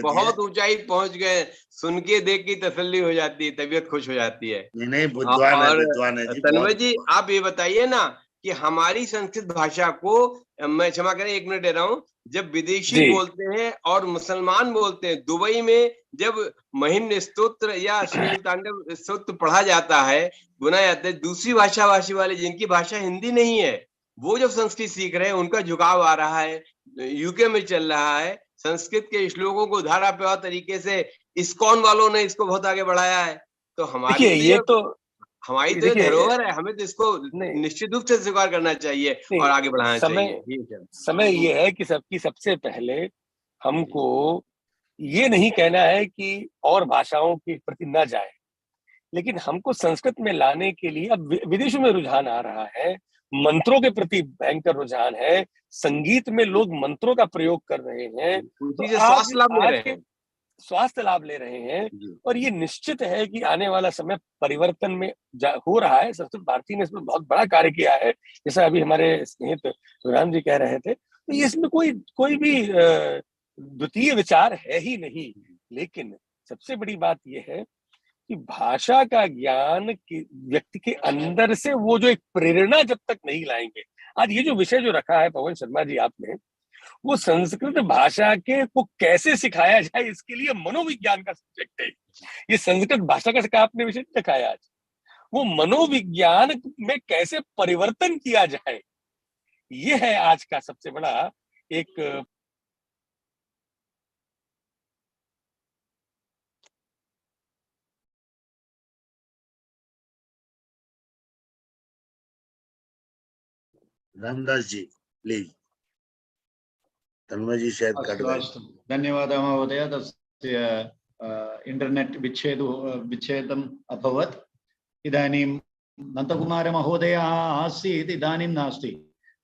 बहुत ऊंचाई पहुंच गए। सुन के देख के तसल्ली हो जाती है, तबीयत खुश हो जाती है। नहीं, विद्वान है जी। तन्मय जी आप ये बताइए ना कि हमारी संस्कृत भाषा को, मैं क्षमा करें 1 मिनट दे रहा हूँ, जब विदेशी बोलते हैं और मुसलमान बोलते हैं, दुबई में जब महिम्न स्तोत्र या श्री तांडव स्तोत्र पढ़ा जाता है, गुना जाता है, दूसरी भाषा भाषी वाले जिनकी भाषा हिंदी नहीं है, वो जब संस्कृत सीख रहे हैं, उनका झुकाव आ रहा है। यूके में चल रहा है, संस्कृत के श्लोकों को धारा प्रवाह तरीके से इस्कॉन वालों ने इसको बहुत आगे बढ़ाया है। तो हमारी हमारी तो धरोहर है, हमें तो इसको निश्चित रूप से स्वीकार करना चाहिए और आगे बढ़ाना चाहिए। समय ये है कि सबसे पहले हमको ये नहीं कहना है कि और भाषाओं के प्रति न जाए, लेकिन हमको संस्कृत में लाने के लिए अब विदेशों में रुझान आ रहा है, मंत्रों के प्रति भयंकर रुझान है, संगीत में लोग मंत्रों का प्रयोग कर रहे हैं, तो स्वास्थ्य लाभ ले रहे हैं। और ये निश्चित है कि आने वाला समय परिवर्तन में हो रहा है। संस्कृत भारती ने इसमें बहुत बड़ा कार्य किया है, जैसा अभी हमारे स्नेहित रघुराम जी कह रहे थे। तो ये इसमें कोई भी द्वितीय विचार है ही नहीं। लेकिन सबसे बड़ी बात यह है कि भाषा का ज्ञान व्यक्ति के अंदर से वो जो एक प्रेरणा जब तक नहीं लाएंगे, आज ये जो विषय जो रखा है पवन शर्मा जी आपने, वो संस्कृत भाषा के को कैसे सिखाया जाए, इसके लिए मनोविज्ञान का सब्जेक्ट है। ये संस्कृत भाषा का आपने विषय दिखाया आज, वो मनोविज्ञान में कैसे परिवर्तन किया जाए, ये है आज का सबसे बड़ा एक रामदास जी प्लीज। तन्मय जी शायद कट गए। धन्यवादः महोदय। तस्य इंटरनेट विच्छेदम् अभवत्। इदानीं नन्दकुमार महोदय आसीत्, इदानीं नास्ति।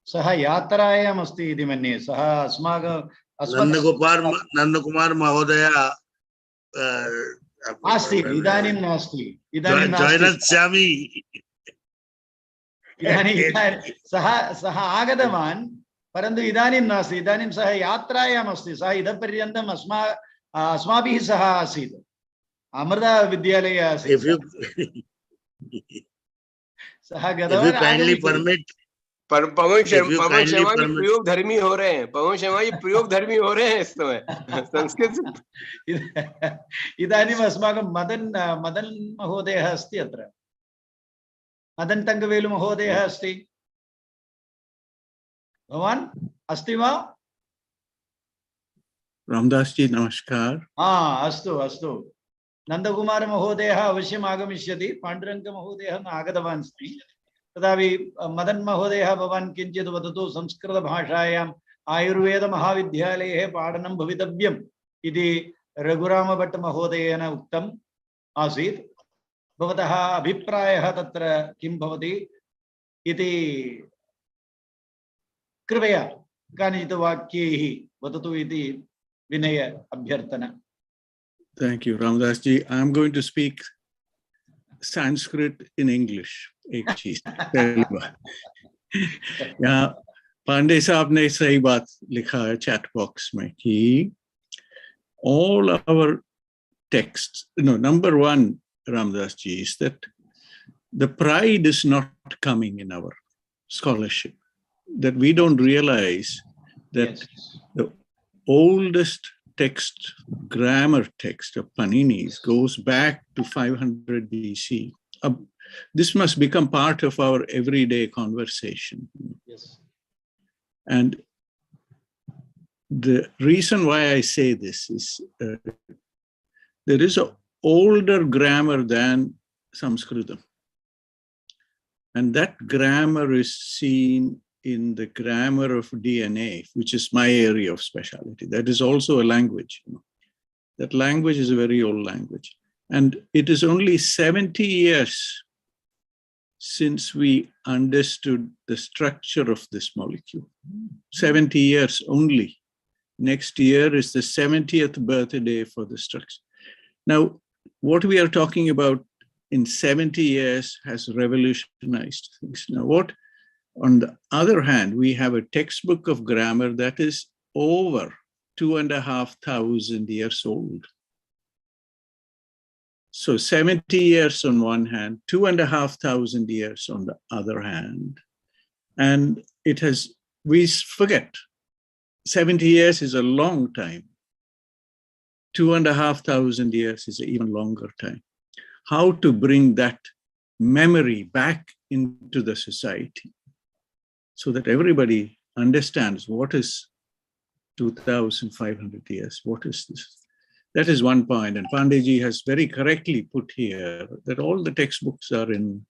सः यात्रायाम् अस्ति इति मन्ये। सः नन्दकुमार महोदय अस्ति, इदानीं नास्ति। सः आगतवान्, परन्तु इदानीं नास्ति। इदानीं सः यात्रायाम् अस्ति। सः इतः पर्यन्तम् अस्माभिः सह आसीत्, अमृता विद्यालये आसीत्। सः गतवान्। पवन शर्मा जी प्रयोग धर्मी हो रहे हैं। पवन शर्मा जी प्रयोग धर्मी हो रहे हैं इस समय संस्कृत। इदानीम् अस्माकं मदन महोदयः अस्ति अत्र। मदन तंगवेलु महोदय अस्ति। भवान् अस्ति वा? रामदास जी नमस्कार। अस्तु अस्तु। नंदकुमार महोदय अवश्यम् आगमिष्यति। पाण्डुरङ्ग महोदय न आगतवान् अस्ति। तदापि मदन महोदय भवान् किञ्चित् वदतु। संस्कृत भाषायाम् आयुर्वेद महाविद्यालये पाठनं भवितव्यम् इति रघुराम भट्ट महोदयेन उक्तम् आसीत्। भवतः अभिप्रायः तत्र किं भवति इति कृपया कानिचित् वाक्यैः वदतु इति विनय अभ्यर्थना. Thank you, Ramdas ji. I'm going to speak Sanskrit in English. एक चीज पहली बात. यहाँ पांडे साहब ने सही बात लिखा है चैट बॉक्स में कि all our texts, number one, Ramdas ji, is that the pride is not coming in our scholarship, that we don't realize that the oldest text, grammar text of Panini's goes back to 500 BC. This must become part of our everyday conversation. Yes. And the reason why I say this is there is an older grammar than Sanskritam. And that grammar is seen in the grammar of DNA, which is my area of specialty. That is also a language. That language is a very old language. And it is only 70 years since we understood the structure of this molecule. 70 years only. Next year is the 70th birthday for the structure. Now, what we are talking about in 70 years has revolutionized things. Now, what, on the other hand, we have a textbook of grammar that is over 2,500 years old. So 70 years on one hand, 2,500 years on the other hand. And it has, we forget, 70 years is a long time. 2,500 years is an even longer time. How to bring that memory back into the society so that everybody understands what is 2,500 years, what is this? That is one point. And Pandeyji has very correctly put here that all the textbooks are in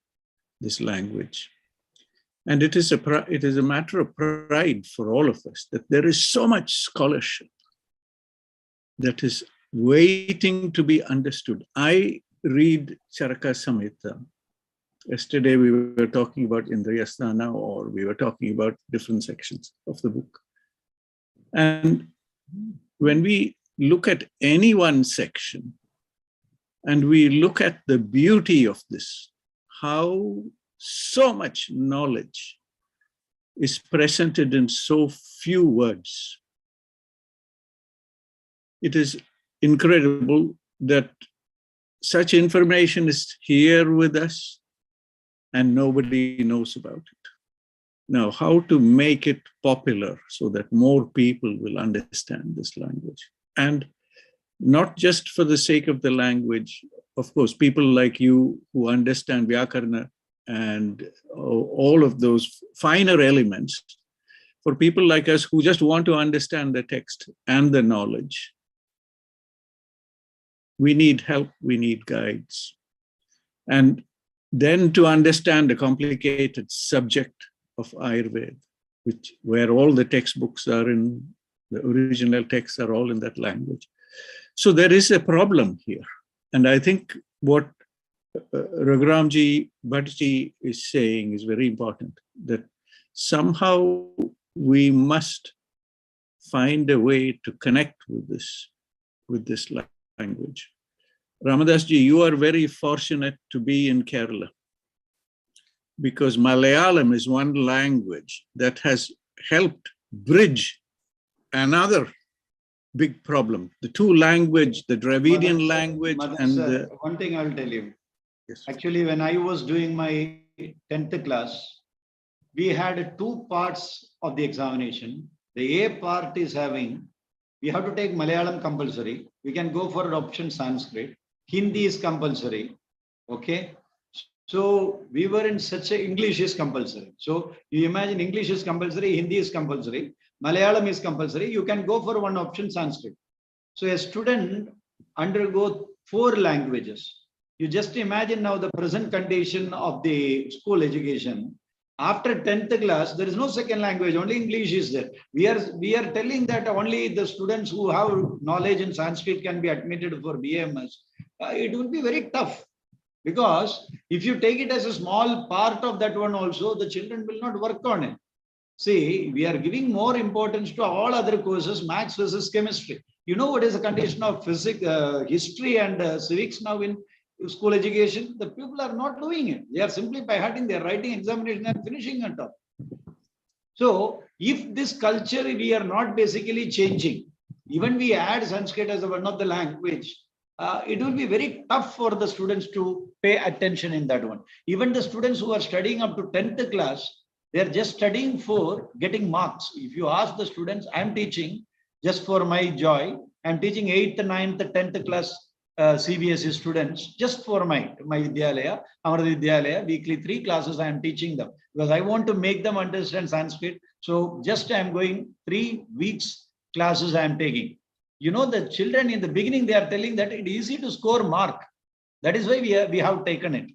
this language. And it is a matter of pride for all of us that there is so much scholarship that is waiting to be understood. I read Charaka Samhita. Yesterday we were talking about Indriyasthana, or we were talking about different sections of the book. And when we look at any one section and we look at the beauty of this, how so much knowledge is presented in so few words. It is incredible that such information is here with us and nobody knows about it. Now, how to make it popular so that more people will understand this language? And not just for the sake of the language, of course, people like you who understand Vyakarna and all of those finer elements, for people like us who just want to understand the text and the knowledge, we need help, we need guides. And then to understand the complicated subject of Ayurveda, where all the textbooks are in, the original texts are all in that language. So there is a problem here. And I think what Raghurama Bhatta is saying is very important, that somehow we must find a way to connect with this language. Ramadas ji, you are very fortunate to be in Kerala, because Malayalam is one language that has helped bridge another big problem. The two language, the Dravidian language and the... One thing I'll tell you. Yes. Actually, when I was doing my 10th class, we had two parts of the examination. The A part is having, we have to take Malayalam compulsory. We can go for option Sanskrit. Hindi is compulsory. Okay. So we were in such a, English is compulsory. So you imagine English is compulsory, Hindi is compulsory, Malayalam is compulsory. You can go for one option Sanskrit. So a student undergo 4 languages. You just imagine now the present condition of the school education. After 10th class, there is no second language, only English is there. We are telling that only the students who have knowledge in Sanskrit can be admitted for BMS. It will be very tough. Because if you take it as a small part of that one also, the children will not work on it. See, we are giving more importance to all other courses, maths, physics, chemistry. You know what is the condition of physics, history and civics now in school education? The people are not doing it. They are simply by hearting, they are writing examination and finishing on top. So if this culture we are not basically changing, even we add Sanskrit as one of the language, it will be very tough for the students to pay attention in that one. Even the students who are studying up to 10th class, they are just studying for getting marks. If you ask the students, I am teaching just for my joy. I am teaching 8th, 9th, 10th class CBSE students just for my Vidyalaya, Amar Vidyalaya, weekly 3 classes I am teaching them because I want to make them understand Sanskrit. So just I am going 3 weeks classes I am taking. You know, the children in the beginning, they are telling that it's easy to score mark. That is why we have taken it.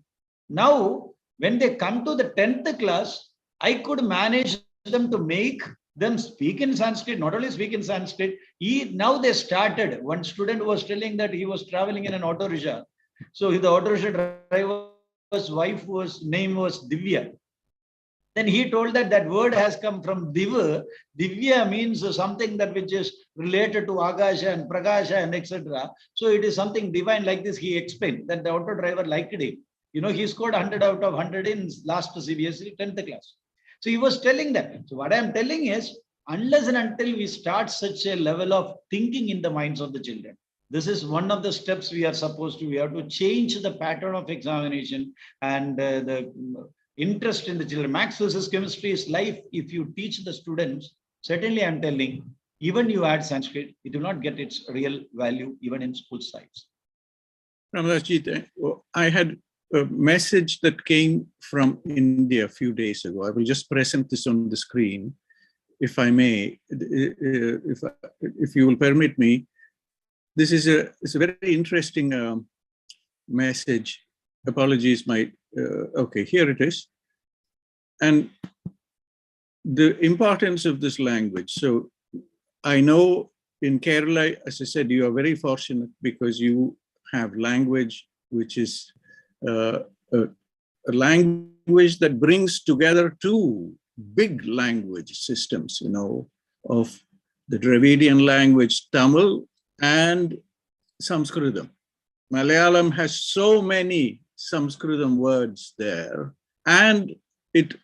Now, when they come to the 10th class, I could manage them to make them speak in Sanskrit, not only speak in Sanskrit. Now they started. One student was telling that he was traveling in an auto rickshaw. So the auto rickshaw driver's wife name was Divya. Then he told that word has come from Diva. Divya means something that which is related to Akasha and Prakasha and etc. So it is something divine like this. He explained that the auto driver liked it. You know, he scored 100 out of 100 in last CBSE 10th class. So he was telling that. So what I am telling is, unless and until we start such a level of thinking in the minds of the children, this is one of the steps we are supposed to. We have to change the pattern of examination and the interest in the children. Maths, physics, chemistry is life. If you teach the students, certainly I'm telling, even you add Sanskrit, it will not get its real value even in school sites. Ramdasji, I had a message that came from India a few days ago. I will just present this on the screen, if I may, if you will permit me. This is it's a very interesting message. Apologies, okay, here it is. And the importance of this language. So I know in Kerala, as I said, you are very fortunate because you have language which is a language that brings together two big language systems, you know, of the Dravidian language, Tamil and Sanskritam. Malayalam has so many Sanskritam words there, and it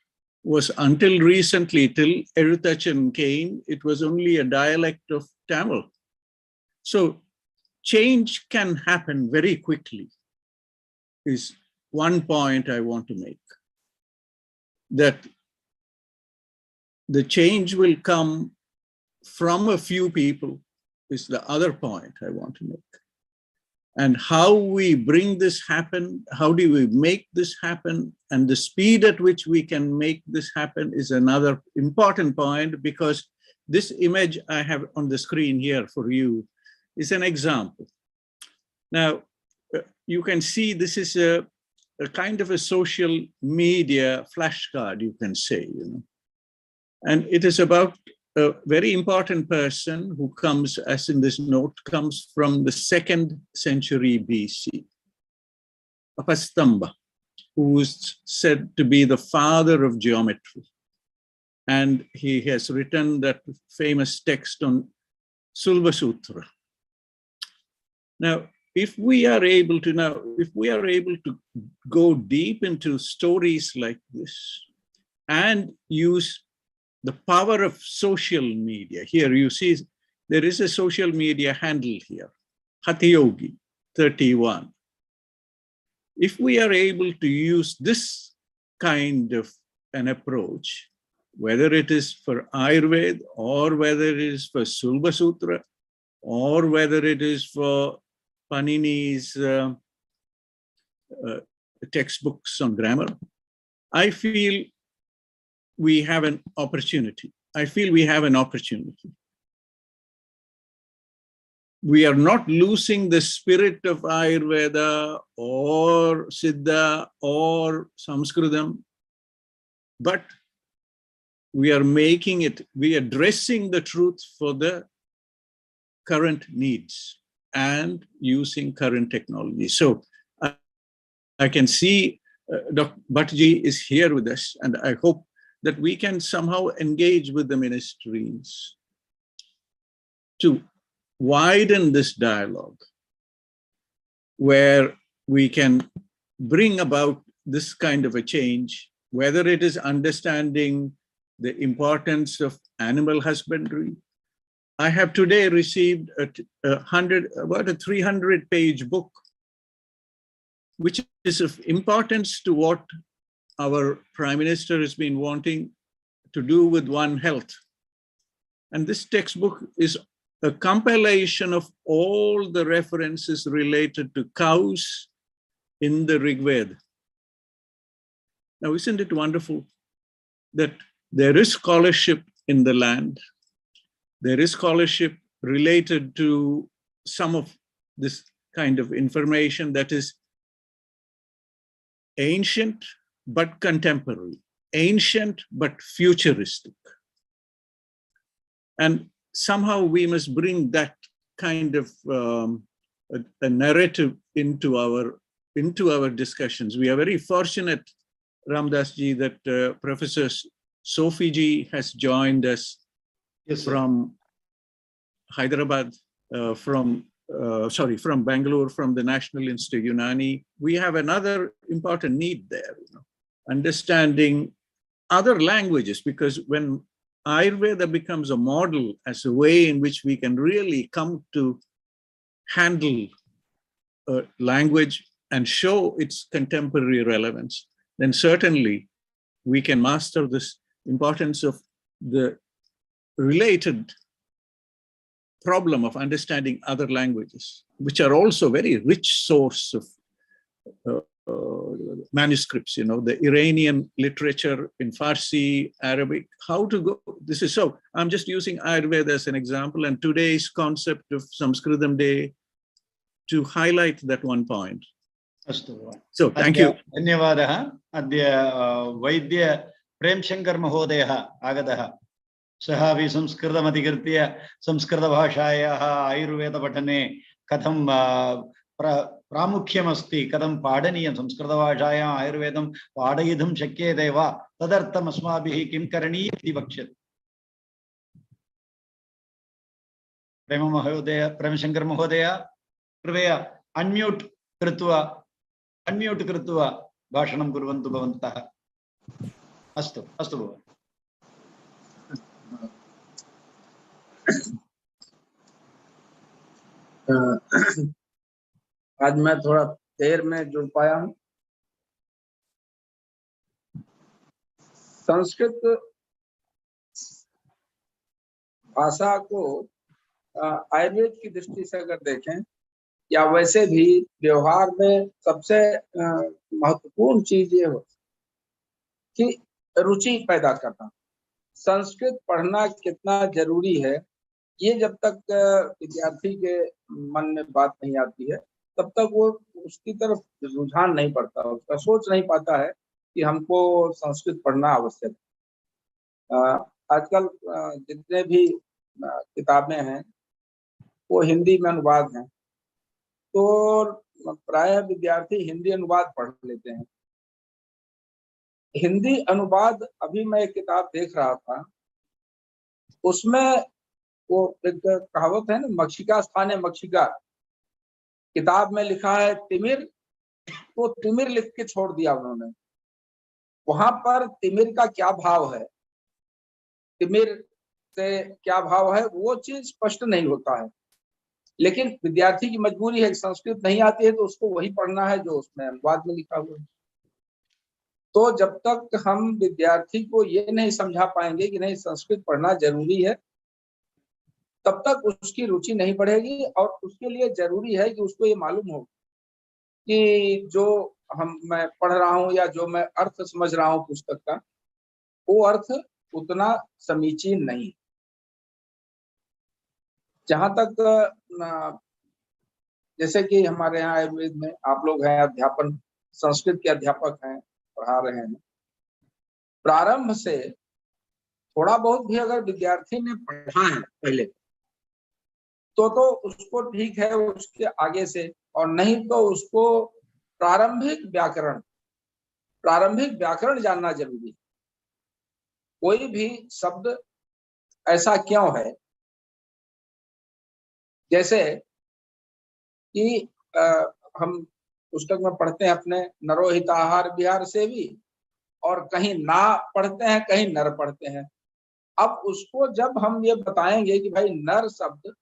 was until recently, till Erutachan came, it was only a dialect of Tamil. So change can happen very quickly, is one point I want to make. That the change will come from a few people is the other point I want to make. And how we bring this happen, how do we make this happen, and the speed at which we can make this happen is another important point, because this image I have on the screen here for you is an example. Now, you can see this is a kind of a social media flashcard, you can say, you know. And it is about a very important person who comes, as in this note, comes from the 2nd century BC. Apastamba, who is said to be the father of geometry. And he has written that famous text on Sulba Sutra. Now, if we are able to go deep into stories like this and use the power of social media. Here you see there is a social media handle here, Hatyogi 31. If we are able to use this kind of an approach, whether it is for Ayurved or whether it is for Sulba Sutra or whether it is for Panini's textbooks on grammar, I feel we have an opportunity. I feel we have an opportunity. We are not losing the spirit of Ayurveda or Siddha or Sanskritam, but we are making it, we are addressing the truth for the current needs and using current technology. So I can see Dr. Bhattji is here with us, and I hope that we can somehow engage with the ministries to widen this dialogue, where we can bring about this kind of a change, whether it is understanding the importance of animal husbandry. I have today received about a 300-page book, which is of importance to what our Prime Minister has been wanting to do with One Health. And this textbook is a compilation of all the references related to cows in the Rig Veda. Now, isn't it wonderful that there is scholarship in the land? There is scholarship related to some of this kind of information that is ancient but contemporary, ancient but futuristic. And somehow we must bring that kind of a narrative into our discussions. We are very fortunate, Ramdas ji, that Professor Sophie ji has joined us. Yes, from Hyderabad, from Bangalore, from the National Institute Unani. We have another important need there, understanding other languages, because when Ayurveda becomes a model as a way in which we can really come to handle language and show its contemporary relevance, then certainly we can master this importance of the related problem of understanding other languages, which are also very rich source of manuscripts, the Iranian literature in Farsi, Arabic, how to go. This is so, I'm just using Ayurveda as an example, and today's concept of Sanskritam Day to highlight that one point. So, thank you. Dhanyavadah. Adya Vaidya Premchandra Mahodaya Agadaha. Sahavi Samskritamadigartya Samskritabhashayaha Ayurveda Patane Katham Pramukhyamasti Katham Padaniyam Samskritabhashayam Ayurvedam Padayidham Shakyete va Tadartham Asmabihi Kim Karaniyam iti Vakshyate. Prema Mahodaya, Premchandra Mahodaya, Kripaya unmute Kritva Bhashanam Kurvantu Bhavantaha. Astu Bhava. आज मैं थोड़ा देर में जुड़ पाया हूँ। संस्कृत भाषा को आयुर्वेद की दृष्टि से अगर देखें, या वैसे भी व्यवहार में सबसे महत्वपूर्ण चीज ये हो कि रुचि पैदा करना। संस्कृत पढ़ना कितना जरूरी है, ये जब तक विद्यार्थी के मन में बात नहीं आती है, तब तक वो उसकी तरफ रुझान नहीं पड़ता, उसका सोच नहीं पाता है कि हमको संस्कृत पढ़ना आवश्यक है। आजकल जितने भी किताबें हैं वो हिंदी में अनुवाद हैं, तो प्रायः विद्यार्थी हिंदी अनुवाद पढ़ लेते हैं। हिंदी अनुवाद, अभी मैं एक किताब देख रहा था, उसमें वो एक कहावत है ना, मक्षिका स्थाने मक्षिका, किताब में लिखा है तिमिर, तो तिमिर लिख के छोड़ दिया उन्होंने। वहां पर तिमिर का क्या भाव है, तिमिर से क्या भाव है, वो चीज स्पष्ट नहीं होता है। लेकिन विद्यार्थी की मजबूरी है, संस्कृत नहीं आती है तो उसको वही पढ़ना है जो उसमें अनुवाद में लिखा हुआ है। तो जब तक हम विद्यार्थी को ये नहीं समझा पाएंगे कि नहीं संस्कृत पढ़ना जरूरी है, तब तक उसकी रुचि नहीं बढ़ेगी। और उसके लिए जरूरी है कि उसको ये मालूम हो कि जो मैं पढ़ रहा हूँ या जो मैं अर्थ समझ रहा हूँ पुस्तक का, वो अर्थ उतना समीचीन नहीं। जहां तक जैसे कि हमारे यहाँ आयुर्वेद में आप लोग हैं, अध्यापन संस्कृत के अध्यापक हैं, पढ़ा रहे हैं, प्रारंभ से थोड़ा बहुत भी अगर विद्यार्थी ने पढ़ा है पहले तो उसको ठीक है उसके आगे से, और नहीं तो उसको प्रारंभिक व्याकरण जानना जरूरी है। कोई भी शब्द ऐसा क्यों है, जैसे कि हम पुस्तक में पढ़ते हैं अपने नरोहिताहार विहार से भी, और कहीं ना पढ़ते हैं, कहीं नर पढ़ते हैं। अब उसको जब हम ये बताएंगे कि भाई नर शब्द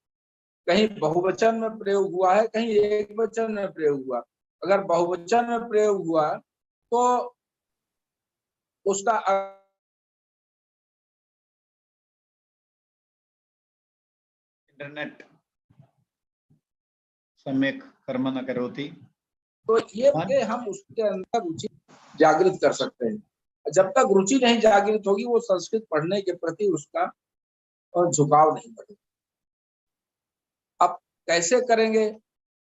कहीं बहुवचन में प्रयोग हुआ है, कहीं एक वचन में प्रयोग हुआ, अगर बहुवचन में प्रयोग हुआ तो उसका इंटरनेट सम्यक कर्म न करोति, तो ये हम उसके अंदर रुचि जागृत कर सकते हैं। जब तक रुचि नहीं जागृत होगी, वो संस्कृत पढ़ने के प्रति उसका झुकाव नहीं बढ़ेगा। अब कैसे करेंगे,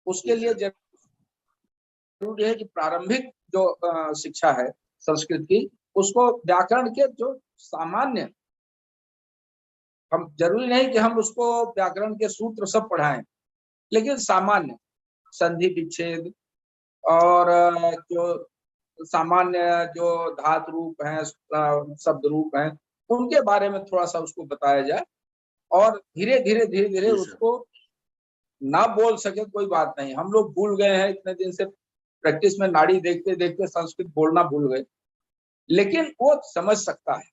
उसके लिए जरूरी है कि प्रारंभिक जो शिक्षा है संस्कृत की, उसको व्याकरण के जो सामान्य, हम जरूरी नहीं कि हम उसको व्याकरण के सूत्र सब पढ़ाएं, लेकिन सामान्य संधि विच्छेद और जो सामान्य जो धातु रूप हैं, शब्द रूप हैं, उनके बारे में थोड़ा सा उसको बताया जाए। और धीरे धीरे उसको ना बोल सके कोई बात नहीं, हम लोग भूल गए हैं इतने दिन से प्रैक्टिस में नाड़ी देखते देखते संस्कृत बोलना भूल गए, लेकिन वो समझ सकता है।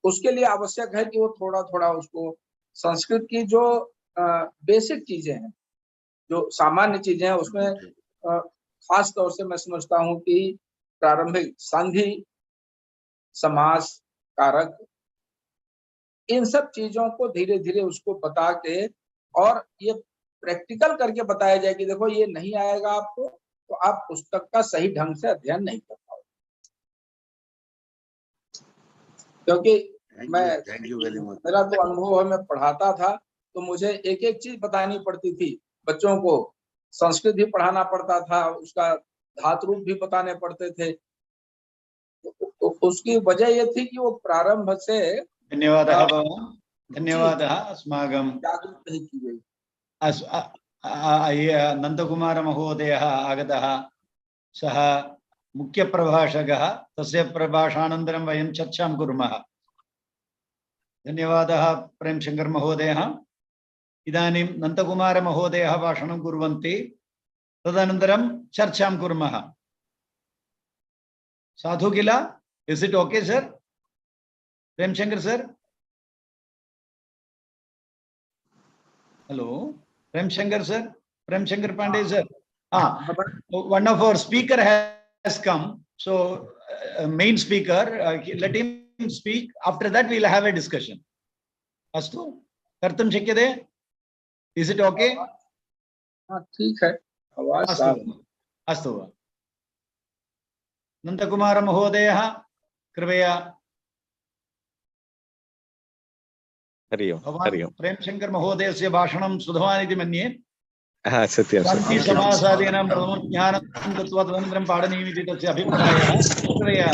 उसके लिए आवश्यक है कि वो थोड़ा थोड़ा उसको संस्कृत की जो बेसिक चीजें हैं, जो सामान्य चीजें हैं, उसमें खास तौर से मैं समझता हूँ कि प्रारंभिक संधि, समास, कारक, इन सब चीजों को धीरे धीरे उसको बता के, और ये प्रैक्टिकल करके बताया जाए कि देखो ये नहीं आएगा आपको तो आप पुस्तक का सही ढंग से अध्ययन नहीं कर पाओगे। क्योंकि मेरा तो अनुभव है, मैं पढ़ाता था तो मुझे एक एक चीज बतानी पड़ती थी। बच्चों को संस्कृत भी पढ़ाना पड़ता था, उसका धातु रूप भी बताने पड़ते थे। तो उसकी वजह ये थी कि वो प्रारंभ से धन्यवादः अस्माकं जागरूक नहीं की गई। नंदकुमार महोदयः आगतः, सः मुख्यप्रभाषकः, तस्य प्रभाषणानन्तरं वयं चर्चां कुर्मः। धन्यवादः प्रेमशंकर महोदयः। इदानीं नंदकुमार महोदयः भाषणं कुर्वन्ति, तदनन्तरं चर्चां कुर्मः। साधु किल? Is it okay sir? Premshankar sir? Hello Premchandra sir, Premchandra Pandey sir. One of our speaker has come, so main speaker, let him speak. After that, we'll have a discussion. Astu, kartum shakyate? Is it okay? ठीक है, अस्तु अस्तु। नंदकुमार महोदयः कृपया। हरि ओम्। प्रेमशंकर महोदयस्य भाषणं सुधवान् इति मन्ये। सत्यं शान्ति समासादीनां प्रथमं ज्ञानं दत्त्वा तदनन्तरं पाठनीयम् इति तस्य अभिप्रायः। कृपया।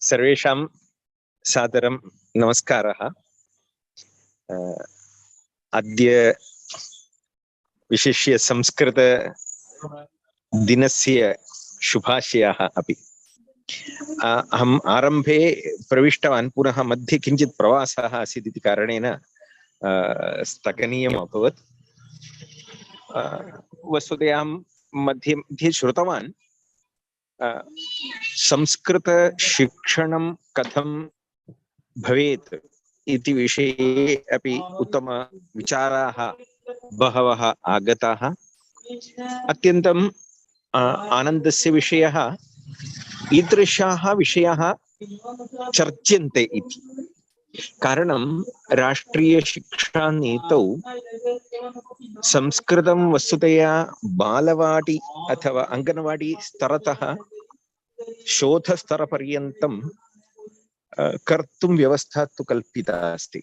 सर्वेषां सादरं नमस्कारः। अद्य विशिष्य संस्कृत दिनस्य शुभाशयाः अपि। अहम् आरम्भे प्रविष्टवान्, पुनः मध्ये किञ्चित् प्रवासः आसीत् इति कारणेन स्थगनीयम् अभवत्। वस्तुतः अहं मध्ये मध्ये श्रुतवान् संस्कृतशिक्षणं कथं भवेत् इति विषये अपि उत्तमविचाराः बहवः आगताः। अत्यन्तम् आनन्दस्य विषयः ईदृशाः विषयाः चर्च्यन्ते इति। कारणं राष्ट्रीयशिक्षानीतौ संस्कृतं वस्तुतया बालवाडी अथवा अंगनवाडी स्तरतः शोधस्तरपर्यन्तं कर्तुं व्यवस्था तु कल्पिता अस्ति,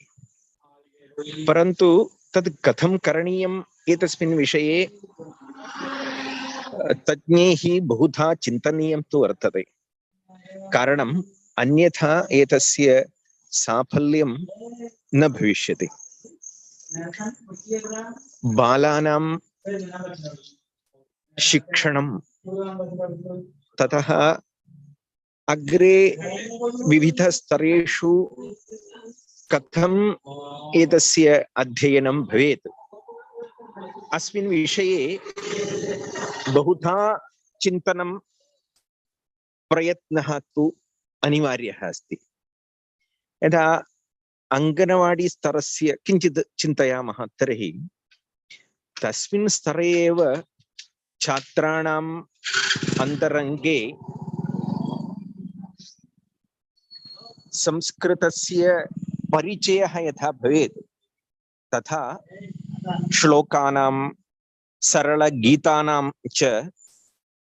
परन्तु तद् कथं करणीयम् एतस्मिन् विषये तज्ञैः बहुधा चिन्तनीयं तु वर्तते। कारणम् अन्यथा एतस्य साफल्यं न भविष्यति। बालानां शिक्षणं ततः अग्रे विविधस्तरेषु कथम् एतस्य अध्ययनं भवेत् अस्मिन् विषये बहुधा चिन्तनं प्रयत्नः तु अनिवार्यः अस्ति। यदा अंगनवाड़ी स्तरस्य किंचित् चिन्तयामः तर्हि तस्मिन् स्तरे एव छात्राणाम् अन्तरङ्गे संस्कृतस्य परिचयः यथा भवेत् तथा श्लोकानां सरलगीतानां च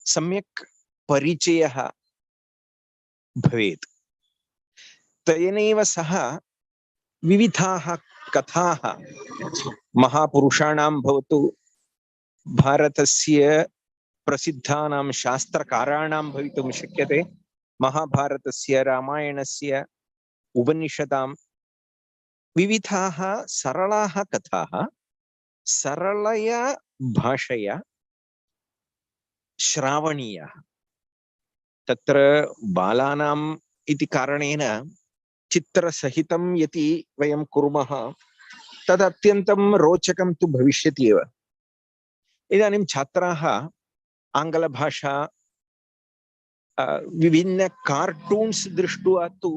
सम्यक् परिचयः भवेत्। तेनैव सह विविधाः कथाः महापुरुषाणां भवतु भारतस्य प्रसिद्धानां शास्त्रकाराणां भवितुं शक्यते, महाभारतस्य रामायणस्य उपनिषदां विविधाः सरलाः कथाः सरलया भाषया श्रावणीयाः। तत्र बालानाम् इति कारणेन चित्रसहितं यदि वयं कुर्मः तदत्यन्तं रोचकं तु भविष्यति एव। इदानीं छात्राः आङ्ग्लभाषा विभिन्न कार्टून्स् दृष्ट्वा तु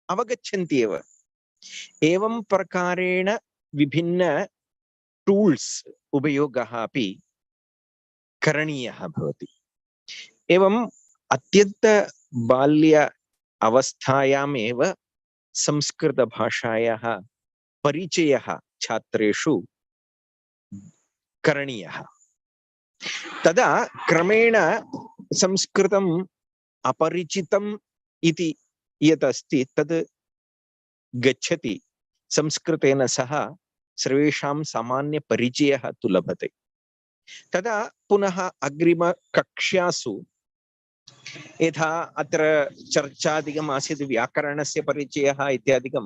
अवगच्छन्ति एव। एवं प्रकारेण विभिन्न टूल्स् उपयोगः अपि करणीयः भवति। एवम् अत्यन्त बाल्य अवस्थायामेव संस्कृतभाषायाः परिचयः छात्रेषु करणीयः। तदा क्रमेण संस्कृतम् अपरिचितम् इति यत् अस्ति तद् गच्छति। संस्कृतेन सह सर्वेषां सामान्यपरिचयः तु लभते। तदा पुनः अग्रिमकक्ष्यासु यथा अत्र चर्चादिकम् आसीत् व्याकरणस्य परिचयः इत्यादिकं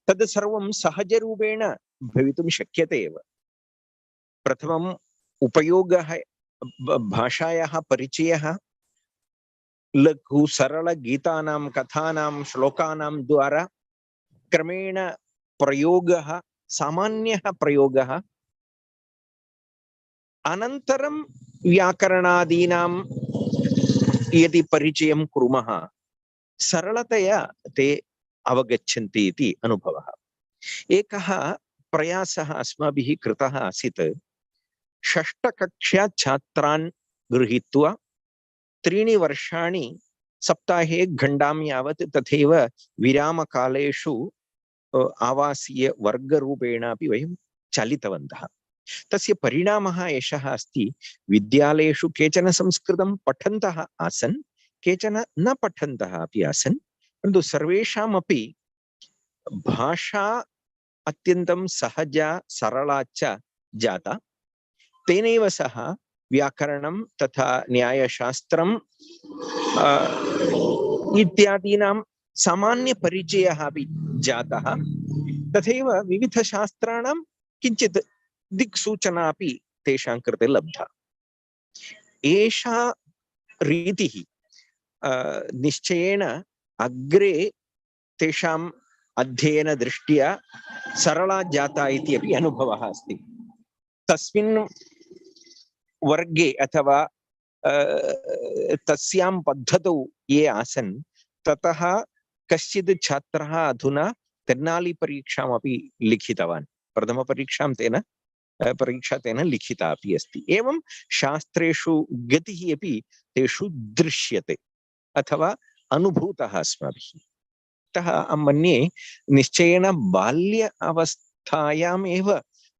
तद् सर्वं सहजरूपेण भवितुं शक्यते एव। प्रथमम् उपयोगः भाषायाः परिचयः लघु सरलगीतानां कथानां श्लोकानां द्वारा क्रमेण प्रयोगः सामान्यः प्रयोगः अनन्तरं व्याकरणादीनां यदि परिचयं कुर्मः सरलतया ते अवगच्छन्ति इति अनुभवः। एकः प्रयासः अस्माभिः कृतः आसीत्। षष्ठकक्षा छात्रान् गृहीत्वा 3 वर्षाणि सप्ताहे घण्टां यावत् तथैव विरामकालेषु आवासीय वर्गरूपेण अपि वयं चालितवन्तः। तस्य परिणामः एषः अस्ति। विद्यालयेषु केचन संस्कृतं पठन्तः आसन्, केचन न पठन्तः अपि आसन्, परन्तु सर्वेषामपि भाषा अत्यन्तं सहजा सरला च जाता। तेनैव सह व्याकरणं तथा न्यायशास्त्रम् इत्यादीनां सामान्यपरिचयः अपि जातः। तथैव विविधशास्त्राणां किञ्चित् दिक्सूचना अपि तेषां कृते लब्धा। एषा रीतिः निश्चयेन अग्रे तेषाम् अध्ययनदृष्ट्या सरला जाता इति अपि अनुभवः अस्ति। तस्मिन् वर्गे अथवा तस्यां पद्धतौ ये आसन् ततः कश्चित् छात्रः अधुना तेन्नालीपरीक्षामपि लिखितवान्। प्रथमपरीक्षां परीक्षा तेन लिखिता अपि अस्ति। एवं शास्त्रेषु गतिः अपि तेषु दृश्यते अथवा अनुभूतः अस्माभिः। अतः अहं मन्ये निश्चयेन बाल्य अवस्थायामेव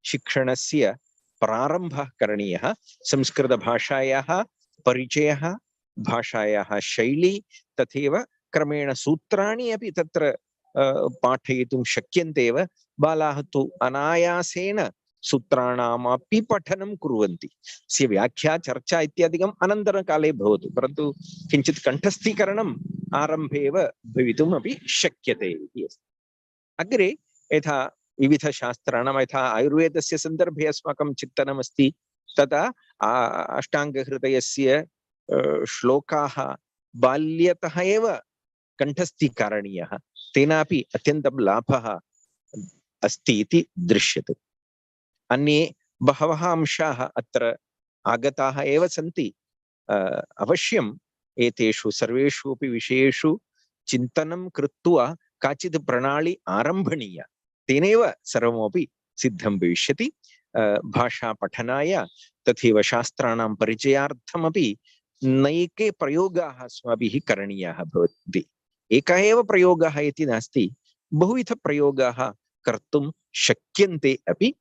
शिक्षणस्य प्रारम्भः करणीयः। संस्कृतभाषायाः परिचयः, भाषायाः शैली तथैव क्रमेण सूत्राणि अपि तत्र पाठयितुं शक्यन्ते एव। बालाः तु अनायासेन सूत्राणामपि पठनं कुर्वन्ति। स्य व्याख्या चर्चा इत्यादिकम् अनन्तरकाले भवतु, परन्तु किञ्चित् कण्ठस्थीकरणम् आरम्भे एव भवितुमपि शक्यते इति अस्ति। अग्रे यथा विविधशास्त्राणां यथा आयुर्वेदस्य सन्दर्भे अस्माकं चिन्तनमस्ति तथा अष्टाङ्गहृदयस्य श्लोकाः बाल्यतः एव कण्ठस्थीकरणीयः तेनापि अत्यन्तं लाभः अस्ति इति दृश्यते। अन्ये बहवः अंशाः अत्र आगताः एव सन्ति। अवश्यम् एतेषु सर्वेषु अपि विषयेषु चिन्तनं कृत्वा काचित् प्रणाली आरम्भणीया तेनैव सर्वमपि सिद्धं भविष्यति। भाषा पठनाय तथैव शास्त्राणां परिचयार्थमपि नैके प्रयोगाः अस्माभिः करणीयाः भवन्ति। एकः एव प्रयोगः इति नास्ति, बहुविधप्रयोगाः कर्तुं शक्यन्ते अपि।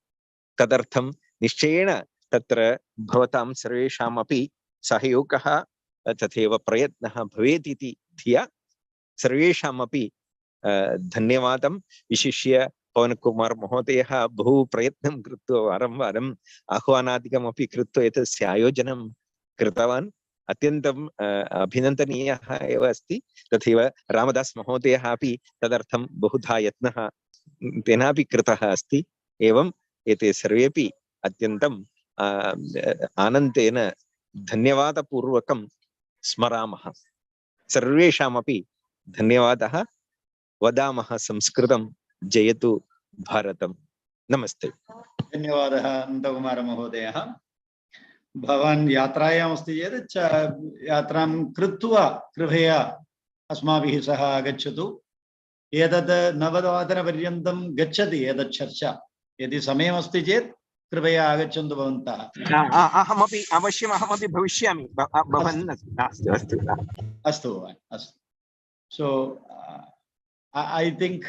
तदर्थं निश्चयेन तत्र भवतां सर्वेषामपि सहयोगः तथैव प्रयत्नः भवेत् इति धिया सर्वेषामपि धन्यवादं। विशिष्य पवनकुमार महोदयः बहु प्रयत्नं कृत्वा वारं वारम् आह्वानादिकमपि कृत्वा एतस्य आयोजनं कृतवान्। अत्यन्तम् अभिनन्दनीयः एव अस्ति। तथैव रामदास महोदयः अपि तदर्थं बहुधा यत्नः तेनापि कृतः अस्ति। एवम् एते सर्वेपि अत्यन्तम् आनन्देन धन्यवादपूर्वकं स्मरामः। सर्वेषामपि धन्यवादः। वदामः संस्कृतं जयतु भारतम्। नमस्ते। धन्यवादः नन्दकुमार महोदयः। भवान् यात्रायाम् अस्ति चेत् यात्रां कृत्वा कृपया अस्माभिः सह आगच्छतु। एतत् 9:00 गच्छति एतत् चर्चा। यदि समयमस्ति चेत् कृपया आगच्छन्तु भवन्तः। अहमपि अवश्यम् अहमपि भविष्यामि। अस्तु अस्तु। So I think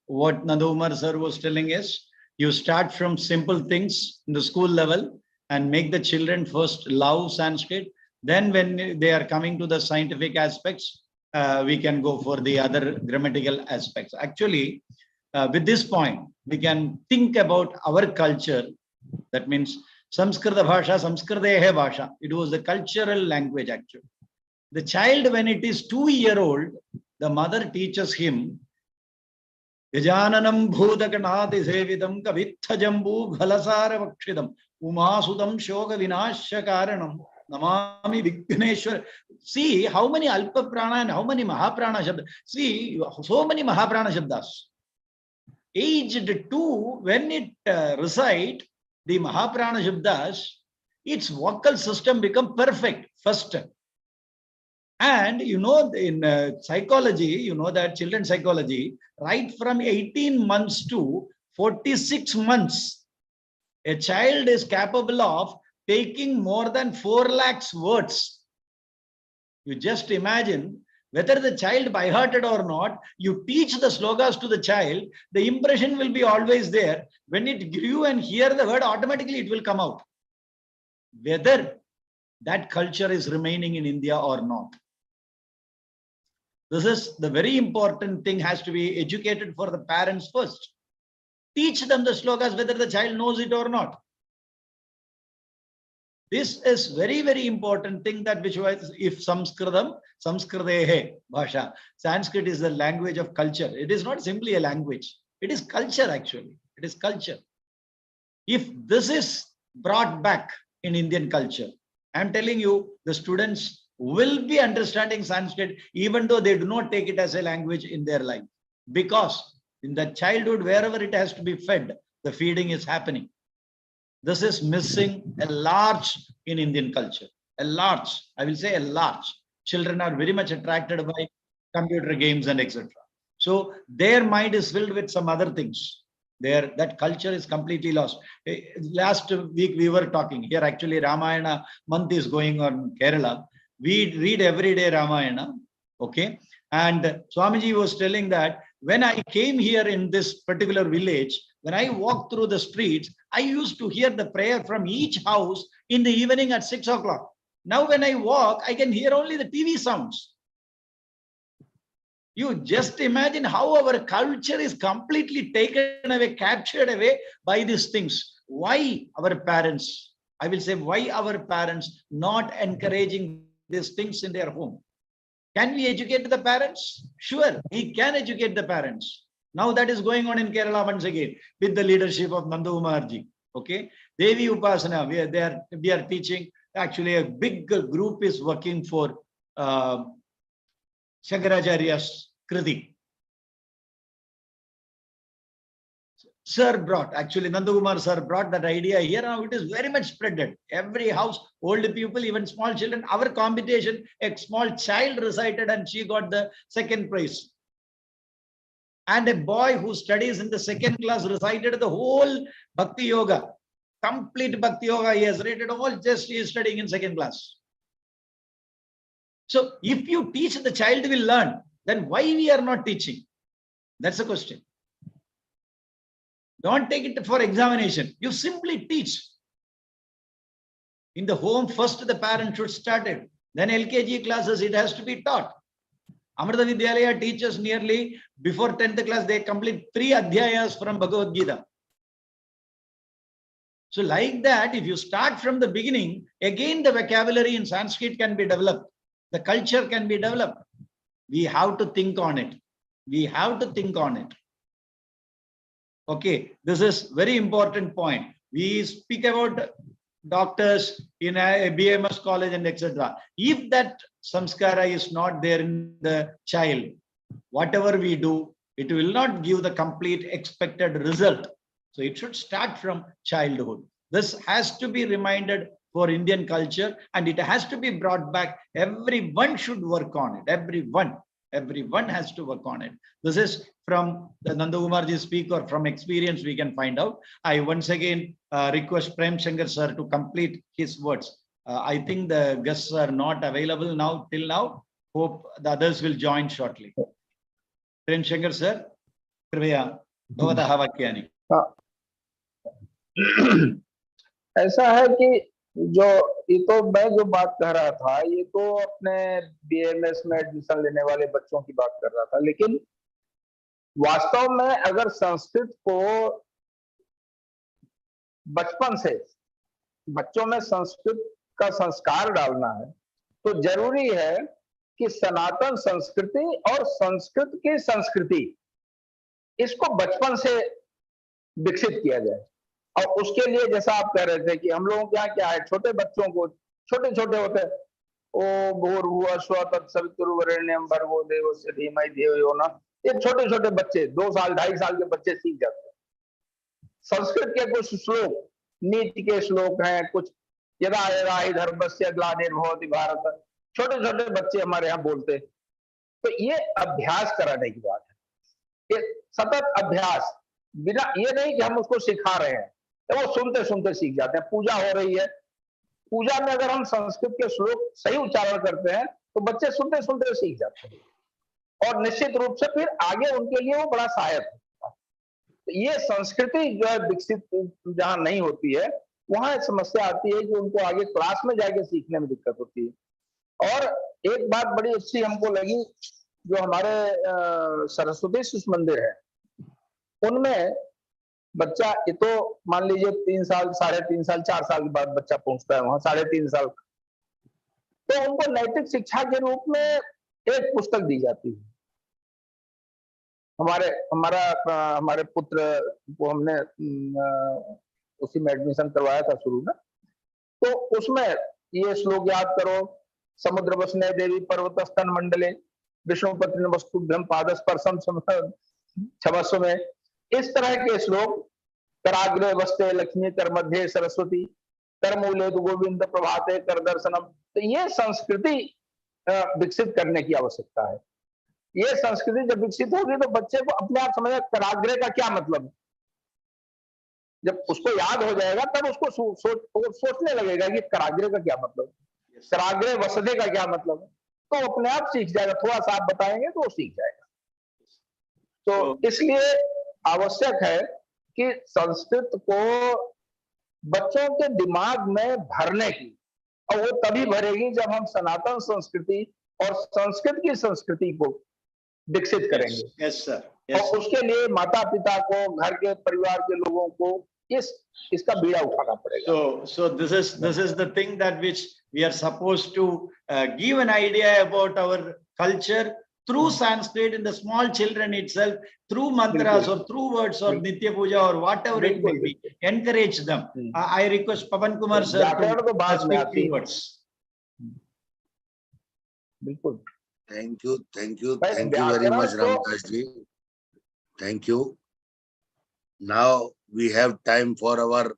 what Nandakumar sir was telling is, you start from simple things in the school level and make the children first love Sanskrit. Then when they are coming to the scientific aspects, we can go for the other grammatical aspects. Actually, with this point, we can think about our culture. That means Samskrita Bhasha, Samskridehe Bhasha. It was the cultural language actually. The child, when it is 2-year-old, the mother teaches him Gajananam Bhudakanati Sevidam Kavithajambu Ghalasara Vakshidam Umasudam Shoga Vinashakaranam Namami Vighneshwar. See how many Alpa Prana and how many Mahaprana Shabdas. See, so many Mahaprana Shabdas. Aged 2, when it recite the Mahaprana Shabdas, its vocal system become perfect first. And you know, in psychology, you know that children's psychology, right from 18 months to 46 months, a child is capable of taking more than 4 lakhs words. You just imagine, whether the child by hearted or not, you teach the slogas to the child, the impression will be always there. When it grew and hear the word, automatically it will come out. Whether that culture is remaining in India or not. This is the very important thing, has to be educated for the parents first. Teach them the slokas whether the child knows it or not. This is very, very important thing, that which was, if Samskritam, Samskridehe Bhasha. Sanskrit is the language of culture. It is not simply a language. It is culture actually. It is culture. If this is brought back in Indian culture, I am telling you, the students will be understanding Sanskrit even though they do not take it as a language in their life. Because in the childhood, wherever it has to be fed, the feeding is happening. This is missing a large in Indian culture. A large, I will say a large. Children are very much attracted by computer games and etc. So their mind is filled with some other things. That culture is completely lost. Last week we were talking here, actually Ramayana month is going on Kerala. We read every day Ramayana, okay? And Swamiji was telling that when I came here in this particular village, when I walked through the streets, I used to hear the prayer from each house in the evening at 6 o'clock. Now when I walk, I can hear only the TV sounds. You just imagine how our culture is completely taken away, captured away by these things. Why our parents, I will say, why our parents not encouraging these things in their home? Can we educate the parents? Sure, we can educate the parents. Now that is going on in Kerala once again with the leadership of Nandakumar ji. Okay, Devi Upasana, we are teaching. Actually, a big group is working for Shankaracharya's Kriti. Sir brought, actually Nandakumar sir brought that idea here. Now it is very much spreaded. Every house, old people, even small children. Our competition, a small child recited and she got the second prize. And a boy who studies in the second class recited the whole Bhakti Yoga. Complete Bhakti Yoga he has rated all, just he is studying in second class. So if you teach, the child will learn. Then why we are not teaching? That's the question. Don't take it for examination. You simply teach. In the home, first the parent should start it. Then LKG classes, it has to be taught. Amrita Vidyalaya teaches nearly before 10th class, they complete 3 adhyayas from Bhagavad Gita. So like that, if you start from the beginning, again the vocabulary in Sanskrit can be developed. The culture can be developed. We have to think on it. We have to think on it. Okay, this is very important point. We speak about doctors in a BMS college and etc. If that samskara is not there in the child, whatever we do, it will not give the complete expected result. So it should start from childhood. This has to be reminded for Indian culture, and it has to be brought back. Everyone should work on it. Everyone has to work on it. This is from the Nandakumarji speak, or from experience we can find out. I once again request Premchandra sir to complete his words. I think the guests are not available now till now. Hope the others will join shortly. Premchandra sir, कृपया भवतः वाक्यानि. ऐसा है कि जो ये तो मैं जो बात कह रहा था, ये तो अपने बीएमएस में एडमिशन लेने वाले बच्चों की बात कर रहा था, लेकिन वास्तव में अगर संस्कृत को बचपन से बच्चों में संस्कृत का संस्कार डालना है, तो जरूरी है कि सनातन संस्कृति और संस्कृत की संस्कृति, इसको बचपन से विकसित किया जाए। और उसके लिए जैसा आप कह रहे थे कि हम लोगों के यहाँ क्या है, छोटे बच्चों को, छोटे छोटे होते हैं, ओ भूर्भुवः स्वः तत्सवितुर्वरेण्यं भर्गो देवस्य धीमहि धियो यो नः, ये छोटे छोटे बच्चे 2 साल 2.5 साल के बच्चे सीख जाते हैं। संस्कृत के कुछ श्लोक, नीति के श्लोक हैं, कुछ यदा यदा हि धर्मस्य ग्लानिर्भवति भारत, छोटे छोटे बच्चे हमारे यहाँ बोलते। तो ये अभ्यास कराने की बात है, ये सतत अभ्यास, बिना ये नहीं कि हम उसको सिखा रहे हैं, तो वो सुनते सुनते सीख जाते हैं। पूजा हो रही है, पूजा में अगर हम संस्कृत के श्लोक सही उच्चारण करते हैं तो बच्चे सुनते सुनते सीख जाते हैं, और निश्चित रूप से फिर आगे उनके लिए वो बड़ा सहायक है। तो ये संस्कृति जो है विकसित जहां नहीं होती है, वहां समस्या आती है कि उनको आगे क्लास में जाके सीखने में दिक्कत होती है। और एक बात बड़ी अच्छी हमको लगी, जो हमारे सरस्वती शिशु मंदिर है, उनमें बच्चा, ये तो मान लीजिए 3 साल, 3.5 साल, 4 साल के बाद बच्चा पहुंचता है वहां, 3.5 साल, तो उनको नैतिक शिक्षा के रूप में एक पुस्तक दी जाती है। हमारे पुत्र को हमने उसी में एडमिशन करवाया था शुरू में, तो उसमें ये श्लोक याद करो, समुद्र वसने देवी पर्वत स्तन मंडले विष्णुपति नमस्तुभ्यं पादस्पर्शम क्षमस्व में, इस तरह के श्लोक, कराग्रे वस्ते लक्ष्मी कर मध्य सरस्वती कर मूले तो गोविंद प्रभाते कर दर्शनम। तो ये संस्कृति विकसित करने की आवश्यकता है। ये संस्कृति जब विकसित होगी तो बच्चे को अपने आप समझ, कराग्रे का क्या मतलब है, जब उसको याद हो जाएगा तब उसको सोचने लगेगा कि कराग्रे का क्या मतलब है, कराग्रे वसते का क्या मतलब है, तो अपने आप सीख जाएगा। थोड़ा सा आप बताएंगे तो वो सीख जाएगा। तो इसलिए आवश्यक है कि संस्कृत को बच्चों के दिमाग में भरने की, और वो तभी भरेगी जब हम सनातन संस्कृति और संस्कृत की संस्कृति को विकसित करेंगे। Yes sir. और उसके लिए माता पिता को, घर के परिवार के लोगों को इसका बीड़ा उठाना पड़ेगा। So this is the thing that which we are supposed to give an idea about our culture, through Sanskrit in the small children itself, through mantras or through words or Nitya Puja or whatever it may be, encourage them. I request Pavan Kumar sir to speak few words. Thank you very much, Ramdas ji. Thank you. Now we have time for our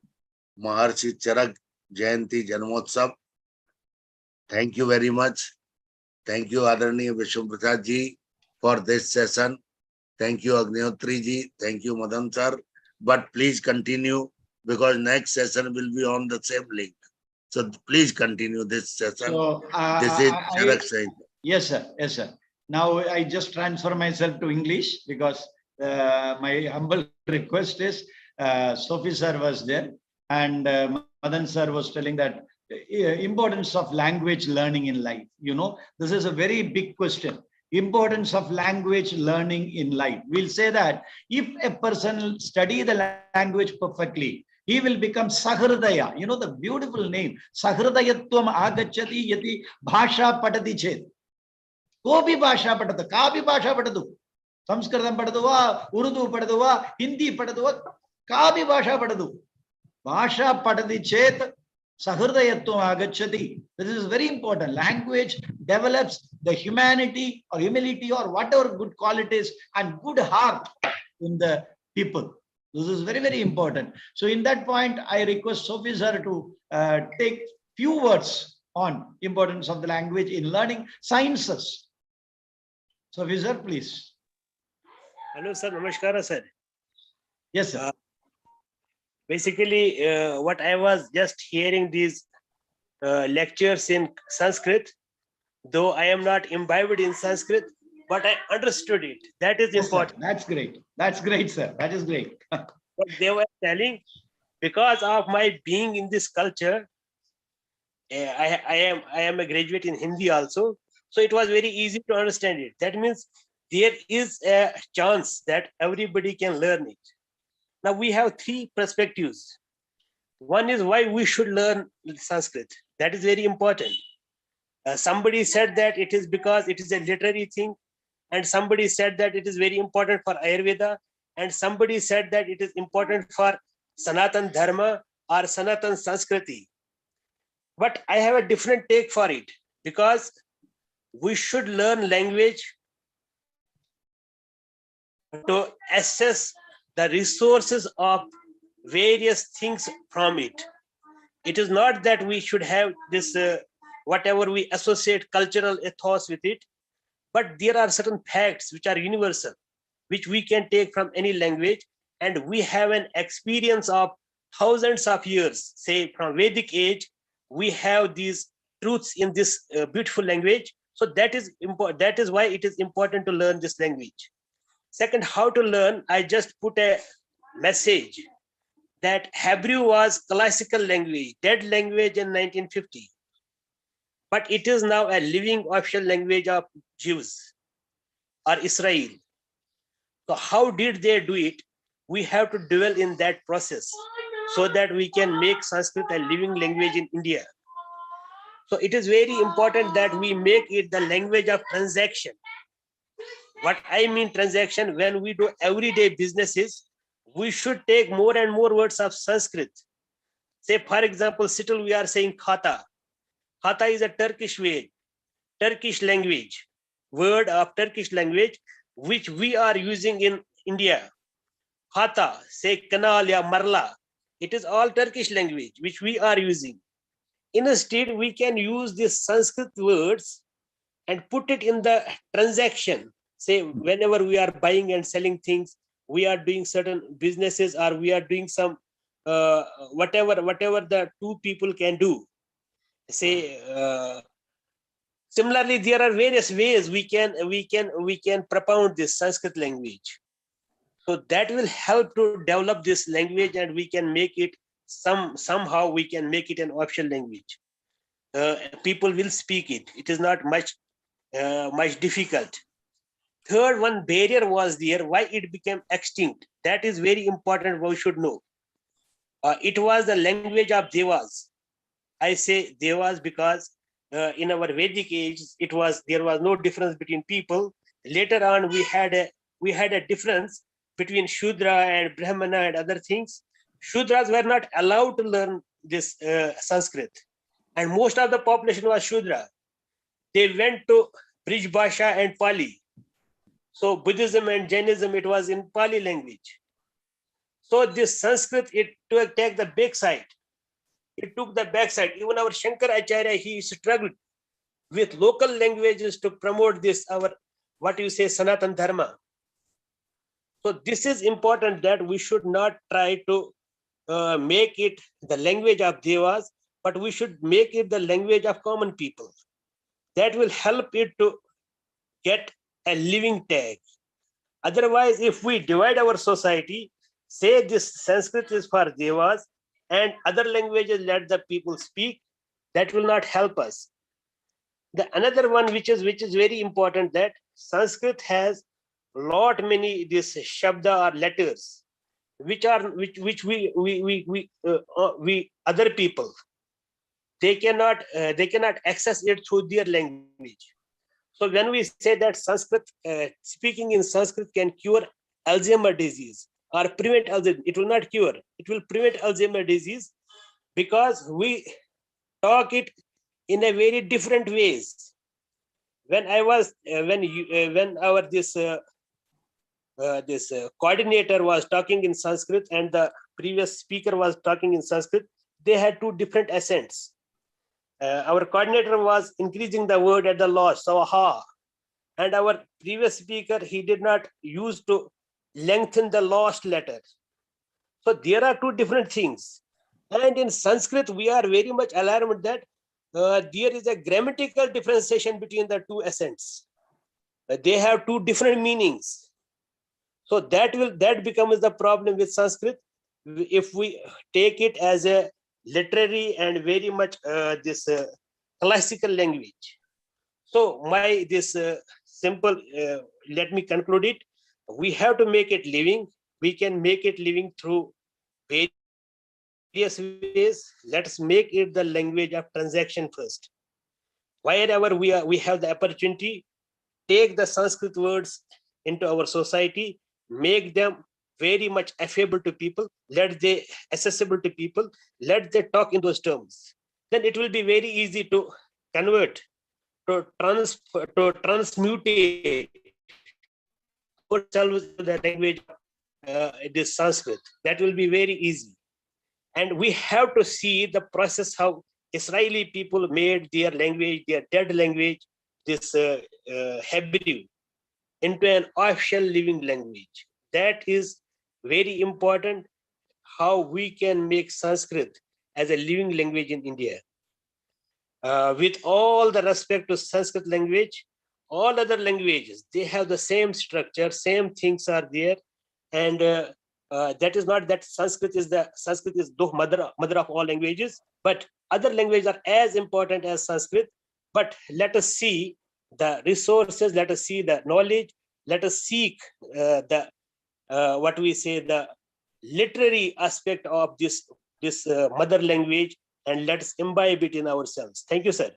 Maharshi Charak Jayanti Janmotsav. Thank you very much. Thank you, Adarniya Vishwa Prasad ji, for this session. Thank you, Agnihotri ji. Thank you, Madan sir. But please continue, because next session will be on the same link. So please continue this session. So, this is Charak Sahib. Yes, sir. Yes, sir. Now I just transfer myself to English, because my humble request is Sophie sir was there, and Madan sir was telling that importance of language learning in life. You know, this is a very big question. Importance of language learning in life. We'll say that if a person study the language perfectly, he will become Sahridaya. You know the beautiful name, Sahridayatvam agacchati yati bhasha patati chet. Ko bhi bhasha patadu, ka bhi bhasha patadu. Sanskritam padaduva, Urdu padaduva, Hindi padaduva, ka bhi bhasha padadu. Bhasha padadi chet Sahridayatvam agacchati. This is very important. Language develops the humanity or humility or whatever good qualities and good heart in the people. This is very, very important. So in that point, I request Sophie sir to take few words on importance of the language in learning sciences. Sophie sir, please. Hello sir, namaskara sir. Yes sir. Basically, what I was just hearing these lectures in Sanskrit, though I am not imbibed in Sanskrit, but I understood it. That is important. Sir. That's great. That's great, sir. That is great. But they were telling, because of my being in this culture, I am a graduate in Hindi also, so it was very easy to understand it. That means there is a chance that everybody can learn it. Now we have three perspectives. One is why we should learn Sanskrit. That is very important. Somebody said that it is because it is a literary thing, and somebody said that it is very important for Ayurveda, and somebody said that it is important for Sanatan Dharma or Sanatan Sanskriti. But I have a different take for it, because we should learn language to assess the resources of various things from it. It is not that we should have this, whatever we associate cultural ethos with it, but there are certain facts which are universal, which we can take from any language, and we have an experience of thousands of years, say from Vedic age, we have these truths in this beautiful language. So that is important. That is why it is important to learn this language. Second, how to learn, I just put a message that Hebrew was classical language, dead language in 1950. But it is now a living official language of Jews or Israel. So how did they do it? We have to dwell in that process so that we can make Sanskrit a living language in India. So it is very important that we make it the language of transaction. What I mean transaction, when we do everyday businesses, we should take more and more words of Sanskrit. Say, for example, still we are saying khata. Khata is a Turkish word, Turkish language, word of Turkish language, which we are using in India. Khata, say canal ya marla. It is all Turkish language, which we are using. Instead, we can use these Sanskrit words and put it in the transaction. Say, whenever we are buying and selling things, we are doing certain businesses, or we are doing some whatever the two people can do. Say, similarly, there are various ways we can propound this Sanskrit language. So that will help to develop this language, and we can make it somehow we can make it an official language. People will speak it. It is not much difficult. Third, one barrier was there, why it became extinct. That is very important, we should know. It was the language of Devas. I say Devas because in our Vedic age, there was no difference between people. later on we had a difference between Shudra and Brahmana and other things. Shudras were not allowed to learn this Sanskrit, and most of the population was Shudra. They went to Brij Bhasha and Pali. So Buddhism and Jainism, it was in Pali language. So this Sanskrit, it took the backside. It took the backside. Even our Shankaracharya, he struggled with local languages to promote this, our, what you say, Sanatan Dharma. So this is important, that we should not try to make it the language of Devas, but we should make it the language of common people. That will help it to get a living tag. Otherwise, if we divide our society, say this Sanskrit is for Devas and other languages let the people speak, that will not help us. The another one which is very important, that Sanskrit has lot many this shabda or letters which we other people, they cannot access it through their language. So when we say that Sanskrit, speaking in Sanskrit can cure Alzheimer's disease or prevent Alzheimer's, it will not cure, it will prevent Alzheimer's disease, because we talk it in a very different ways. When I was when our this coordinator was talking in Sanskrit and the previous speaker was talking in Sanskrit, they had two different accents. Our coordinator was increasing the word at the loss, so ha, and our previous speaker, he did not use to lengthen the lost letter. So there are two different things. And in Sanskrit, we are very much alarmed that there is a grammatical differentiation between the two accents. They have two different meanings. So that becomes the problem with Sanskrit if we take it as a literary and very much classical language. So my simple, let me conclude it. We have to make it living. We can make it living through various ways. Let's make it the language of transaction first. Wherever we have the opportunity, take the Sanskrit words into our society, make them very much affable to people, let they accessible to people, let they talk in those terms. Then it will be very easy to convert, to transmutate ourselves to the language this Sanskrit. That will be very easy. And we have to see the process how Israeli people made their language, their dead language, this Hebrew, into an official living language. That is very important, how we can make Sanskrit as a living language in India. With all the respect to Sanskrit language, all other languages, they have the same structure, same things are there. And that is not that Sanskrit is the mother of all languages, but other languages are as important as Sanskrit. But let us see the resources, let us see the knowledge, let us seek the literary aspect of this mother language, and let's imbibe it in ourselves. Thank you, sir.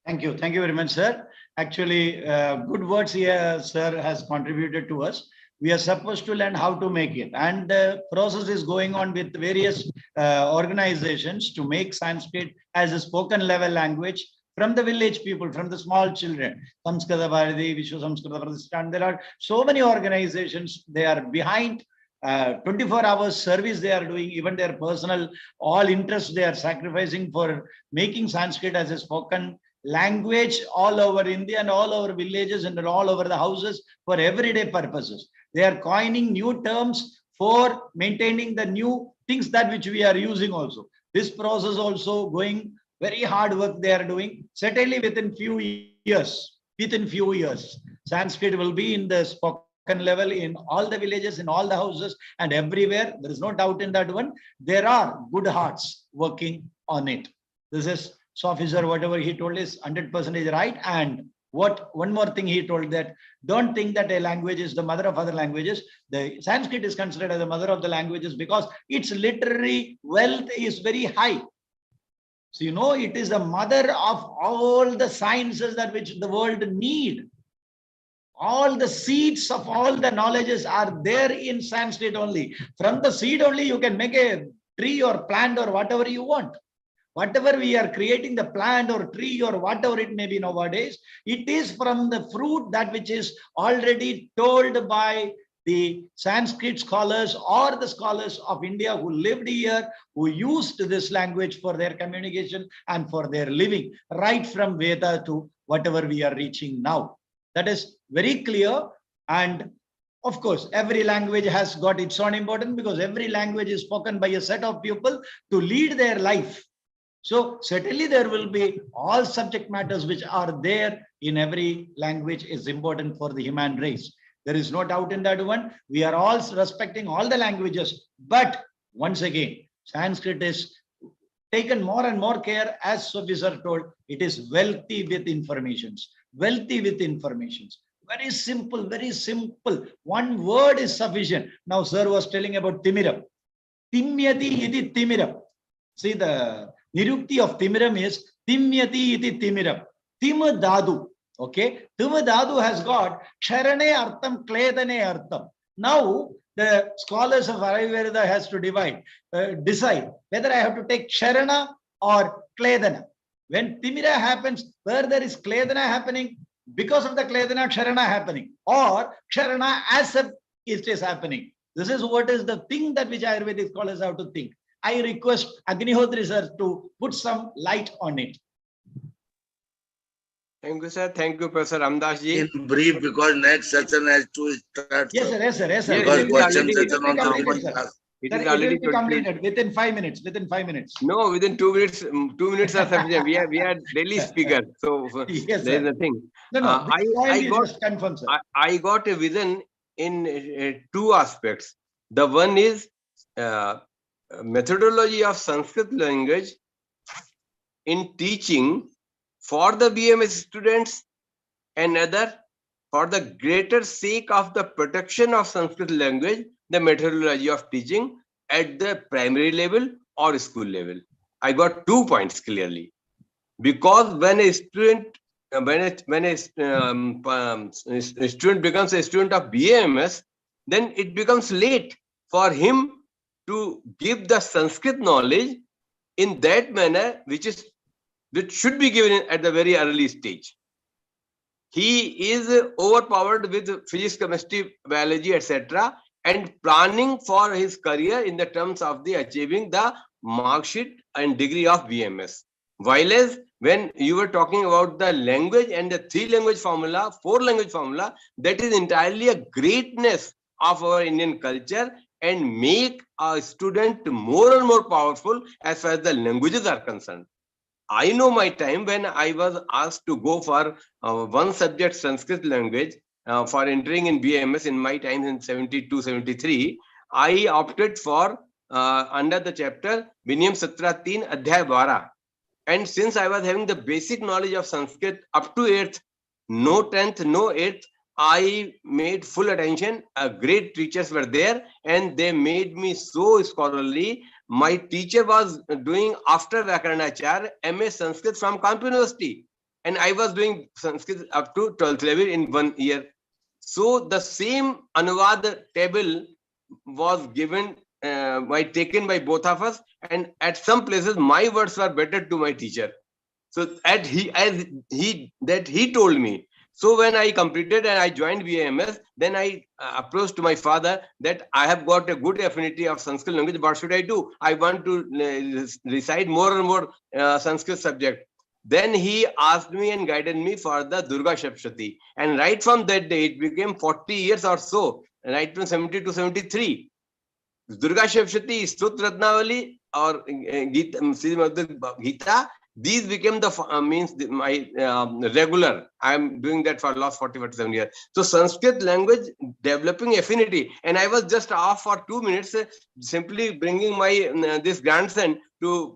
Thank you very much, sir. Actually, good words here, sir, has contributed to us. We are supposed to learn how to make it, and the process is going on with various organizations to make Sanskrit as a spoken level language from the village people, from the small children. Samskrita Bharati, VISHWA SANSKRIT DIWAS. There are so many organizations, they are behind 24 hours service they are doing, even their personal all interests they are sacrificing for making Sanskrit as a spoken language all over India and all over villages and all over the houses for everyday purposes. They are coining new terms for maintaining the new things that which we are using also. This process also going, very hard work they are doing. Certainly within few years, Sanskrit will be in the spoken level in all the villages, in all the houses and everywhere. There is no doubt in that one. There are good hearts working on it. This is officer, whatever he told is 100% right. And one more thing he told, that don't think that a language is the mother of other languages. The Sanskrit is considered as the mother of the languages because its literary wealth is very high. So you know, it is the mother of all the sciences that which the world need. All the seeds of all the knowledges are there in Sanskrit only. From the seed only you can make a tree or plant or whatever you want. Whatever we are creating, the plant or tree or whatever it may be nowadays, it is from the fruit that which is already told by the Sanskrit scholars or the scholars of India who lived here, who used this language for their communication and for their living, right from Veda to whatever we are reaching now. That is very clear. And of course, every language has got its own importance because every language is spoken by a set of people to lead their life. So certainly there will be all subject matters which are there in every language is important for the human race. There is no doubt in that one. We are all respecting all the languages. But once again, Sanskrit is taken more and more care, as Sir told, it is wealthy with informations. Wealthy with informations. Very simple, very simple. One word is sufficient. Now Sir was telling about Timiram. Timyati iti Timiram. See, the Nirukti of Timiram is Timyati iti Timiram. Tim Dadu. Okay. Tim Dadu has got Ksharane Artham, Kledane Artham. Now the scholars of Ayurveda has to decide whether I have to take Ksharana or Kledana. When Timira happens, where there is Kledana happening, because of the Kledana, Ksharana happening, or Ksharana as if it is happening. This is what is the thing that which Ayurvedic scholars have to think. I request Agnihotri sir to put some light on it. Thank you, sir. Thank you, Professor Ramdas ji. In brief, because next session has to start. Yes, sir. Yes, sir. Yes, sir. Because It question will session be also completed, sir. class. It Sir, is it already will be completed within 5 minutes. Within 5 minutes. No, within 2 minutes. 2 minutes are sufficient. We are daily speakers, so Yes, there is sir. nothing. No, I got a vision in two aspects. The one is methodology of Sanskrit language in teaching for the BMS students, and other for the greater sake of the protection of Sanskrit language, the methodology of teaching at the primary level or school level. I got 2 points clearly, because when a student student becomes a student of BAMS, then it becomes late for him to give the Sanskrit knowledge in that manner which should be given at the very early stage. He is overpowered with physics, chemistry, biology, etc., and planning for his career in the terms of the achieving the mark sheet and degree of BMS. While as when you were talking about the language and the 3-language formula, 4-language formula, that is entirely a greatness of our Indian culture and make a student more and more powerful as far as the languages are concerned. I know my time when I was asked to go for one subject Sanskrit language for entering in BMS in my time in 72, 73, I opted for under the chapter Vinayam Satra 3 Adhyay 12. And since I was having the basic knowledge of Sanskrit up to 8th, no 10th, no 8th, I made full attention. Great teachers were there and they made me so scholarly. My teacher was doing after Vyakaranachar MA Sanskrit from Kanpur University, and I was doing Sanskrit up to 12th level in 1 year. So the same Anuvad table was given taken by both of us, and at some places my words were better to my teacher. So he told me. So when I completed and I joined BAMS, then I approached to my father that I have got a good affinity of Sanskrit language. What should I do? I want to recite more and more Sanskrit subject. Then he asked me and guided me for the Durga Shapshati. And right from that day, it became 40 years or so, right from 70 to 73. Durga Shapshati, Stut Ratnavali or Gita, these became the my regular. I am doing that for the last 47 years. So Sanskrit language developing affinity, and I was just off for 2 minutes, simply bringing my this grandson to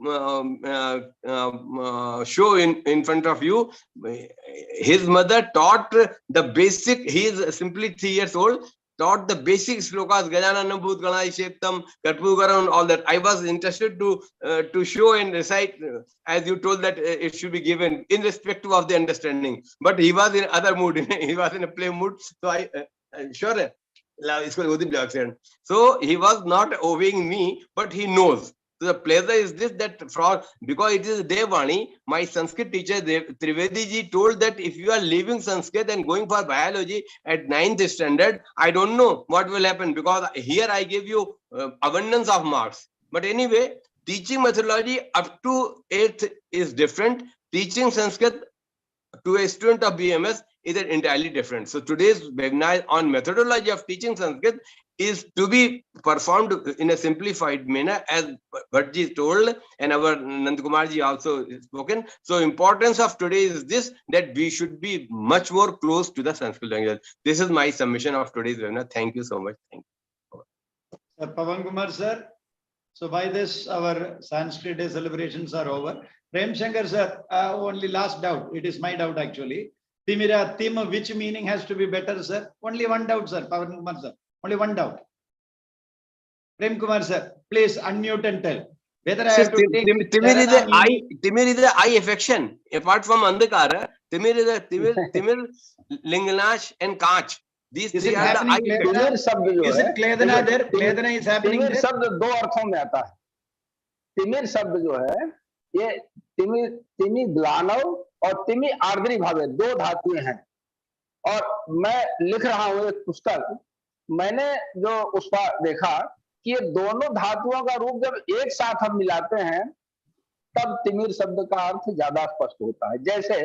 show in front of you. His mother taught the basic. He is simply 3 years old. taught the basic slokas, Gajananam Bhutgana Shektam, Katpugaram, all that. I was interested to show and recite, as you told that it should be given, irrespective of the understanding. But he was in other mood, he was in a play mood. So sure. So he was not obeying me, but he knows. So the pleasure is this, that because it is Devani, my Sanskrit teacher Trivedi ji told that if you are leaving Sanskrit and going for biology at 9th standard, I don't know what will happen, because here I give you abundance of marks. But anyway, teaching methodology up to 8th is different. Teaching Sanskrit to a student of BMS is entirely different. So today's webinar on methodology of teaching Sanskrit is to be performed in a simplified manner, as Bhattji told, and our Nandakumar ji also spoken. So importance of today is this, that we should be much more close to the Sanskrit language. This is my submission of today's webinar. Thank you so much. Thank you. Sir Pavan Kumar sir. So by this, our Sanskrit Day celebrations are over. Premchandra sir, only last doubt. It is my doubt actually. Timira, Tim, which meaning has to be better, sir? Only one doubt, sir. Pavan Kumar sir. Only one doubt. Prem Kumar sir, please unmute and tell whether I have to take Timir is the eye affection. Apart from Andhakara, Timir is the Timir, Linganash and Kach. These three are the eye affection. Is it Kledana there? Kledana is happening there? शब्द दो अर्थों में आता है. तिमिर शब्द जो है, ये तिमि ग्लानव और तिमि आर्द्री भावे दो धातुएं हैं. और मैं लिख रहा हूं एक पुस्तक, मैंने जो उस पर देखा कि ये दोनों धातुओं का रूप जब एक साथ हम मिलाते हैं, तब तिमिर शब्द का अर्थ ज्यादा स्पष्ट होता है. जैसे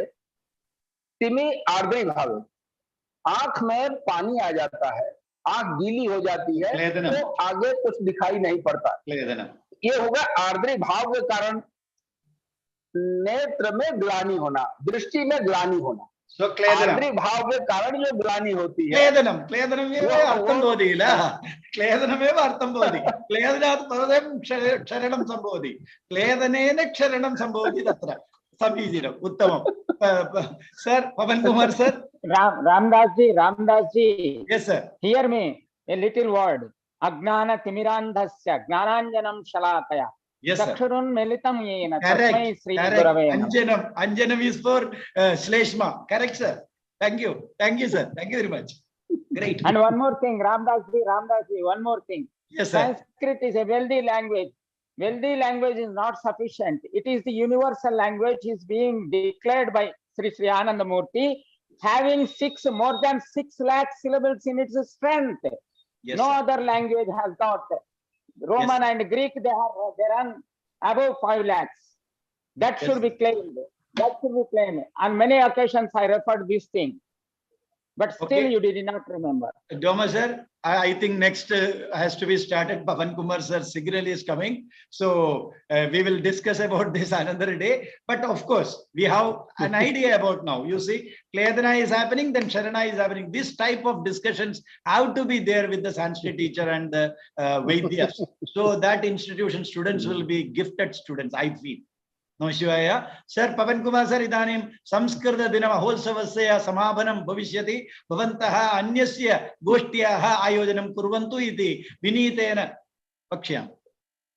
तिमि आर्द्री भावे, आंख में पानी आ जाता है, आंख गीली हो जाती है, तो आगे कुछ दिखाई नहीं पड़ता. ये होगा आर्द्री भाव के कारण नेत्र में ग्लानि होना, दृष्टि में ग्लानि होना. आर्द्री भाव के कारण जो ग्लानि होती है, क्लेदनमेव अर्थं भवति किल, क्लेदनमेव अर्थं भवति. क्लेदनात् परं क्षरणं सम्भवति, क्लेदनेन क्षरणं सम्भवति. तत्र समीचीनम्, उत्तमं. Sir Pawan Kumar sir. Ramdas ji. Yes sir. Hear me a little word. Agnana timirandhasya gnananjanam shalataya. Yes, sir. Chakshurun melitam yena. Correct. Anjanam is for Shleshma. Correct, sir. Thank you. Thank you, sir. Thank you very much. Great. And one more thing, Ramdas ji, one more thing. Yes, sir. Sanskrit is a wealthy language. Wealthy language is not sufficient. It is the universal language is being declared by Sri Anandamurti, having more than 6 lakh syllables in its strength. Yes, no sir. other language has not. Roman and Greek, they run above 5 lakhs. That should be claimed. That should be claimed. On many occasions, I referred this thing. But still, you did not remember. Doma sir, I think next has to be started. Pavan Kumar sir signal is coming. So we will discuss about this another day. But of course, we have an idea about now. You see, Kledana is happening, then Sharana is happening. This type of discussions have to be there with the Sanskrit teacher and the Vaidyas. So that institution students will be gifted students, I feel. No Shivaya. Sir Pavan Kumar sir idanim Samskrita Dina Maholsavasya Samapanam Bhavishyati Bhavantaha Anyasya Goshtyaha Ayojanam Kurvantu iti Vinitena Pakshya.